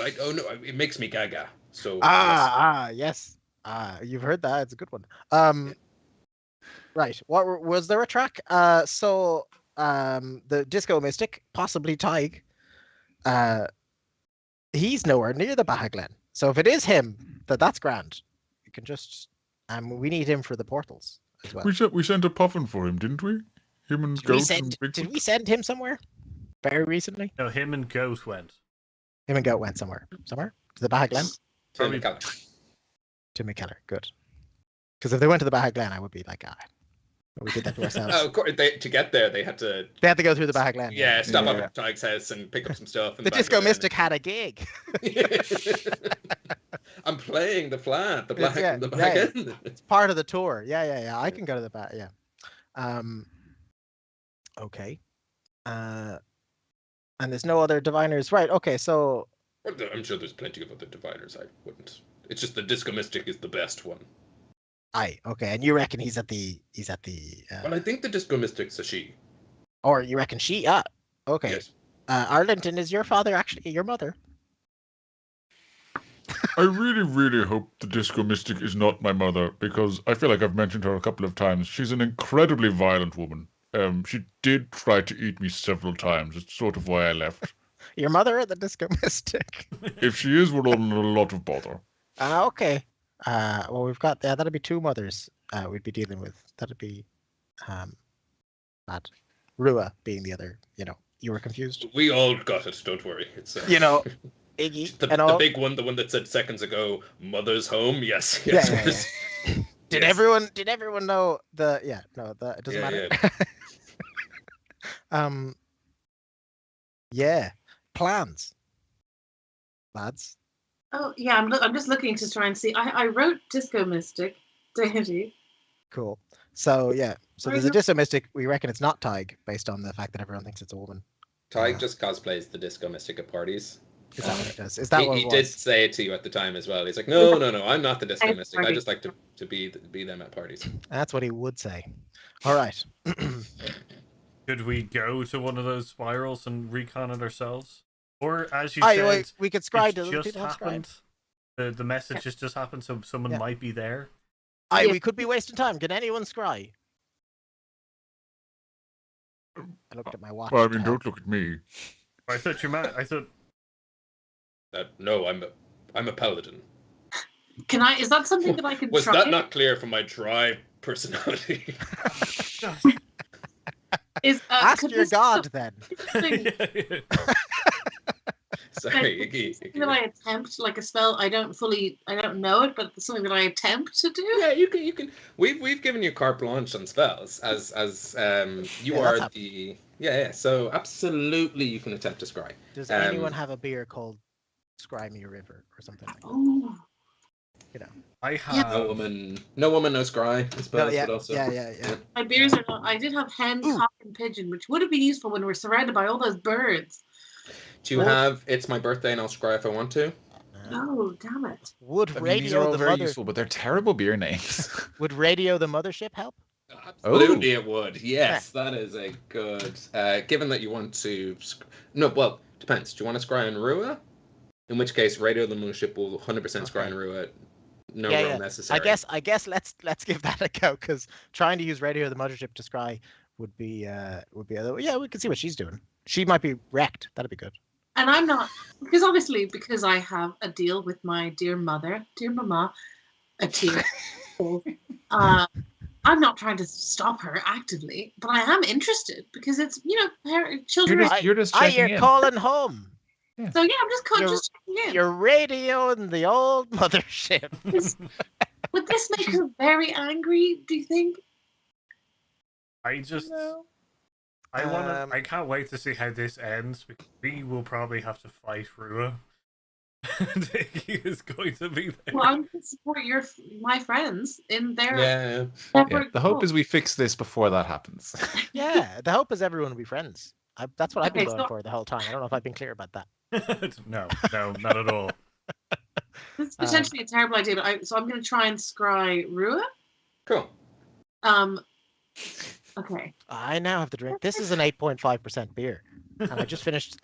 it makes me gaga. So yes. You've heard that. It's a good one. Right. What was there a track? So the disco mystic, possibly Tig. He's nowhere near the Beatha Gleann. So if it is him, that's grand. We can just we need him for the portals as well. We sent a puffin for him, didn't we? Him and Goat and Bigfoot. Did we send him somewhere? Very recently? No, him and Goat went. Him and Goat went somewhere. Somewhere? To the Beatha Gleann? To McKellar. Good. Because if they went to the Beatha Gleann, I would be like, we did that to ourselves. Of course, to get there, they had to go through the Beatha Gleann. Yeah, stop up at Tig's house and pick up some stuff. The Disco Mystic had a gig. I'm playing the flat, the Beatha Gleann. It's part of the tour. Yeah. I can go to the Beatha. Yeah. Okay. And there's no other diviners, right? Okay, so I'm sure there's plenty of other diviners. I wouldn't. It's just the Disco Mystic is the best one. Okay, and you reckon he's at the Well, I think the Disco Mystic's a she. Or you reckon she? Okay. Yes. Arlington, is your father actually your mother? I really, really hope the Disco Mystic is not my mother, because I feel like I've mentioned her a couple of times. She's an incredibly violent woman. She did try to eat me several times. It's sort of why I left. Your mother or the Disco Mystic? If she is, we're in a lot of bother. Okay. Well, we've got that'll be two mothers we'd be dealing with. That'd be that Rua being the other. You were confused. We all got it. Don't worry. It's Iggy the big one, the one that said seconds ago, mother's home. Yes. Yeah. Did everyone know the? Yeah. No. It doesn't matter. Yeah. Plans, lads. Oh yeah, I'm just looking to try and see. I wrote Disco Mystic, deity. Cool. So yeah, there's a Disco Mystic. We reckon it's not Tig, based on the fact that everyone thinks it's a woman. Tig just cosplays the Disco Mystic at parties. Is that what it does? Is that what he did say it to you at the time as well? He's like, no, I'm not the Disco Mystic. I just like to be them at parties. That's what he would say. All right. Could we go to one of those spirals and recon it ourselves? Or, as you said, we could scry to just happened. The message has just happened, so someone might be there. We could be wasting time. Can anyone scry? I looked at my watch. Well, I mean, don't look at me. I thought you meant. I thought. No, I'm a paladin. Can I? Is that something that I can? Was try? that not clear from my dry personality? Ask your god then. Sorry, Iggy. Something that I attempt, like a spell. I don't know it, but it's something that I attempt to do. Yeah, you can. We've given you carte blanche on spells as you are the. Yeah. So absolutely, you can attempt to scry. Does anyone have a beer called scry me a river or something like that. Oh, You know. I have No woman, no scry, I suppose. yeah, but also, yeah. my beers are not. I did have hen, Ooh. cock, and pigeon, which would have been useful when we're surrounded by all those birds. Do you have "It's my birthday and I'll scry if I want to"? No, damn it. Would I mean, radio these are all the very mother? useful, but they're terrible beer names. Would radio the mothership help? Absolutely, it would. Yes, that is a good. Given that you want to, no, well, depends. Do you want to scry in Rua? In which case, radio the mothership will 100% scry in Rua. No roll necessary. I guess let's give that a go, because trying to use radio the mothership to scry would be yeah, we can see what she's doing. She might be wrecked. That'd be good. And I'm not, because I have a deal with my dear mother, dear mama, a tear. I'm not trying to stop her actively, but I am interested because it's, children. You're just you're checking in. calling home. Yeah. So yeah, I'm just checking in. You're radioing the old mothership. Would this make her very angry, do you think? No. I can't wait to see how this ends, because we will probably have to fight Rua. He is going to be there. Well, I'm going to support my friends in their. Yeah. The hope is we fix this before that happens. Yeah, the hope is everyone will be friends. That's what I've been going for the whole time. I don't know if I've been clear about that. No, not at all. This is potentially a terrible idea, but I'm going to try and scry Rua. Cool. Okay. I now have to drink. This is an 8.5% beer, and I just finished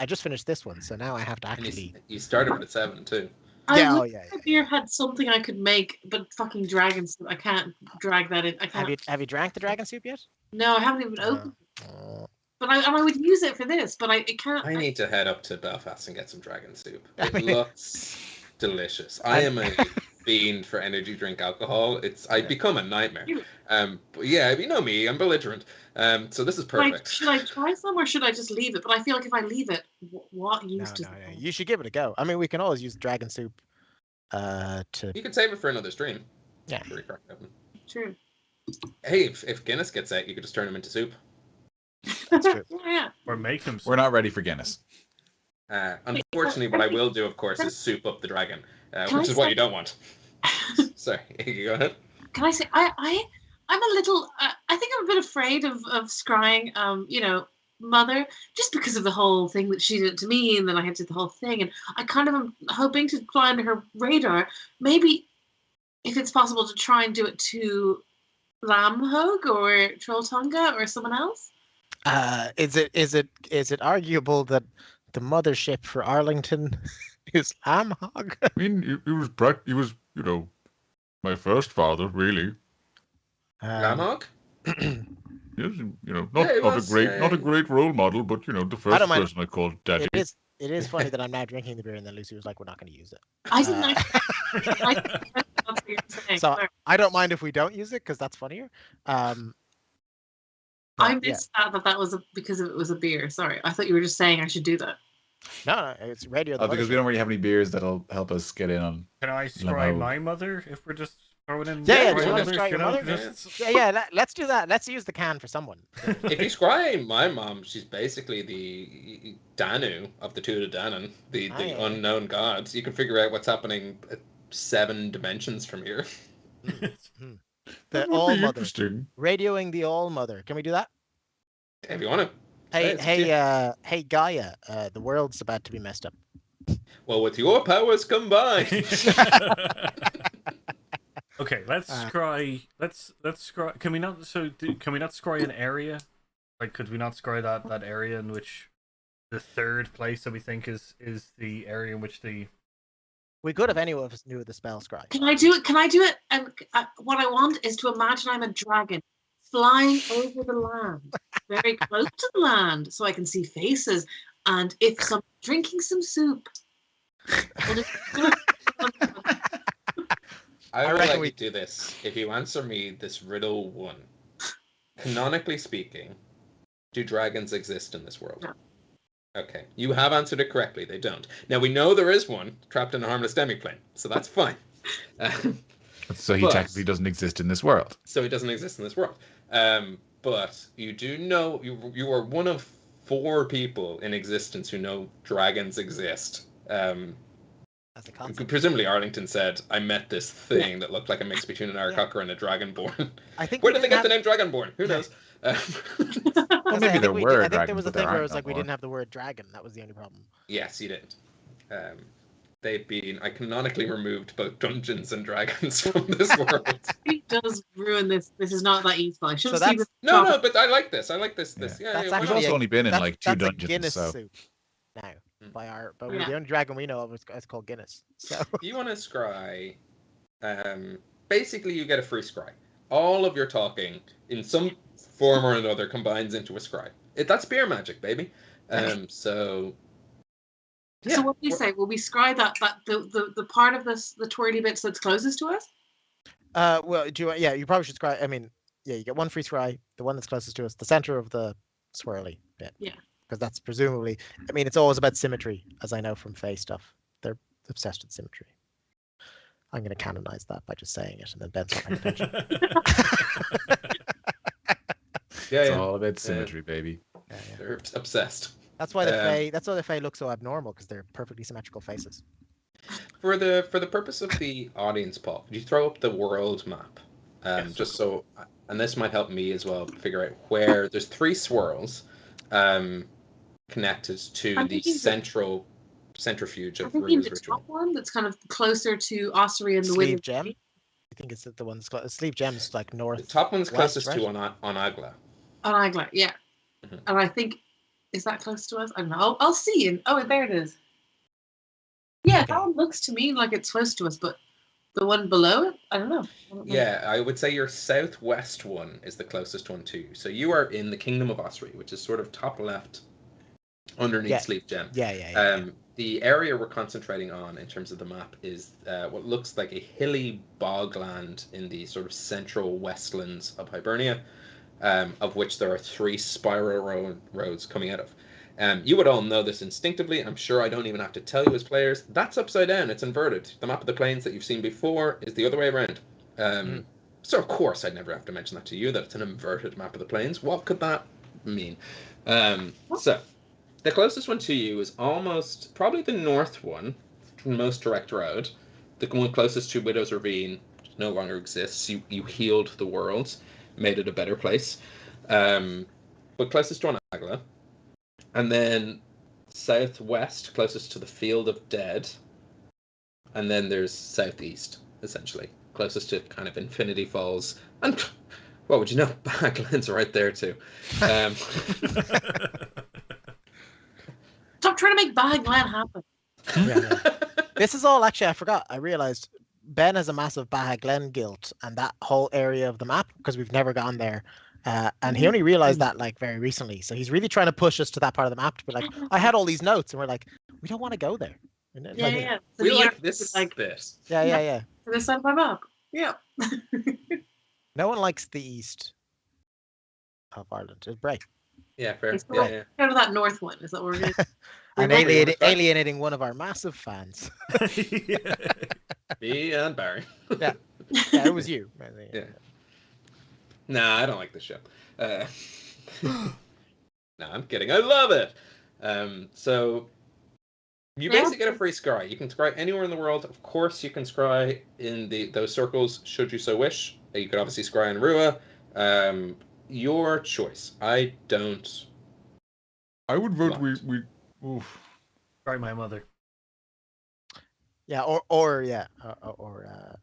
this one, so now I have to actually. You started with a 7 too. Yeah, My beer had something I could make, but fucking dragon soup. I can't drag that in. I can't. Have you drank the dragon soup yet? No, I haven't even opened it. But I would use it for this, but I can't. I need to head up to Belfast and get some dragon soup. It looks delicious. I am a fiend for energy drink alcohol. I become a nightmare. But yeah, you know me, I'm belligerent. So this is perfect. Should I try some, or should I just leave it? But I feel like if I leave it, what use does it? You should give it a go. I mean, we can always use dragon soup. You can save it for another stream. Yeah. True. Hey, if Guinness gets out, you could just turn them into soup. That's true. Yeah. Or make them. We're not ready for Guinness. Unfortunately, what I will do, of course, is soup up the dragon, which is what you don't want. Sorry, you go ahead. Can I say I'm a little. I think I'm a bit afraid of scrying. Mother, just because of the whole thing that she did to me, and then I had to do the whole thing, and I kind of am hoping to fly under her radar. Maybe if it's possible to try and do it to Lamhug or Trolltunga or someone else. Is it arguable that the mothership for Arlington is Lamhug? I mean, he was my first father, really. Lamhug? Yes, not a great role model, but the first person I called daddy. It is funny that I'm now drinking the beer, and then Lucy was like, "We're not going to use it." I didn't. That's what you're saying. So I don't mind if we don't use it, because that's funnier. I missed that was because it was a beer. Sorry, I thought you were just saying I should do that. No, it's radio. Because we don't really have any beers that'll help us get in on. Can I scry my mother if we're just throwing in? Yeah. Do you want to scry your mother? Yeah. Let's do that. Let's use the can for someone. If you scry my mom, she's basically the Danu of the two of Danon, the unknown gods. You can figure out what's happening at 7 dimensions from here. The All Mother. Radioing the All Mother. Can we do that? If you want to. Hey, Gaia. The world's about to be messed up. Well, with your powers combined. Okay, let's scry. Let's scry. Can we not? Can we not scry an area? Like, could we not scry that area in which the third place that we think is the area in which the. We could, if any of us knew the spell scry. Can I do it? And what I want is to imagine I'm a dragon flying over the land, very close to the land, so I can see faces. And if someone's drinking some soup, I would like to do this. If you answer me this riddle 1, canonically speaking, do dragons exist in this world? No. Okay, you have answered it correctly. They don't. Now we know there is one trapped in a harmless demiplane, so that's fine. So he technically doesn't exist in this world. So he doesn't exist in this world. But you do know you are one of 4 people in existence who know dragons exist. as a concept. Presumably Arlington said, I met this thing that looked like a mix between an Aarakocra and a Dragonborn. I think Where did they get the name Dragonborn? Who knows? Well, maybe there were I think there dragons, was a but there thing where it aren't was no like we more. didn't have the word dragon. That was the only problem. Yes, you did. They've been iconically removed both Dungeons and Dragons from this world. It does ruin this. This is not that useful. I should So see this. No, but I like this. I like this. Yeah. Yeah, That's why actually We've not? also only been in that's, like 2 that's a dungeons, Guinness so soup now. But Yeah. the only dragon we know of is called Guinness. So You want to scry. Basically, you get a free scry. All of your talking, in some form or another, combines into a scry. That's beer magic, baby. So... Yeah, So what do you say? Will we scry that the part of the twirly bits that's closest to us? well, you probably should scry. I mean, yeah, you get one free scry, the one that's closest to us, the center of the swirly bit. Yeah. Because that's presumably, I mean, it's always about symmetry, as I know from Fae stuff. They're obsessed with symmetry. I'm going to canonize that by just saying it, and then Ben's not paying attention. it's all about symmetry, baby. Yeah. They're obsessed. That's why the Fae look so abnormal, because they're perfectly symmetrical faces. For the purpose of the audience, Paul, could you throw up the world map? Yes, Just so, and this might help me as well figure out where there's 3 swirls connected to the centrifuge I of think Rua's the ritual. top one that's kind of closer to Ossuary and the Sleeve Wind. gem. I think it's the one that's Sleeve gem's like north. The top one's west, closest right? to on Agla. On Agla, yeah. Mhm. And I think, is that close to us? I don't know. I'll see you. Oh, there it is. Yeah, that one looks to me like it's close to us, but the one below it, I don't know. Yeah, I would say your southwest one is the closest one to you. So you are in the Kingdom of Ossuary, which is sort of top left underneath Sleeve Gem. Yeah. The area we're concentrating on in terms of the map is what looks like a hilly bogland in the sort of central westlands of Hibernia, of which there are 3 spiral roads coming out of. You would all know this instinctively. I'm sure I don't even have to tell you as players. That's upside down. It's inverted. The map of the plains that you've seen before is the other way around. So of course I'd never have to mention that to you, that it's an inverted map of the plains. What could that mean? So the closest one to you is almost probably the north one, most direct road. The one closest to Widow's Ravine no longer exists. You healed the world, made it a better place. But closest to Agla. And then southwest, closest to the Field of Dead. And then there's southeast, essentially, closest to kind of Infinity Falls. And what would you know? Baglands right there too. Stop trying to make Bagland happen. Yeah. This is all actually, I forgot. I realized Ben has a massive Baja Glen guilt and that whole area of the map because we've never gone there. And he only realized that like very recently. So he's really trying to push us to that part of the map to be like, I had all these notes, and we're like, we don't want to go there. Yeah. So We the like Earth this is like bit. Yeah. to this side of my map. Yeah. No one likes the east of Ireland. It's Bray. Yeah, fair. It's Yeah. Kind of that north one. Is that what we're going to And Right. alienating one of our massive fans. Me and Barry. Yeah, it was you. Yeah. Nah, I don't like this show. No, I'm kidding. I love it. So you basically get a free scry. You can scry anywhere in the world. Of course, you can scry in those circles, should you so wish. You could obviously scry in Rua. Your choice. I don't. I would vote Blocked. we oof. Sorry, my mother. Yeah, or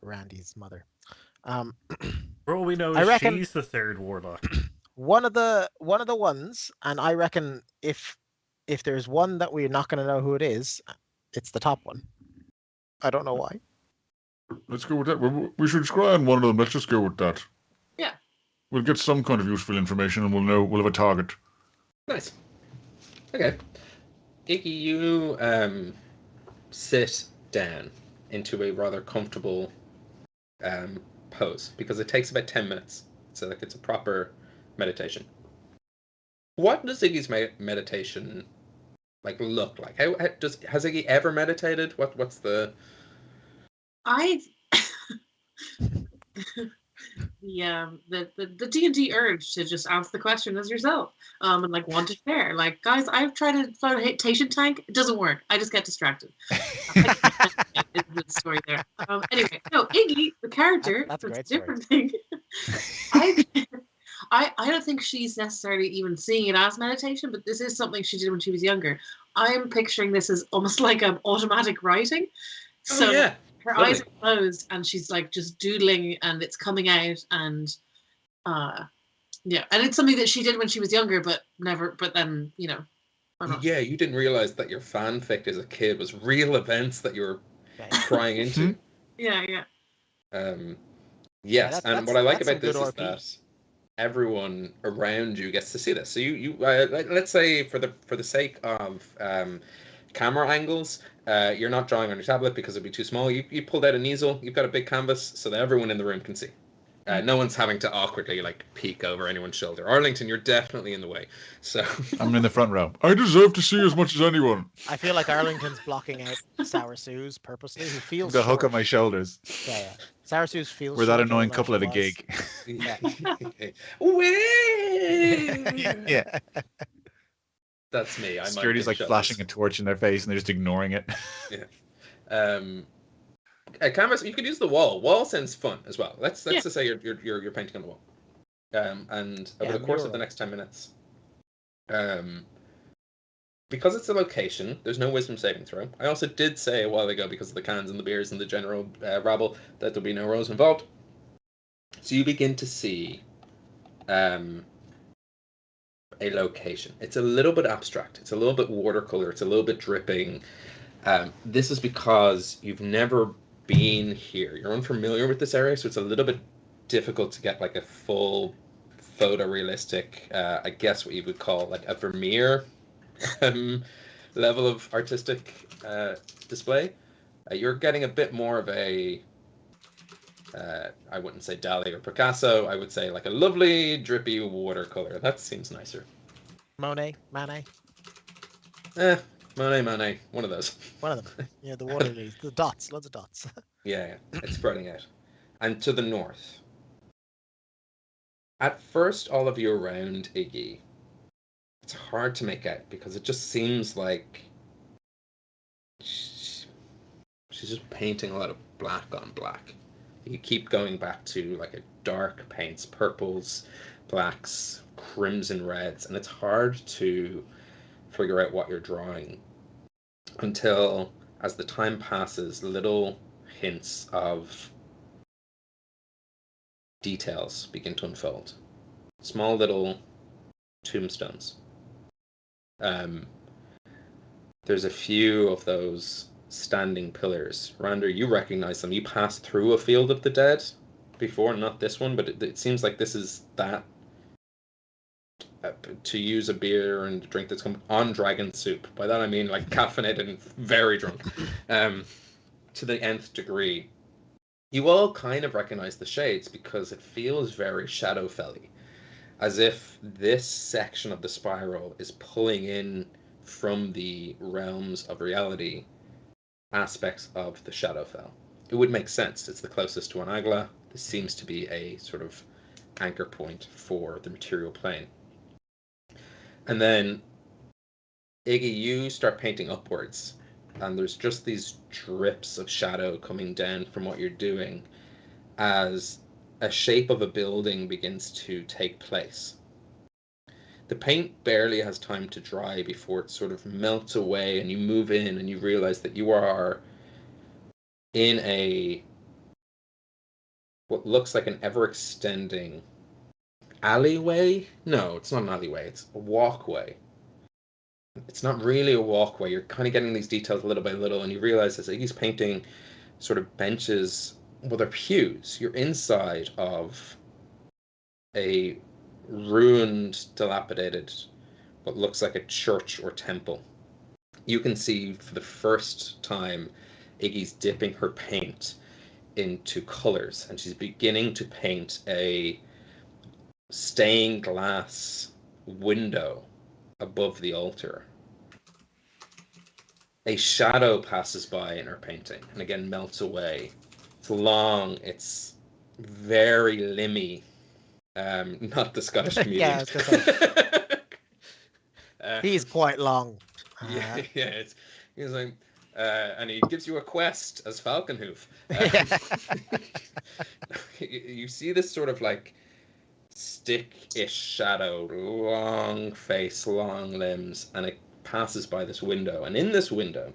Randy's mother. For all we know, I reckon- she's the 3rd warlock. One of the ones, and I reckon if there's one that we're not going to know who it is, it's the top one. I don't know why. Let's go with that. We should scry on one of them. Let's just go with that. Yeah. We'll get some kind of useful information and we'll have a target. Nice. Okay. Iggy, you sit down into a rather comfortable pose because it takes about 10 minutes. So like it's a proper meditation. What does Iggy's meditation like look like? Has Iggy ever meditated? What's the I've the D&D urge to just answer the question as yourself, and like want to share. Like, guys, I've tried to flotation tank. It doesn't work. I just get distracted. Is the story there. Anyway, no, Iggy, the character, That's a a great different thing. I don't think she's necessarily even seeing it as meditation, but this is something she did when she was younger. I'm picturing this as almost like an automatic writing. So yeah, her totally. eyes are closed and she's like just doodling and it's coming out, and yeah, and it's something that she did when she was younger, but then, you know. Yeah, you didn't realize that your fanfic as a kid was real events that you were prying into. Yeah. Yes, and what I like about some this good is RP. that everyone around you gets to see this. So let's say for the sake of camera angles, you're not drawing on your tablet because it'd be too small. You pulled out an easel. You've got a big canvas so that everyone in the room can see. No one's having to awkwardly like peek over anyone's shoulder. Arlington, you're definitely in the way. So I'm in the front row. I deserve to see as much as anyone. I feel like Arlington's blocking out Sour Suze purposely, who feels The hook short. on my shoulders. Yeah. Sour Suze feels We're that shorter annoying than couple at a she was. gig. Yeah. That's me. Sturdy's like flashing a torch in their face and they're just ignoring it. A canvas. You could use the wall. Wall sounds fun as well. Let's just say you're painting on the wall. And over the course of the next 10 minutes, because it's a location, there's no wisdom saving throw. I also did say a while ago, because of the cans and the beers and the general rabble, that there'll be no rolls involved. So you begin to see a location. It's a little bit abstract. It's a little bit watercolor. It's a little bit dripping. This is because you've never been here. You're unfamiliar with this area, so it's a little bit difficult to get like a full photorealistic, I guess what you would call like a Vermeer level of artistic display. You're getting a bit more of a, I wouldn't say Dali or Picasso, I would say like a lovely drippy watercolor. That seems nicer. Monet, Manet. Monet, one of those. One of them. Yeah, the water leaves, the dots, lots of dots. Yeah, it's spreading out. And to the north. At first, all of you around Iggy, it's hard to make out because it just seems like she's just painting a lot of black on black. You keep going back to like a dark paints, purples, blacks, crimson reds, and it's hard to figure out what you're drawing until, as the time passes, little hints of details begin to unfold. Small little tombstones. There's a few of those standing pillars. Rander, you recognize them. You passed through a field of the dead before, not this one, but it seems like this is that. To use a beer and a drink that's come on dragon soup. By that I mean like caffeinated and very drunk. To the nth degree. You all kind of recognize the shades because it feels very Shadowfelly. As if this section of the spiral is pulling in from the realms of reality aspects of the Shadowfell. It would make sense. It's the closest to Anagla. This seems to be a sort of anchor point for the material plane. And then, Iggy, you start painting upwards, and there's just these drips of shadow coming down from what you're doing as a shape of a building begins to take place. The paint barely has time to dry before it sort of melts away, and you move in and you realize that you are in what looks like an ever-extending alleyway? No, it's not an alleyway, it's a walkway. It's not really a walkway. You're kind of getting these details little by little, and you realize as Iggy's painting sort of benches, well, they're pews. You're inside of a ruined, dilapidated, what looks like a church or temple. You can see for the first time Iggy's dipping her paint into colors, and she's beginning to paint a stained glass window above the altar. A shadow passes by in her painting and again melts away. It's long, it's very limmy. Not the Scottish comedian. Yeah, I was gonna say. He's quite long. Yeah, he's like, and he gives you a quest as Falconhoof. You see this sort of like stick-ish shadow, long face, long limbs, and it passes by this window. And in this window,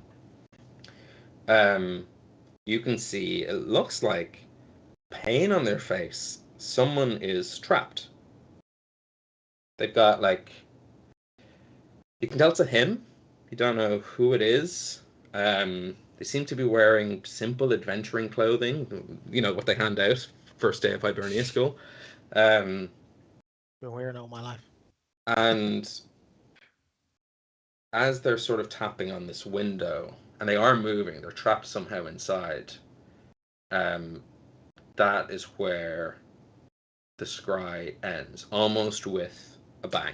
you can see it looks like pain on their face. Someone is trapped. They've got like, you can tell it's a him. You don't know who it is. They seem to be wearing simple adventuring clothing. You know what they hand out first day of Hibernia school. Been wearing all my life. And as they're sort of tapping on this window, and they are moving, they're trapped somehow inside. That is where the scry ends, almost with a bang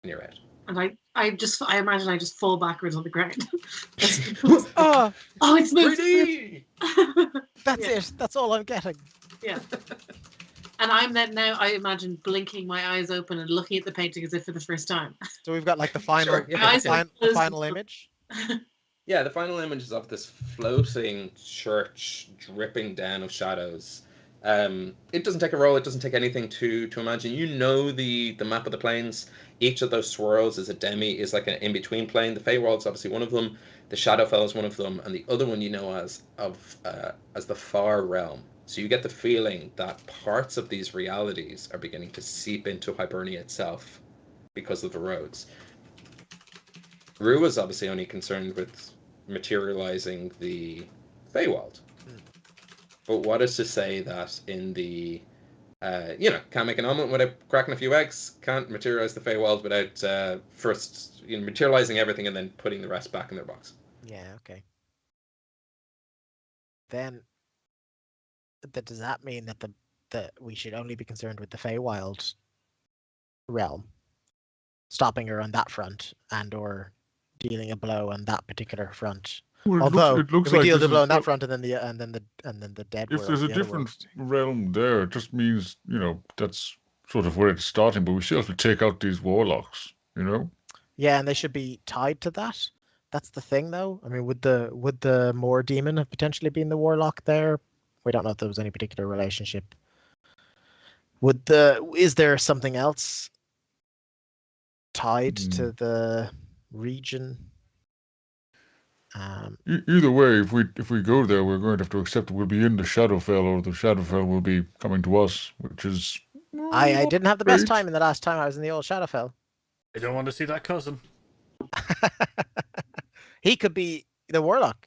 in your head. And I imagine I just fall backwards on the ground. Oh, it's moved. 3D! that's it. That's all I'm getting. Yeah. And I'm then now, I imagine, blinking my eyes open and looking at the painting as if for the first time. So we've got like the final, Sure, yeah. the final image. Yeah, the final image is of this floating church dripping down of shadows. It doesn't take a roll, it doesn't take anything to imagine. You know the map of the planes. Each of those swirls is a demi, is like an in-between plane. The Feywild is obviously one of them. The Shadowfell is one of them. And the other one you know as the Far Realm. So you get the feeling that parts of these realities are beginning to seep into Hibernia itself because of the roads. Rue is obviously only concerned with materializing the Feywild. But what is to say that in the, can't make an omelet without cracking a few eggs, can't materialize the Feywild without first materializing everything and then putting the rest back in their box. Yeah, okay. Then, does that mean that we should only be concerned with the Feywild realm, stopping her on that front and or dealing a blow on that particular front? Well, Although it looks if we like deal this the blow is on that front and then the dead if world, there's a the other different world. realm there, it just means, that's sort of where it's starting, but we still have to take out these warlocks, Yeah, and they should be tied to that. That's the thing, though. I mean, would the Moor demon have potentially been the warlock there? We don't know if there was any particular relationship. Is there something else tied to the region? Either way, if we go there, we're going to have to accept we'll be in the Shadowfell, or the Shadowfell will be coming to us, which is... I didn't have the best great. time in the last time I was in the old Shadowfell. I don't want to see that cousin. He could be the warlock,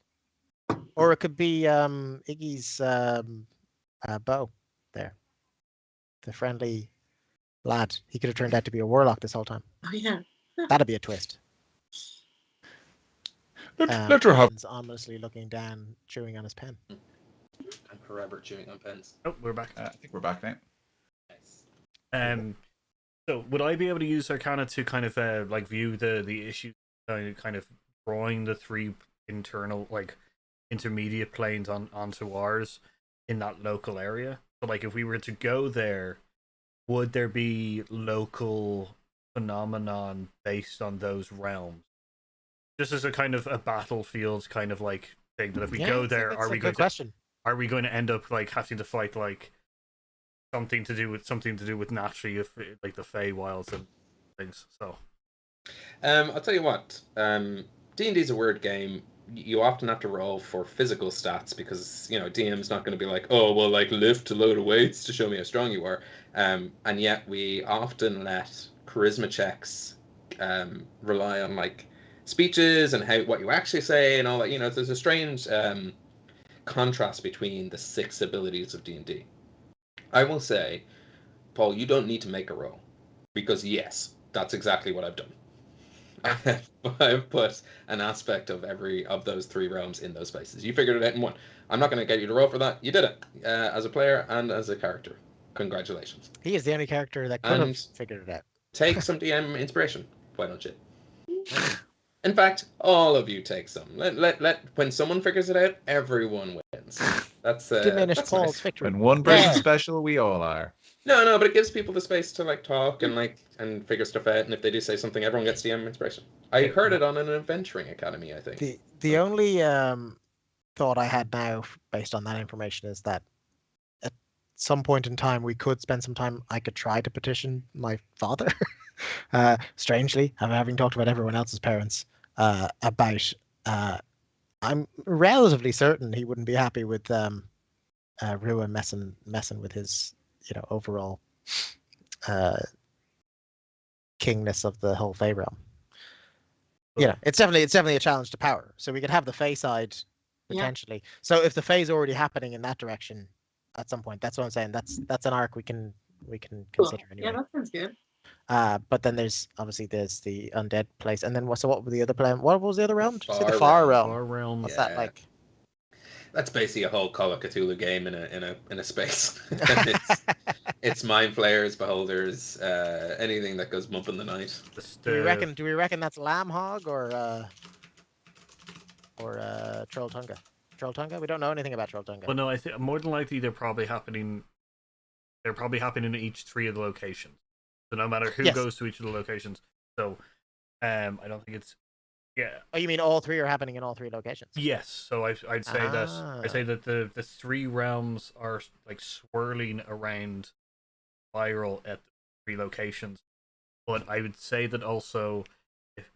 or it could be Iggy's bow there, the friendly lad. He could have turned out to be a warlock this whole time. Oh, yeah. That'd be a twist. Let her have... Ian's ominously looking down, chewing on his pen. I'm forever chewing on pens. Oh, we're back. I think we're back now. Nice. So would I be able to use Arcana to kind of view the issue, kind of drawing the three internal intermediate planes onto ours in that local area? So if we were to go there, would there be local phenomenon based on those realms? Just as a kind of a battlefield kind of thing that if we go there, are we going to end up having to fight something to do with naturally the Feywilds and things? So I'll tell you what, D&D is a weird game. You often have to roll for physical stats because DM's not going to be like, oh well, lift a load of weights to show me how strong you are, and yet we often let charisma checks rely on speeches and what you actually say and all that. There's a strange contrast between the 6 abilities of D&D. I will say, Paul, you don't need to make a roll because yes, that's exactly what I've done. I've put an aspect of every of those 3 realms in those spaces. You figured it out in one. I'm not going to get you to roll for that. You did it as a player and as a character. Congratulations. He is the only character that could have figured it out. Take some DM inspiration. Why don't you? In fact, all of you take some. Let when someone figures it out, everyone wins. That's Diminish that's Paul's nice. victory. And one person Yeah. special, we all are. No, but it gives people the space to like talk and figure stuff out. And if they do say something, everyone gets DM inspiration. I heard it on an adventuring academy, I think. The only thought I had now, based on that information, is that at some point in time we could spend some time. I could try to petition my father. Strangely, having talked about everyone else's parents about. I'm relatively certain he wouldn't be happy with Rua messing with his, overall kingness of the whole Fey realm. It's definitely a challenge to power. So we could have the Fey side potentially. Yeah. So if the Fey is already happening in that direction at some point, that's what I'm saying. That's an arc we can consider anyway. Yeah, that sounds good. But then there's the undead place, and then what were the other plan? What was the other realm? Did you say the Far realm? Far realm. What's that like? That's basically a whole Call of Cthulhu game in a space. It's mind flayers, beholders, anything that goes bump in the night. Do we reckon that's Lamb Hog or Troll Tunga? Troll Tunga? We don't know anything about Troll Tunga. Well, no, I think more than likely they're probably happening in each 3 of the locations. So no matter who goes to each of the locations. So I don't think it's Oh, you mean all 3 are happening in all 3 locations? Yes. So I'd say that the 3 realms are like swirling around spiral at the 3 locations. But I would say that also if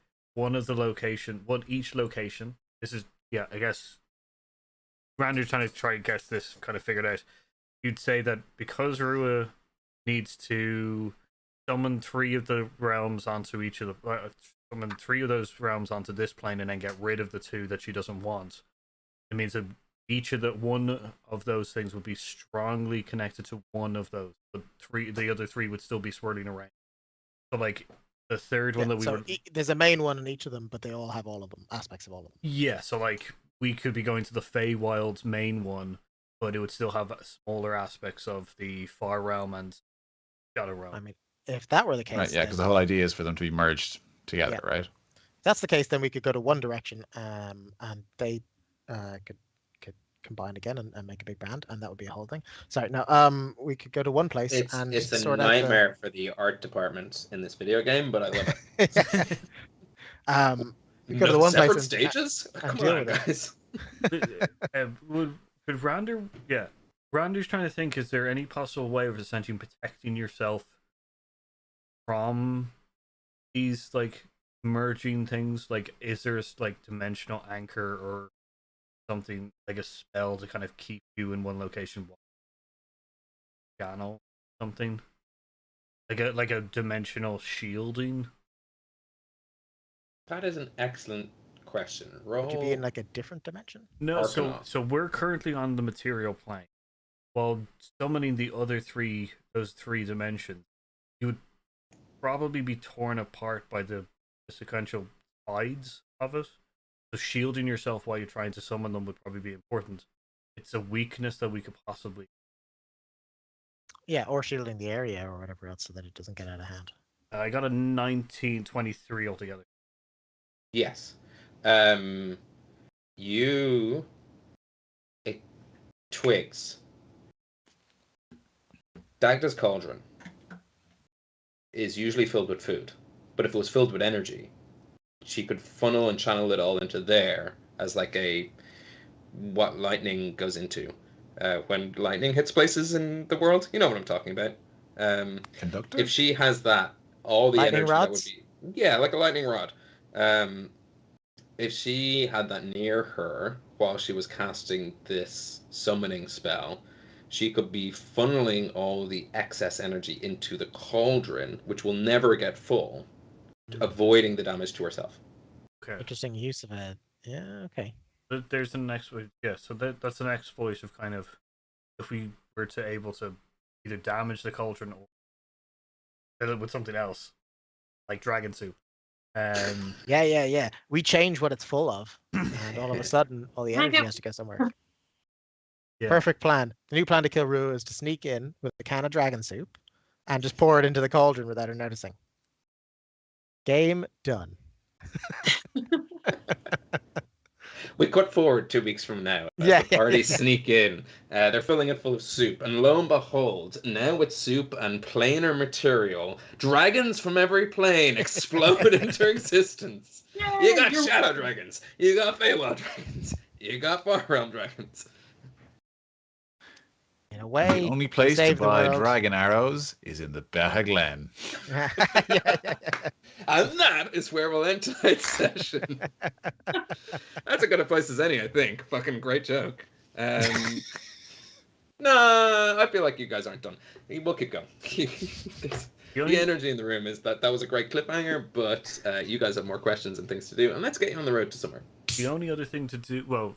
each location, this is I guess Randy's trying to get this kind of figured out. You'd say that because Rua needs to summon 3 of the realms onto each of the summon 3 of those realms onto this plane and then get rid of the 2 that she doesn't want. It means that one of those things would be strongly connected to one of those, but the other 3 would still be swirling around. So like the third one that there's a main one in each of them, but they all have all of them, aspects of all of them. Yeah, so like we could be going to the Feywild's main one, but it would still have smaller aspects of the Far Realm and Shadow Realm. I mean, if that were the case, right? Yeah, because the whole idea is for them to be merged together, right? If that's the case, then we could go to one direction, and they could combine again and make a big band, and that would be a whole thing. Sorry, no, we could go to one place. It's a nightmare for the art department in this video game, but I love it. We go to the one place separate stages. Come on, guys. Could Rander? Yeah, Rander's trying to think. Is there any possible way of essentially protecting yourself from these like merging things? Like, is there a like dimensional anchor or something like a spell to kind of keep you in one location? Channel something like a dimensional shielding. That is an excellent question. Would you be in like a different dimension? No, so we're currently on the material plane. While summoning those 3 dimensions, you would probably be torn apart by the sequential sides of it. So shielding yourself while you're trying to summon them would probably be important. It's a weakness that we could possibly... Yeah, or shielding the area or whatever else so that it doesn't get out of hand. I got a 1923 altogether. Yes. Twigs. Dagda's cauldron is usually filled with food, but if it was filled with energy, she could funnel and channel it all into there as like what lightning goes into. When lightning hits places in the world, you know what I'm talking about. Conductor? If she has that, all the lightning energy rods? that would be... Yeah, like a lightning rod. If she had that near her while she was casting this summoning spell, she could be funneling all the excess energy into the cauldron, which will never get full, avoiding the damage to herself. Okay. Interesting use of it. Yeah, okay. There's an exploit. Yeah, so that's an exploit of kind of if we were to able to either damage the cauldron or fill it with something else, like dragon soup. Yeah. We change what it's full of, and all of a sudden, all the energy has to go somewhere. Yeah. Perfect plan. The new plan to kill Rue is to sneak in with a can of dragon soup and just pour it into the cauldron without her noticing. Game done. We cut forward 2 weeks from now. Yeah, The party sneak in. They're filling it full of soup, and lo and behold, now with soup and plainer material, dragons from every plane explode into existence. Yay, You got you're- shadow dragons. You got Feywild dragons. You got Far Realm dragons. In a way, The only place to save the buy world. dragon arrows is in the Beatha Gleann. Yeah. And that is where we'll end tonight's session. That's as good a place as any, I think. Fucking great joke. No, I feel like you guys aren't done. We'll keep going. The energy in the room is that was a great cliffhanger, but you guys have more questions and things to do, and let's get you on the road to somewhere. The only other thing to do, well,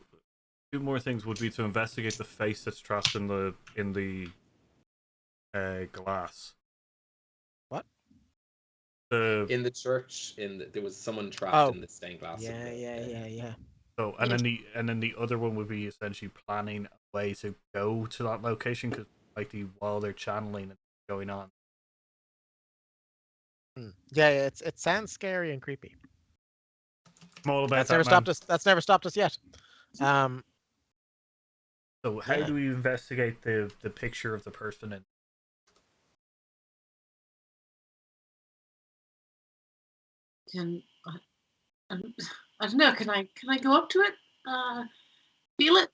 2 more things would be to investigate the face that's trapped in the glass. What? In the church, there was someone trapped in the stained glass. Yeah. So, and then the other one would be essentially planning a way to go to that location, because likely while they're channeling and going on. Yeah, it sounds scary and creepy. I'm all about That's that, never man. stopped us. That's never stopped us yet. So how do we investigate the picture of the person in? I don't know. Can I go up to it? Feel it?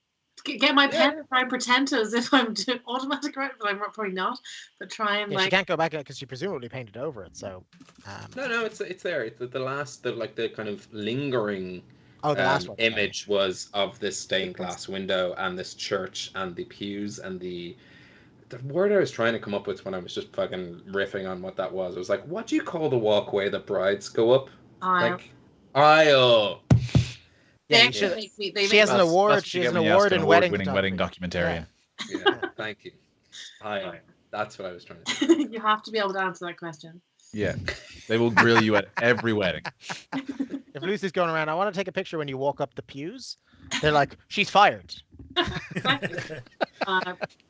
Get my pen and try and pretend as if I'm doing automatic right, but I'm probably not. But try and she can't go back because she presumably painted over it. So No, it's there. It's the last, the kind of lingering the last one image was of this stained glass window and this church and the pews and the word I was trying to come up with when I was just fucking riffing on what that was. It was like, what do you call the walkway that brides go up? Aisle. Like aisle. Yeah, she has an award. She has an award in wedding documentarian. Yeah, thank you. Aisle. That's what I was trying to say. You have to be able to answer that question. Yeah, they will grill you at every wedding. If Lucy's going around, I want to take a picture when you walk up the pews. They're like, she's fired.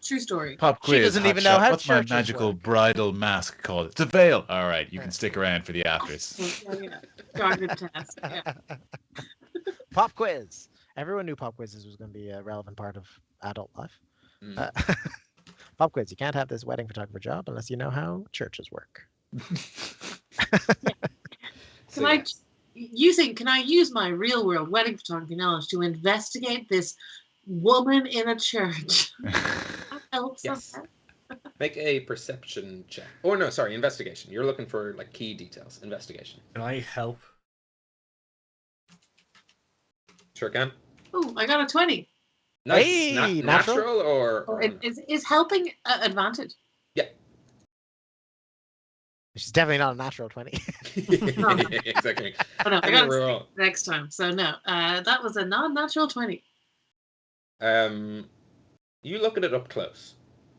True story. Pop quiz. She doesn't even know how What's my churches magical work. bridal mask called? It's a veil. All right, you can stick around for the afters. Jargon test. Yeah. Pop quiz. Everyone knew pop quizzes was going to be a relevant part of adult life. Pop quiz. You can't have this wedding photographer job unless you know how churches work. Can I use my real world wedding photography knowledge to investigate this woman in a church? That helps. Yes. Make a perception check. Or no, sorry, investigation. You're looking for like key details. Investigation. Can I help? Sure can. Oh, I got a 20. Nice. Hey, natural or Is helping advantage? Yeah. She's definitely not a natural 20. Exactly. Oh no, I got We're it all- next time. So no, that was a non-natural 20. You look at it up close,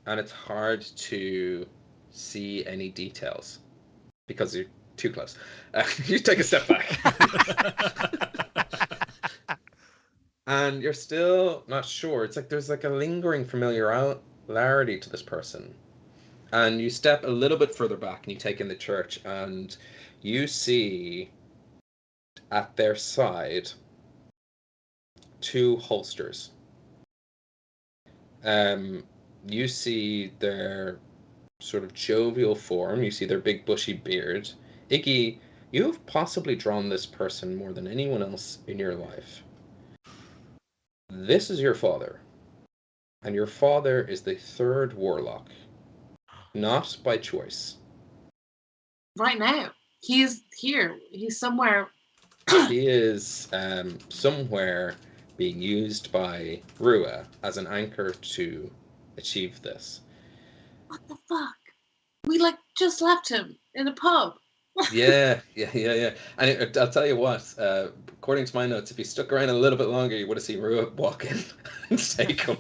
and it's hard to see any details because you're too close. You take a step back. And you're still not sure. It's like there's like a lingering familiarity to this person. And you step a little bit further back and you take in the church and you see at their side 2 holsters. You see their sort of jovial form. You see their big bushy beard. Iggy, you have possibly drawn this person more than anyone else in your life. This is your father, and your father is the 3rd warlock, not by choice. Right now, he's here. He's somewhere. He is somewhere being used by Rua as an anchor to achieve this. What the fuck? We just left him in a pub. Yeah. And I'll tell you what, according to my notes, if he stuck around a little bit longer, you would have seen Rua walk in and take him.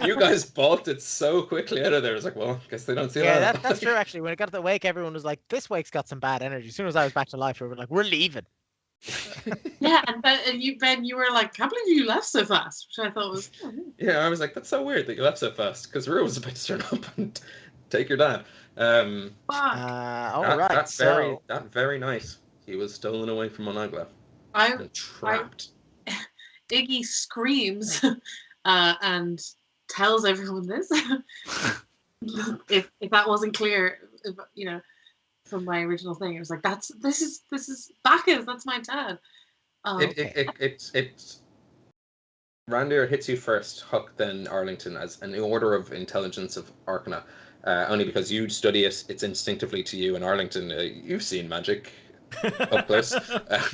You guys bolted so quickly out of there. It's like, well, I guess they don't see that. Yeah, that's true, actually. When it got to the wake, everyone was like, this wake's got some bad energy. As soon as I was back to life, we were like, we're leaving. Yeah, and Ben, you were like, can't believe you left so fast, which I thought was. Yeah, I was like, that's so weird that you left so fast, because Rua was about to turn up and take your dad. All right. That's very nice. He was stolen away from Monagla and trapped. Iggy screams and tells everyone this. if that wasn't clear, from my original thing, it was like this is Bacchus. That's my dad. It's Randir hits you first, Huck, then Arlington, as an order of intelligence of Arcana. Only because you study it, it's instinctively to you. And Arlington, you've seen magic up close.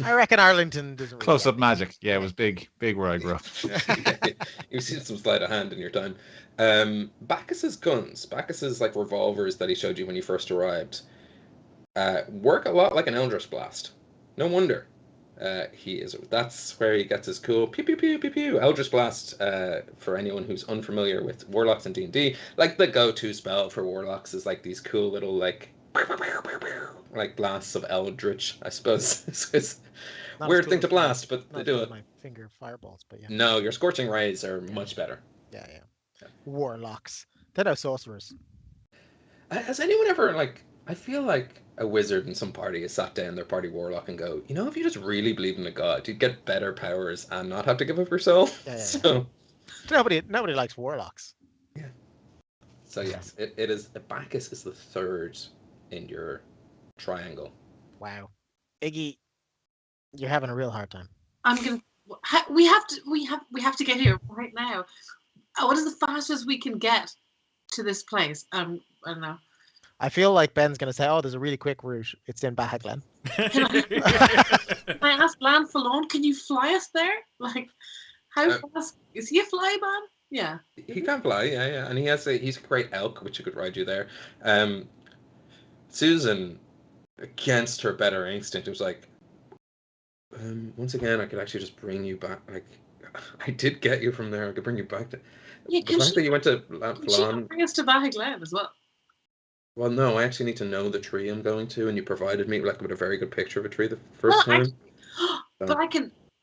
I reckon Arlington doesn't really Close up get magic. Yeah, it was big where I grew up. You've seen some sleight of hand in your time. Bacchus's guns, Bacchus's like revolvers that he showed you when you first arrived, work a lot like an Eldritch Blast. No wonder. That's where he gets his cool pew pew pew pew pew Eldritch Blast. For anyone who's unfamiliar with warlocks and D&D, like the go-to spell for warlocks is like these cool little like blasts of Eldritch, I suppose. It's weird thing to blast, but they do it. My finger fireballs, but yeah. No, your scorching rays are much better. Yeah. Warlocks. They're no sorcerers. Has anyone ever I feel like a wizard in some party has sat down their party warlock and go, if you just really believe in a god, you'd get better powers and not have to give up your soul. Yeah. So Nobody likes warlocks. Yeah. So yes, it is. Bacchus is the third in your triangle. Wow, Iggy, you're having a real hard time. We have to get here right now. What is the fastest we can get to this place? I don't know. I feel like Ben's going to say, there's a really quick route. It's in Beatha Gleann. Can I ask Lan Fallon, can you fly us there? Like, how fast? Is he a flyman? Yeah. He can fly, yeah. And he's a great elk, which could ride you there. Susan, against her better instinct, was like, once again, I could actually just bring you back. Like, I did get you from there. I could bring you back to... Yeah, the fact that you went to Fallon... bring us to Beatha Gleann as well. Well, no, I actually need to know the tree I'm going to, and you provided me with a very good picture of a tree the first time. But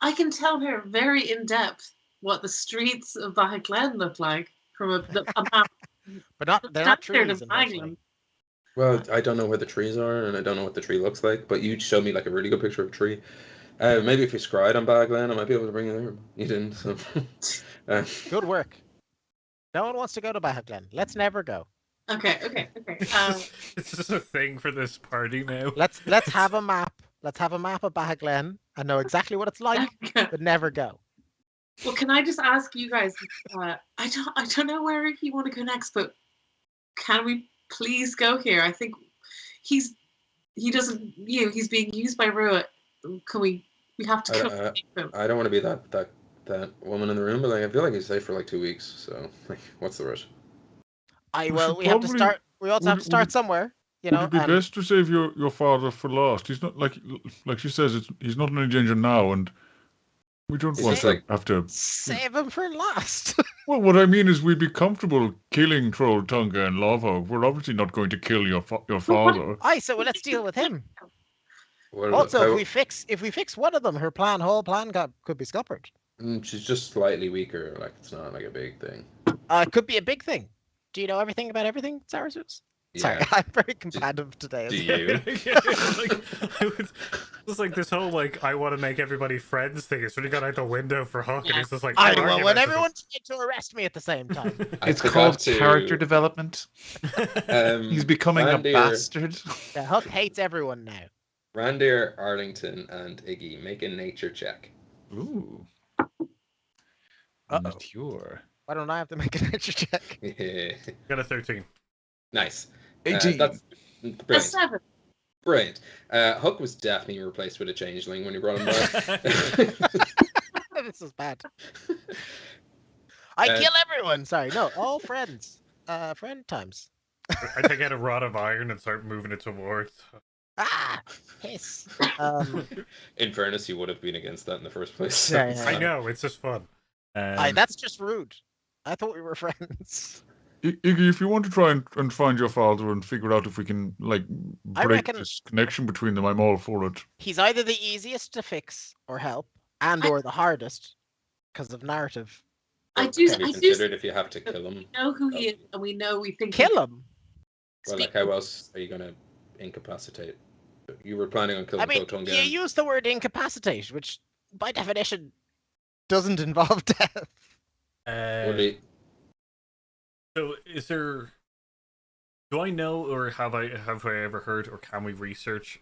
I can tell her very in depth what the streets of Beatha Gleann look like from a map. But they're not trees. Well, I don't know where the trees are, and I don't know what the tree looks like. But you showed me a really good picture of a tree. Maybe if you scried on Beatha Gleann, I might be able to bring you there. You didn't, so good work. No one wants to go to Beatha Gleann. Let's never go. Okay. It's just a thing for this party now. Let's have a map. Let's have a map of Beatha Gleann and know exactly what it's like, but never go. Well, can I just ask you guys? I don't know where you want to go next, but can we please go here? I think he's being used by Ruat. Can we have to kill him? I don't want to be that woman in the room, but I feel like he's safe for 2 weeks. So what's the rush? We have to start. We also have to start somewhere. Would it be best to save your father for last? He's not like she says. He's not in any danger now, and we don't want to have to save him for last. Well, what I mean is, we'd be comfortable killing Troll Tunga and Lava. We're obviously not going to kill your father. So let's deal with him. Well, also, if we fix one of them, her whole plan could be scuppered. She's just slightly weaker. It's not a big thing. It could be a big thing. Do you know everything about everything, Sarasuz? Yeah. Sorry, I'm very combative today. Do you? It's like this whole I want to make everybody friends thing. It's really gone out the window for Huck, and he's just like, when everyone's trying to arrest me at the same time. It's called character development. He's becoming a bastard. Yeah, Huck hates everyone now. Randir, Arlington, and Iggy make a nature check. Ooh. Mature. Why don't I have to make a nature check? Yeah. Got a 13. Nice. 18. That's brilliant. A 7. Brilliant. Huck was definitely replaced with a changeling when you brought him back. This is bad. I kill everyone. Sorry, no, all friends. Friend times. I take out a rod of iron and start moving it towards. Piss. In fairness, you would have been against that in the first place. Yeah. I know, it's just fun. That's just rude. I thought we were friends. Iggy, if you want to try and find your father and figure out if we can break this connection between them, I'm all for it. He's either the easiest to fix or help, or the hardest because of narrative. I do. Considered if you have to kill him. We know who he is, and we think kill him. Well, how else are you going to incapacitate? You were planning on killing Troll Tunga. You used the word incapacitate, which by definition doesn't involve death. So is there? Do I know, or have I ever heard, or can we research?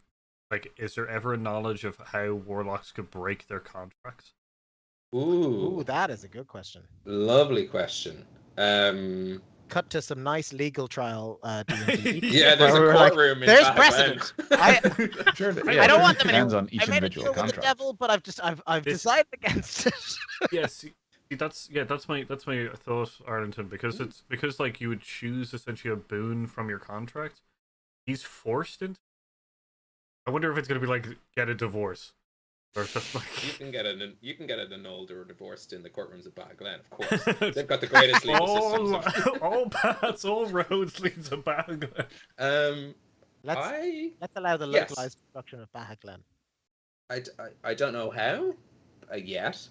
Like, is there ever a knowledge of how warlocks could break their contracts? Ooh, that is a good question. Lovely question. Cut to some nice legal trial. D&D. Yeah, there's a courtroom in there's Bath precedent. I don't want them depends on anymore. each I made a individual deal with the contract. devil, but I've decided against it. Yes, that's my thought, Arlington, because like you would choose essentially a boon from your contract. He's forced into. I wonder if it's gonna be like get a divorce, or just like you can get it annulled or divorced in the courtrooms of Beatha Gleann, of course. They've got the greatest legal systems. All paths, all roads lead to Beatha Gleann. Let's allow the localized production of Beatha Gleann. I don't know how yet.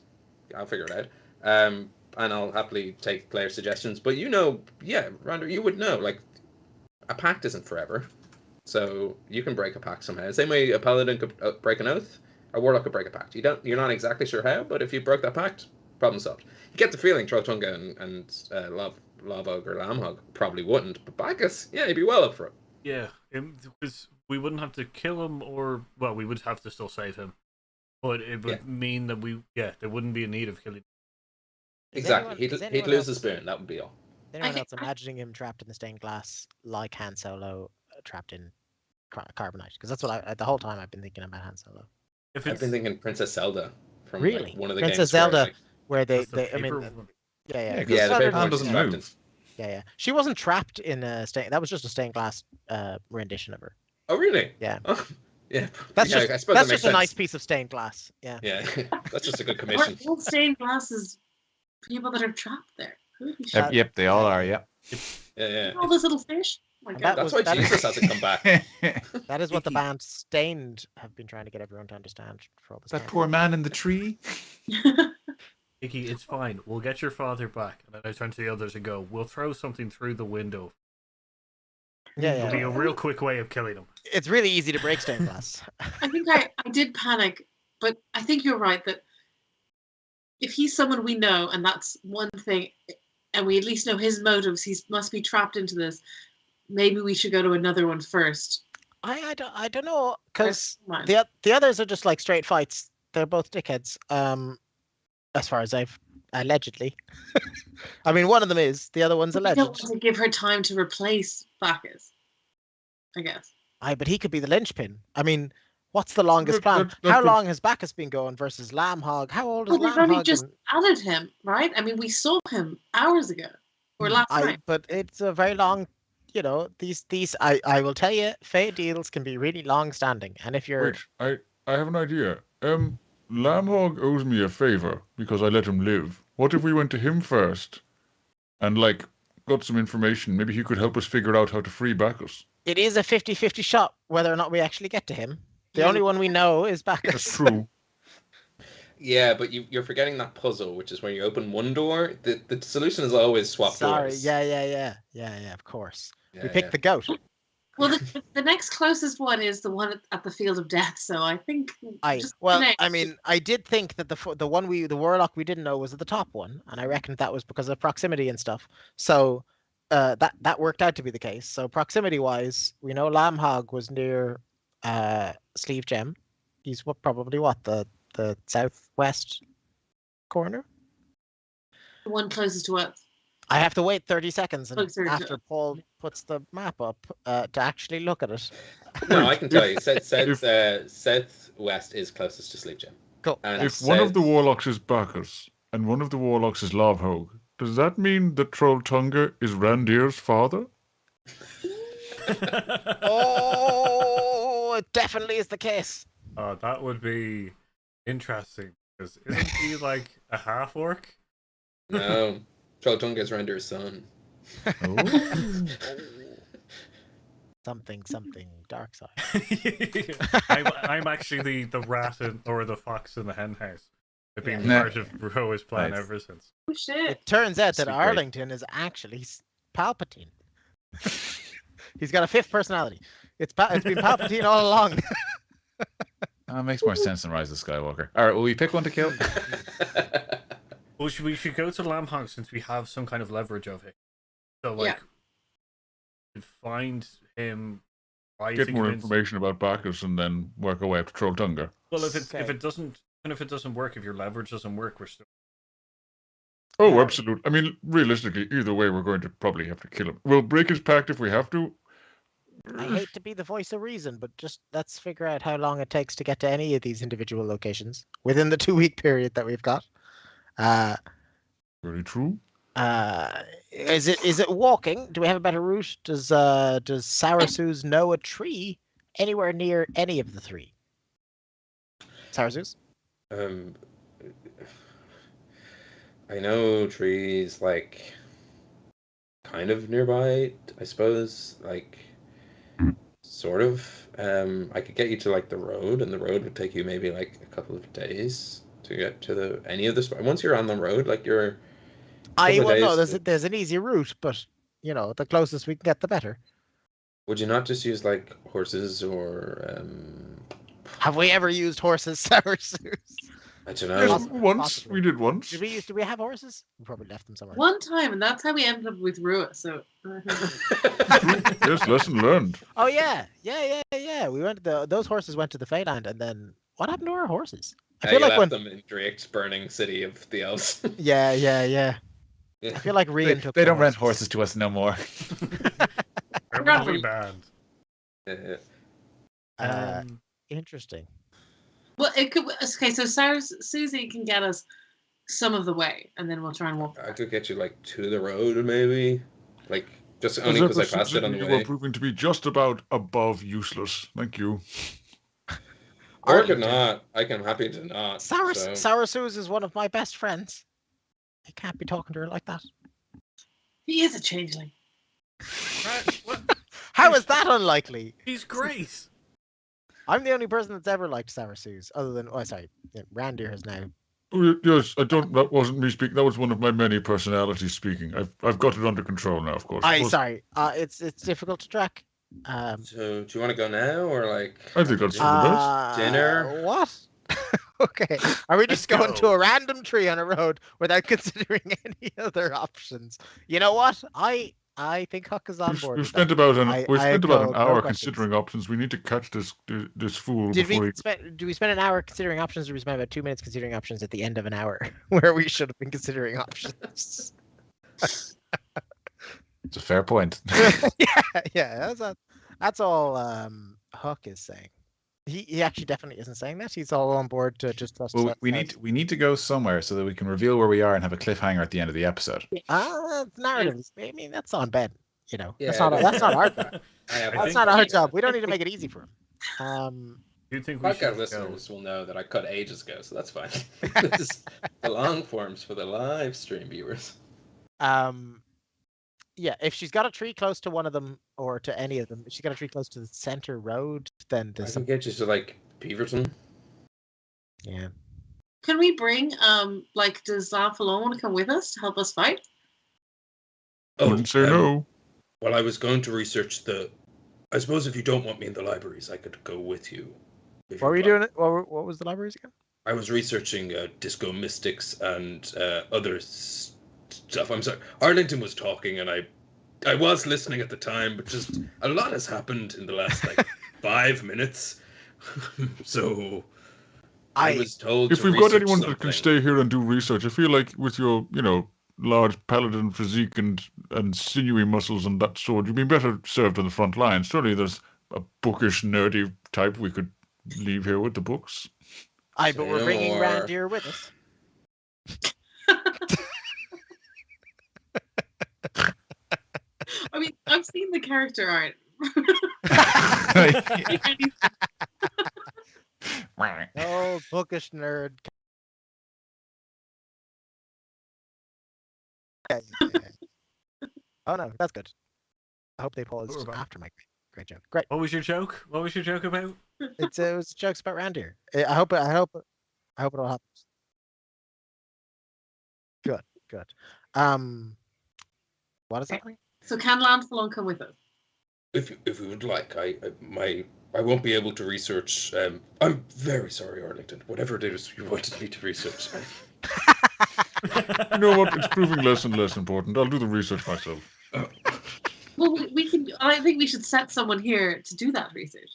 I'll figure it out. And I'll happily take player suggestions. But Ronder, you would know. Like, a pact isn't forever, so you can break a pact somehow. The same way a paladin could break an oath, a warlock could break a pact. You're not exactly sure how, but if you broke that pact, problem solved. You get the feeling Trolltunga and Lavog or Lamhog probably wouldn't, but Bacchus, he'd be well up for it. Yeah, because we wouldn't have to kill him, we would have to still save him, but it would mean that there wouldn't be a need of killing him. Exactly. He'd lose his spoon. That would be all. Anyone else imagining him trapped in the stained glass like Han Solo trapped in carbonite? Because that's what the whole time I've been thinking about Han Solo. I've been thinking Princess Zelda from really? One of the Princess games Zelda, where the paper doesn't move. Yeah. She wasn't trapped in a that was just a stained glass rendition of her. Oh, really? Yeah. Oh, yeah. That's just a nice piece of stained glass. Yeah. Yeah. That's just a good commission. All stained glass is people that are trapped there. Yep, they all are. Yeah. Yeah. All those little fish. Oh my God. That's why Jesus hasn't come back. That is what the band Stained have been trying to get everyone to understand for all this. That poor man in the tree. Icky, it's fine. We'll get your father back. And then I turn to the others and go, we'll throw something through the window. It'll be a real quick way of killing him. It's really easy to break stained glass. I think I did panic, but I think you're right that if he's someone we know, and that's one thing, and we at least know his motives, he must be trapped into this, maybe we should go to another one first. I don't know, because the others are just like straight fights. They're both dickheads. As far as I've allegedly. I mean, one of them is. The other one's alleged. I don't want to give her time to replace Bacchus, I guess. But he could be the linchpin. I mean, what's the longest plan? How long has Bacchus been going versus Lamhog? How old is Lamhog? They've only just added him, right? I mean, we saw him hours ago or last night. But it's a very long. These. I will tell you, Fey deals can be really long-standing, and if you're. Wait, I have an idea. Lamhog owes me a favor because I let him live. What if we went to him first and, got some information? Maybe he could help us figure out how to free Bacchus. It is a 50-50 shot whether or not we actually get to him. The only one we know is Bacchus. That's true. Yeah, but you're forgetting that puzzle, which is when you open one door, the solution is always swap doors. Yeah, of course. We pick the goat. Well, the next closest one is the one at the Field of Death. So I think. I did think that the warlock we didn't know was at the top one, and I reckoned that was because of proximity and stuff. So that worked out to be the case. So proximity wise, we know Lamhog was near Sleeve Gem. He's probably the southwest corner. The one closest to us. I have to wait 30 seconds after Paul puts the map up to actually look at it. No, I can tell you. Southwest is closest to Sleep Gem. Cool. And if one of the warlocks is Bacchus and one of the warlocks is Lavhog, does that mean that Trolltunga is Randir's father? Oh, it definitely is the case. That would be interesting, because isn't he like a half-orc? No. Trolltunga is Randir's son. Something dark side. I'm actually the rat or the fox in the hen house. I've been part of Roa's plan ever since. Oh shit! It turns out that Arlington is actually Palpatine. He's got a fifth personality. It's been Palpatine all along. Makes more sense than Rise of Skywalker. All right, will we pick one to kill? Well, we should go to Lamhawk since we have some kind of leverage of it. So, like, we could find him. Get more information about Bacchus and then work our way up to Trolltunga. Well, if it doesn't work, if your leverage doesn't work, we're still. Oh, absolutely. I mean, realistically, either way, we're going to probably have to kill him. We'll break his pact if we have to. I hate to be the voice of reason, but just let's figure out how long it takes to get to any of these individual locations within the 2-week period that we've got. Very true. Is it walking? Do we have a better route? Does Soursues know a tree anywhere near any of the three? Soursues? I know trees like kind of nearby, I suppose, like sort of. I could get you to like the road, and the road would take you maybe like a couple of days to get to any of the spots. Once you're on the road, like you're. There's an easy route, but you know the closest we can get, the better. Would you not just use like horses or? Have we ever used horses, Soursues? I don't know. Once we did once. Did we have horses? We probably left them somewhere. One time, and that's how we ended up with Rua. So. Yes, lesson learned. Oh yeah. We went those horses went to the Feyland, and then what happened to our horses? I feel like them in Drake's burning city of the elves. Yeah. I feel like Rian took. They don't rent horses to us no more. Probably banned. Interesting. Well, it could. Okay, so Susie can get us some of the way, and then we'll try and walk. I could get you like to the road, maybe, like just only because I passed it on the way. You are proving to be just about above useless. Thank you. Or I could not. I'm happy to not. Soursues is one of my best friends. I can't be talking to her like that. He is a changeling. What? How is that unlikely? He's great. I'm the only person that's ever liked Soursues, other than Randir has now. Oh, yes, that wasn't me speaking. That was one of my many personalities speaking. I've got it under control now, of course. Sorry. It's difficult to track. So do you want to go now or like? I think that's for the best. Dinner. What? Okay. Are we just going to a random tree on a road without considering any other options? You know what? I think Huck is on board. We've spent about an hour questions. considering options. We need to catch this fool. Do we spend an hour considering options, or we spend about 2 minutes considering options at the end of an hour, where we should have been considering options? It's a fair point. yeah. That's all Huck is saying. He actually definitely isn't saying that. He's all on board to just trust. Well, we need to go somewhere so that we can reveal where we are and have a cliffhanger at the end of the episode. Narrative. I mean, that's on Ben. You know, Yeah, that's not our job. That's not our job. We don't need to make it easy for him. Do you think we podcast should listeners will know that I cut ages ago, so that's fine. This is the long forms for the live stream viewers. Yeah, if she's got a tree close to one of them or to any of them, if she's got a tree close to the center road, then I can get you to like Beaverton. Yeah. Can we bring does Zanfalone want to come with us to help us fight? Wouldn't say no. Well, I was going to research I suppose if you don't want me in the libraries, I could go with you. What were you doing? What was the libraries again? I was researching disco mystics and other stuff. I'm sorry. Arlington was talking, and I was listening at the time, but just a lot has happened in the last 5 minutes. So I was told. If we've got anyone that can stay here and do research, I feel like with your large paladin physique and sinewy muscles and that sword, you'd be better served on the front line. Surely there's a bookish, nerdy type we could leave here with the books. But we're bringing Randir with us. I mean, I've seen the character art. Oh, bookish nerd. Yeah. Oh no, that's good. I hope they pause after my great joke. Great. What was your joke? What was your joke about? It was jokes about Randir. I hope it all happens. Good. What is happening? So can Lanfalone come with us? If we would like, I won't be able to research. I'm very sorry, Arlington. Whatever it is you wanted me to research. You know what? It's proving less and less important. I'll do the research myself. Well, we can. I think we should set someone here to do that research.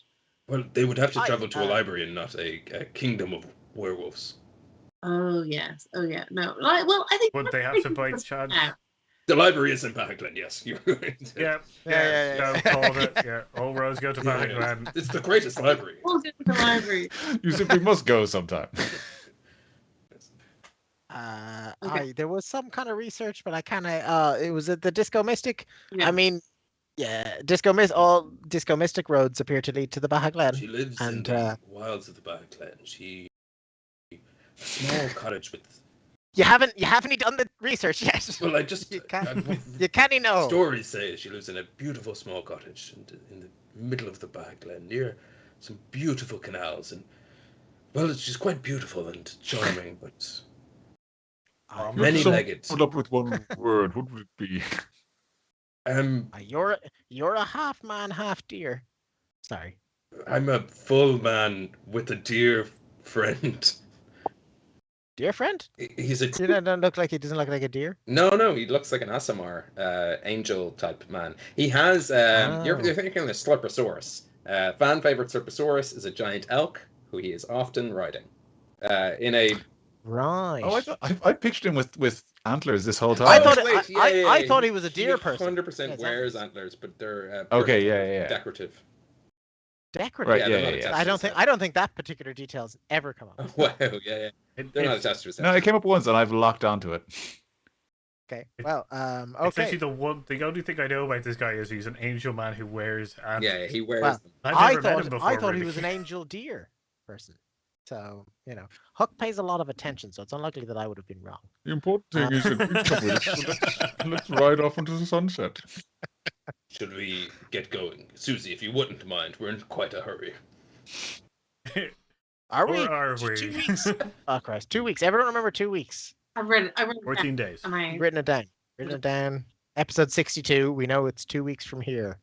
Well, they would have to travel to a library and not a kingdom of werewolves. Oh yes. Oh yeah. No. Well, I think. Would they have to bite Chad? The library is in Beatha Gleann, yes. You're right. Yeah. Called it. Yeah, all roads go to Beatha Gleann. It's the greatest library. We'll go to the library. You simply must go sometime. There was some kind of research, but I kind of it was the Disco Mystic. Yeah. I mean, all Disco Mystic roads appear to lead to the Beatha Gleann. She lives in the wilds of the Beatha Gleann. She a small cottage with. You haven't done the research yet. Well, I just you can't know. Stories say she lives in a beautiful small cottage in the middle of the Beatha Gleann, near some beautiful canals, and well, she's quite beautiful and charming, but many-legged. Put up with one word. What would it be? You're a half man, half deer. Sorry. I'm a full man with a dear friend. Dear friend? He's a. He doesn't look like a deer. No, he looks like an Asimar, angel type man. He has. You're thinking of the Slurposaurus. Fan favorite Slurposaurus is a giant elk who he is often riding. In a. Right. Oh, I pictured him with antlers this whole time. I thought he was a deer person. 100% wears antlers, but they're decorative. Decorative. Right, yeah. I don't think that particular detail's ever come up. Wow, yeah. They're not attached to his. No, it came up once, and I've locked onto it. Okay. Well, It's actually the only thing I know about this guy is he's an angel man who wears antlers. Yeah, he wears them. I thought he was an angel deer person. So, Huck pays a lot of attention, so it's unlikely that I would have been wrong. The important thing is that we come with it, so let's ride off into the sunset. Should we get going? Susie, if you wouldn't mind, we're in quite a hurry. Are we? Or are we? 2 weeks. Oh, Christ. 2 weeks. Everyone remember 2 weeks. I've read it. 14 days. Written it down. Episode 62. We know it's 2 weeks from here.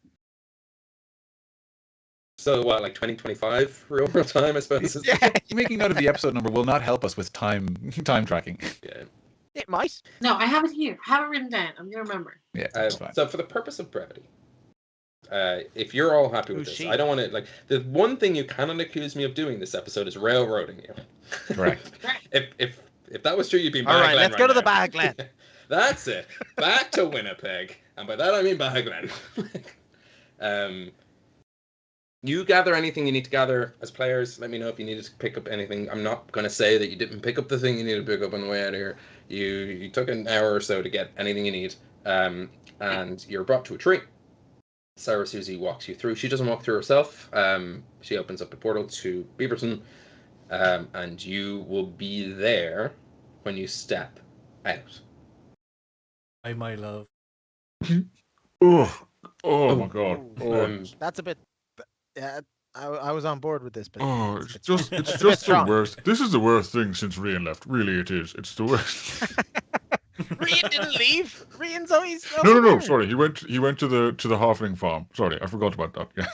So what, like 2025 real time, I suppose? Yeah, making note of the episode number will not help us with time tracking. Yeah. It might. No, I have it here. I have it written down. I'm going to remember. Yeah, that's fine. So for the purpose of brevity, if you're all happy with this, I don't want to, the one thing you cannot accuse me of doing this episode is railroading you. Correct. If that was true, you'd be in All right, Beatha Gleann let's go to the now. Beatha Gleann. That's it. Back to Winnipeg. And by that I mean Beatha Gleann. You gather anything you need to gather as players. Let me know if you needed to pick up anything. I'm not going to say that you didn't pick up the thing you needed to pick up on the way out of here. You took an hour or so to get anything you need. And you're brought to a tree. Sarah Susie walks you through. She doesn't walk through herself. She opens up the portal to Beaverton. And you will be there when you step out. Hi, my love. Oh my god. That's a bit. Yeah, I was on board with this, but it's just the worst. This is the worst thing since Rian left. Really, it is. It's the worst. Rian didn't leave. Rian's always no. Sorry, he went to the halfling farm. Sorry, I forgot about that. Yeah.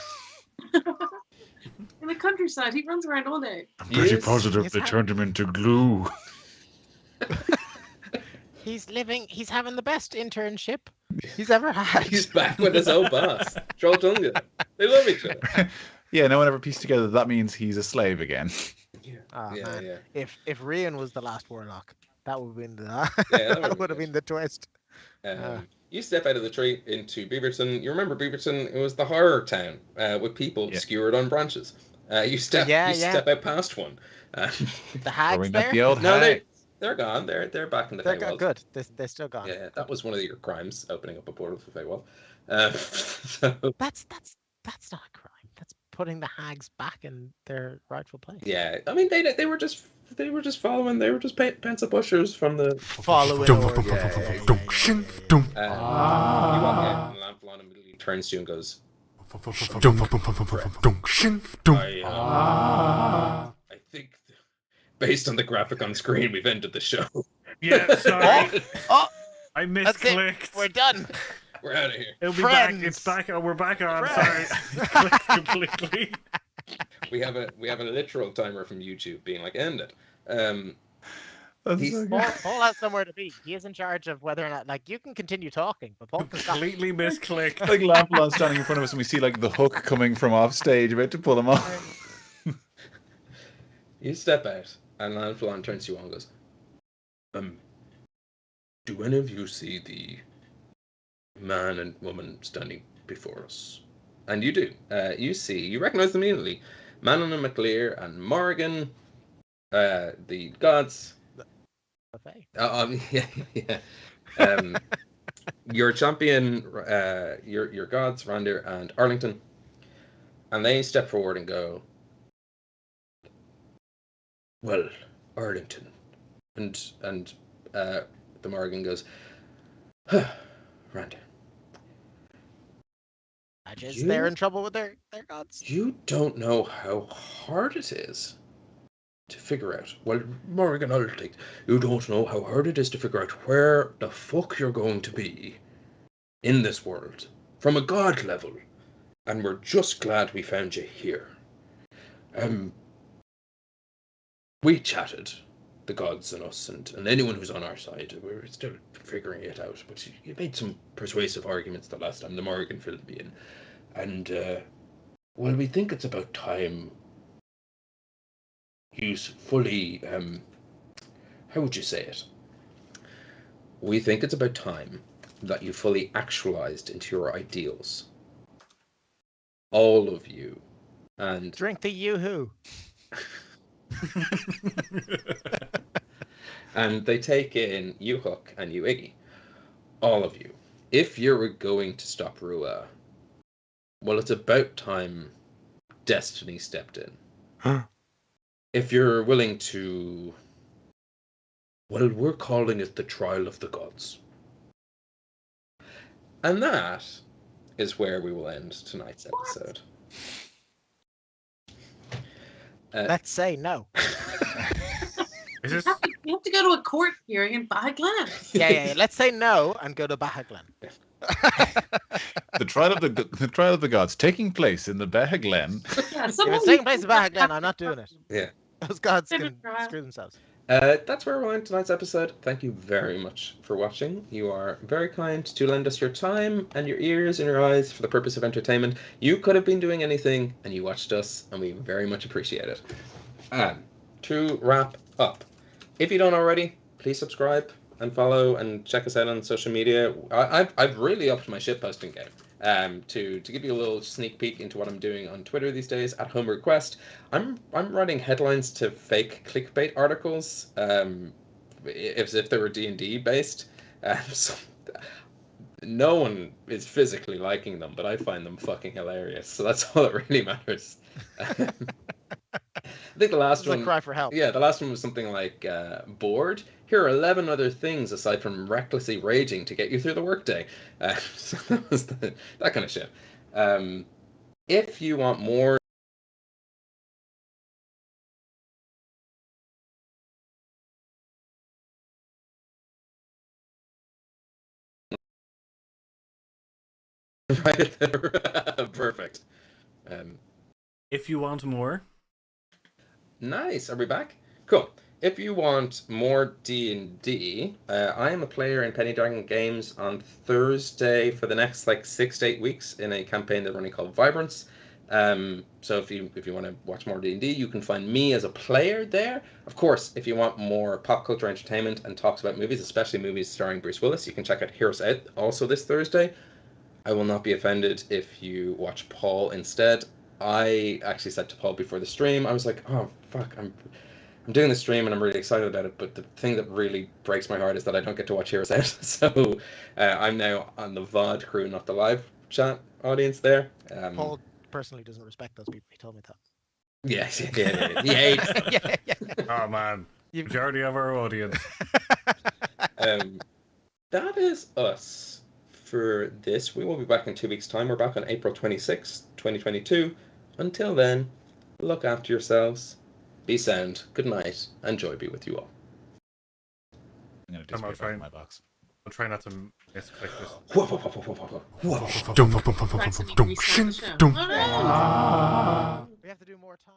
In the countryside, he runs around all day. I'm pretty positive they turned him into glue. He's having the best internship he's ever had. He's back with his old boss, Trolltunga. They love each other. Yeah, no one ever pieced together that means he's a slave again. Yeah. If Rian was the last warlock, that would have been that would have been the twist. You step out of the tree into Beaverton. You remember Beaverton? It was the horror town with people skewered on branches. You step out past one. The hags there? The old hag. They're gone. They're back in the Feywild. Good. They're still gone. Yeah, that was one of your crimes, opening up a portal for Feywild. That's not a crime. That's putting the hags back in their rightful place. Yeah, I mean they were just following. They were just pencil pushers from the following. You walk out and Lamplon immediately turns to you and goes, I think based on the graphic on screen, we've ended the show. Yeah, sorry. I misclicked. We're done. We're out of here. It'll be back. It's back. Oh, we're back on. Sorry. Clicked completely. We have a literal timer from YouTube being like, end it. That's He's- so Paul, good. Paul has somewhere to be. He is in charge of whether or not, like, you can continue talking, but Paul can stop. Completely misclicked. Like Lamplon standing in front of us, and we see like the hook coming from off stage, about to pull him off. You step out, and Lanfalon turns to you and goes, do any of you see the man and woman standing before us? And you do. You recognize them immediately. Manon and McLear and Morgan, the gods. Buffet. Yeah. Your champion, your gods, Rander and Arlington. And they step forward and go, well, Arlington. And the Morgan goes, Rander. Badges, they're in trouble with their gods. You don't know how hard it is to figure out. Well, Morgan, I'll take. You don't know how hard it is to figure out where the fuck you're going to be in this world from a god level, and we're just glad we found you here. We chatted, the gods and us, and anyone who's on our side. We're still figuring it out, but you made some persuasive arguments the last time the Morgan filled me in, and well, we think it's about time you fully, how would you say it? We think it's about time that you fully actualized into your ideals. All of you. And Drink the yoo-hoo. and they take in you, Huck, and you, Iggy. All of you. If you're going to stop Rua, well, it's about time Destiny stepped in. Huh? If you're willing to... Well, we're calling it the Trial of the Gods. And that is where we will end tonight's episode. Let's say no. Is this? You have to go to a court hearing in Beatha Gleann. Yeah. Let's say no and go to Beatha Gleann. The trial of the gods taking place in the Beatha Gleann. Yeah, If someone it's taking place in Beatha Gleann, I'm not doing it. Yeah. Those gods Save can it, Brian. screw themselves. That's where we'll end tonight's episode. Thank you very much for watching. You are very kind to lend us your time and your ears and your eyes for the purpose of entertainment. You could have been doing anything, and you watched us, and we very much appreciate it. And to wrap up, if you don't already, please subscribe and follow and check us out on social media. I've really upped my shitposting game. To give you a little sneak peek into what I'm doing on Twitter these days at Homebrew Quest, I'm writing headlines to fake clickbait articles, if they were D&D based. So no one is physically liking them, but I find them fucking hilarious. So that's all that really matters. I think the last It's one. like cry for help. Yeah, the last one was something like bored. Here are 11 other things aside from recklessly raging to get you through the workday. So that was that kind of shit. If you want more. Right there. Perfect. If you want more, Nice. Are we back? Cool. If you want more D&D, I am a player in Penny Dragon Games on Thursday for the next 6 to 8 weeks in a campaign that we're running called Vibrance. So if you want to watch more D&D, you can find me as a player there. Of course, if you want more pop culture entertainment and talks about movies, especially movies starring Bruce Willis, you can check out Heroes Out also this Thursday. I will not be offended if you watch Paul instead. I actually said to Paul before the stream, I was like, oh, fuck, I'm doing the stream and I'm really excited about it, but the thing that really breaks my heart is that I don't get to watch Heroes Out. So I'm now on the VOD crew, not the live chat audience there. Paul personally doesn't respect those people. He told me that. Yes, yeah. He hates them. yeah. oh man, majority of our audience. That is us for this. We will be back in 2 weeks' time. We're back on April 26th, 2022. Until then, look after yourselves. Be sound. Good night, and joy be with you all. I'm going to I'm not disappear trying. my box. I'll try not to misclick this. Practically restart the show. Oh, no. We have to do more time.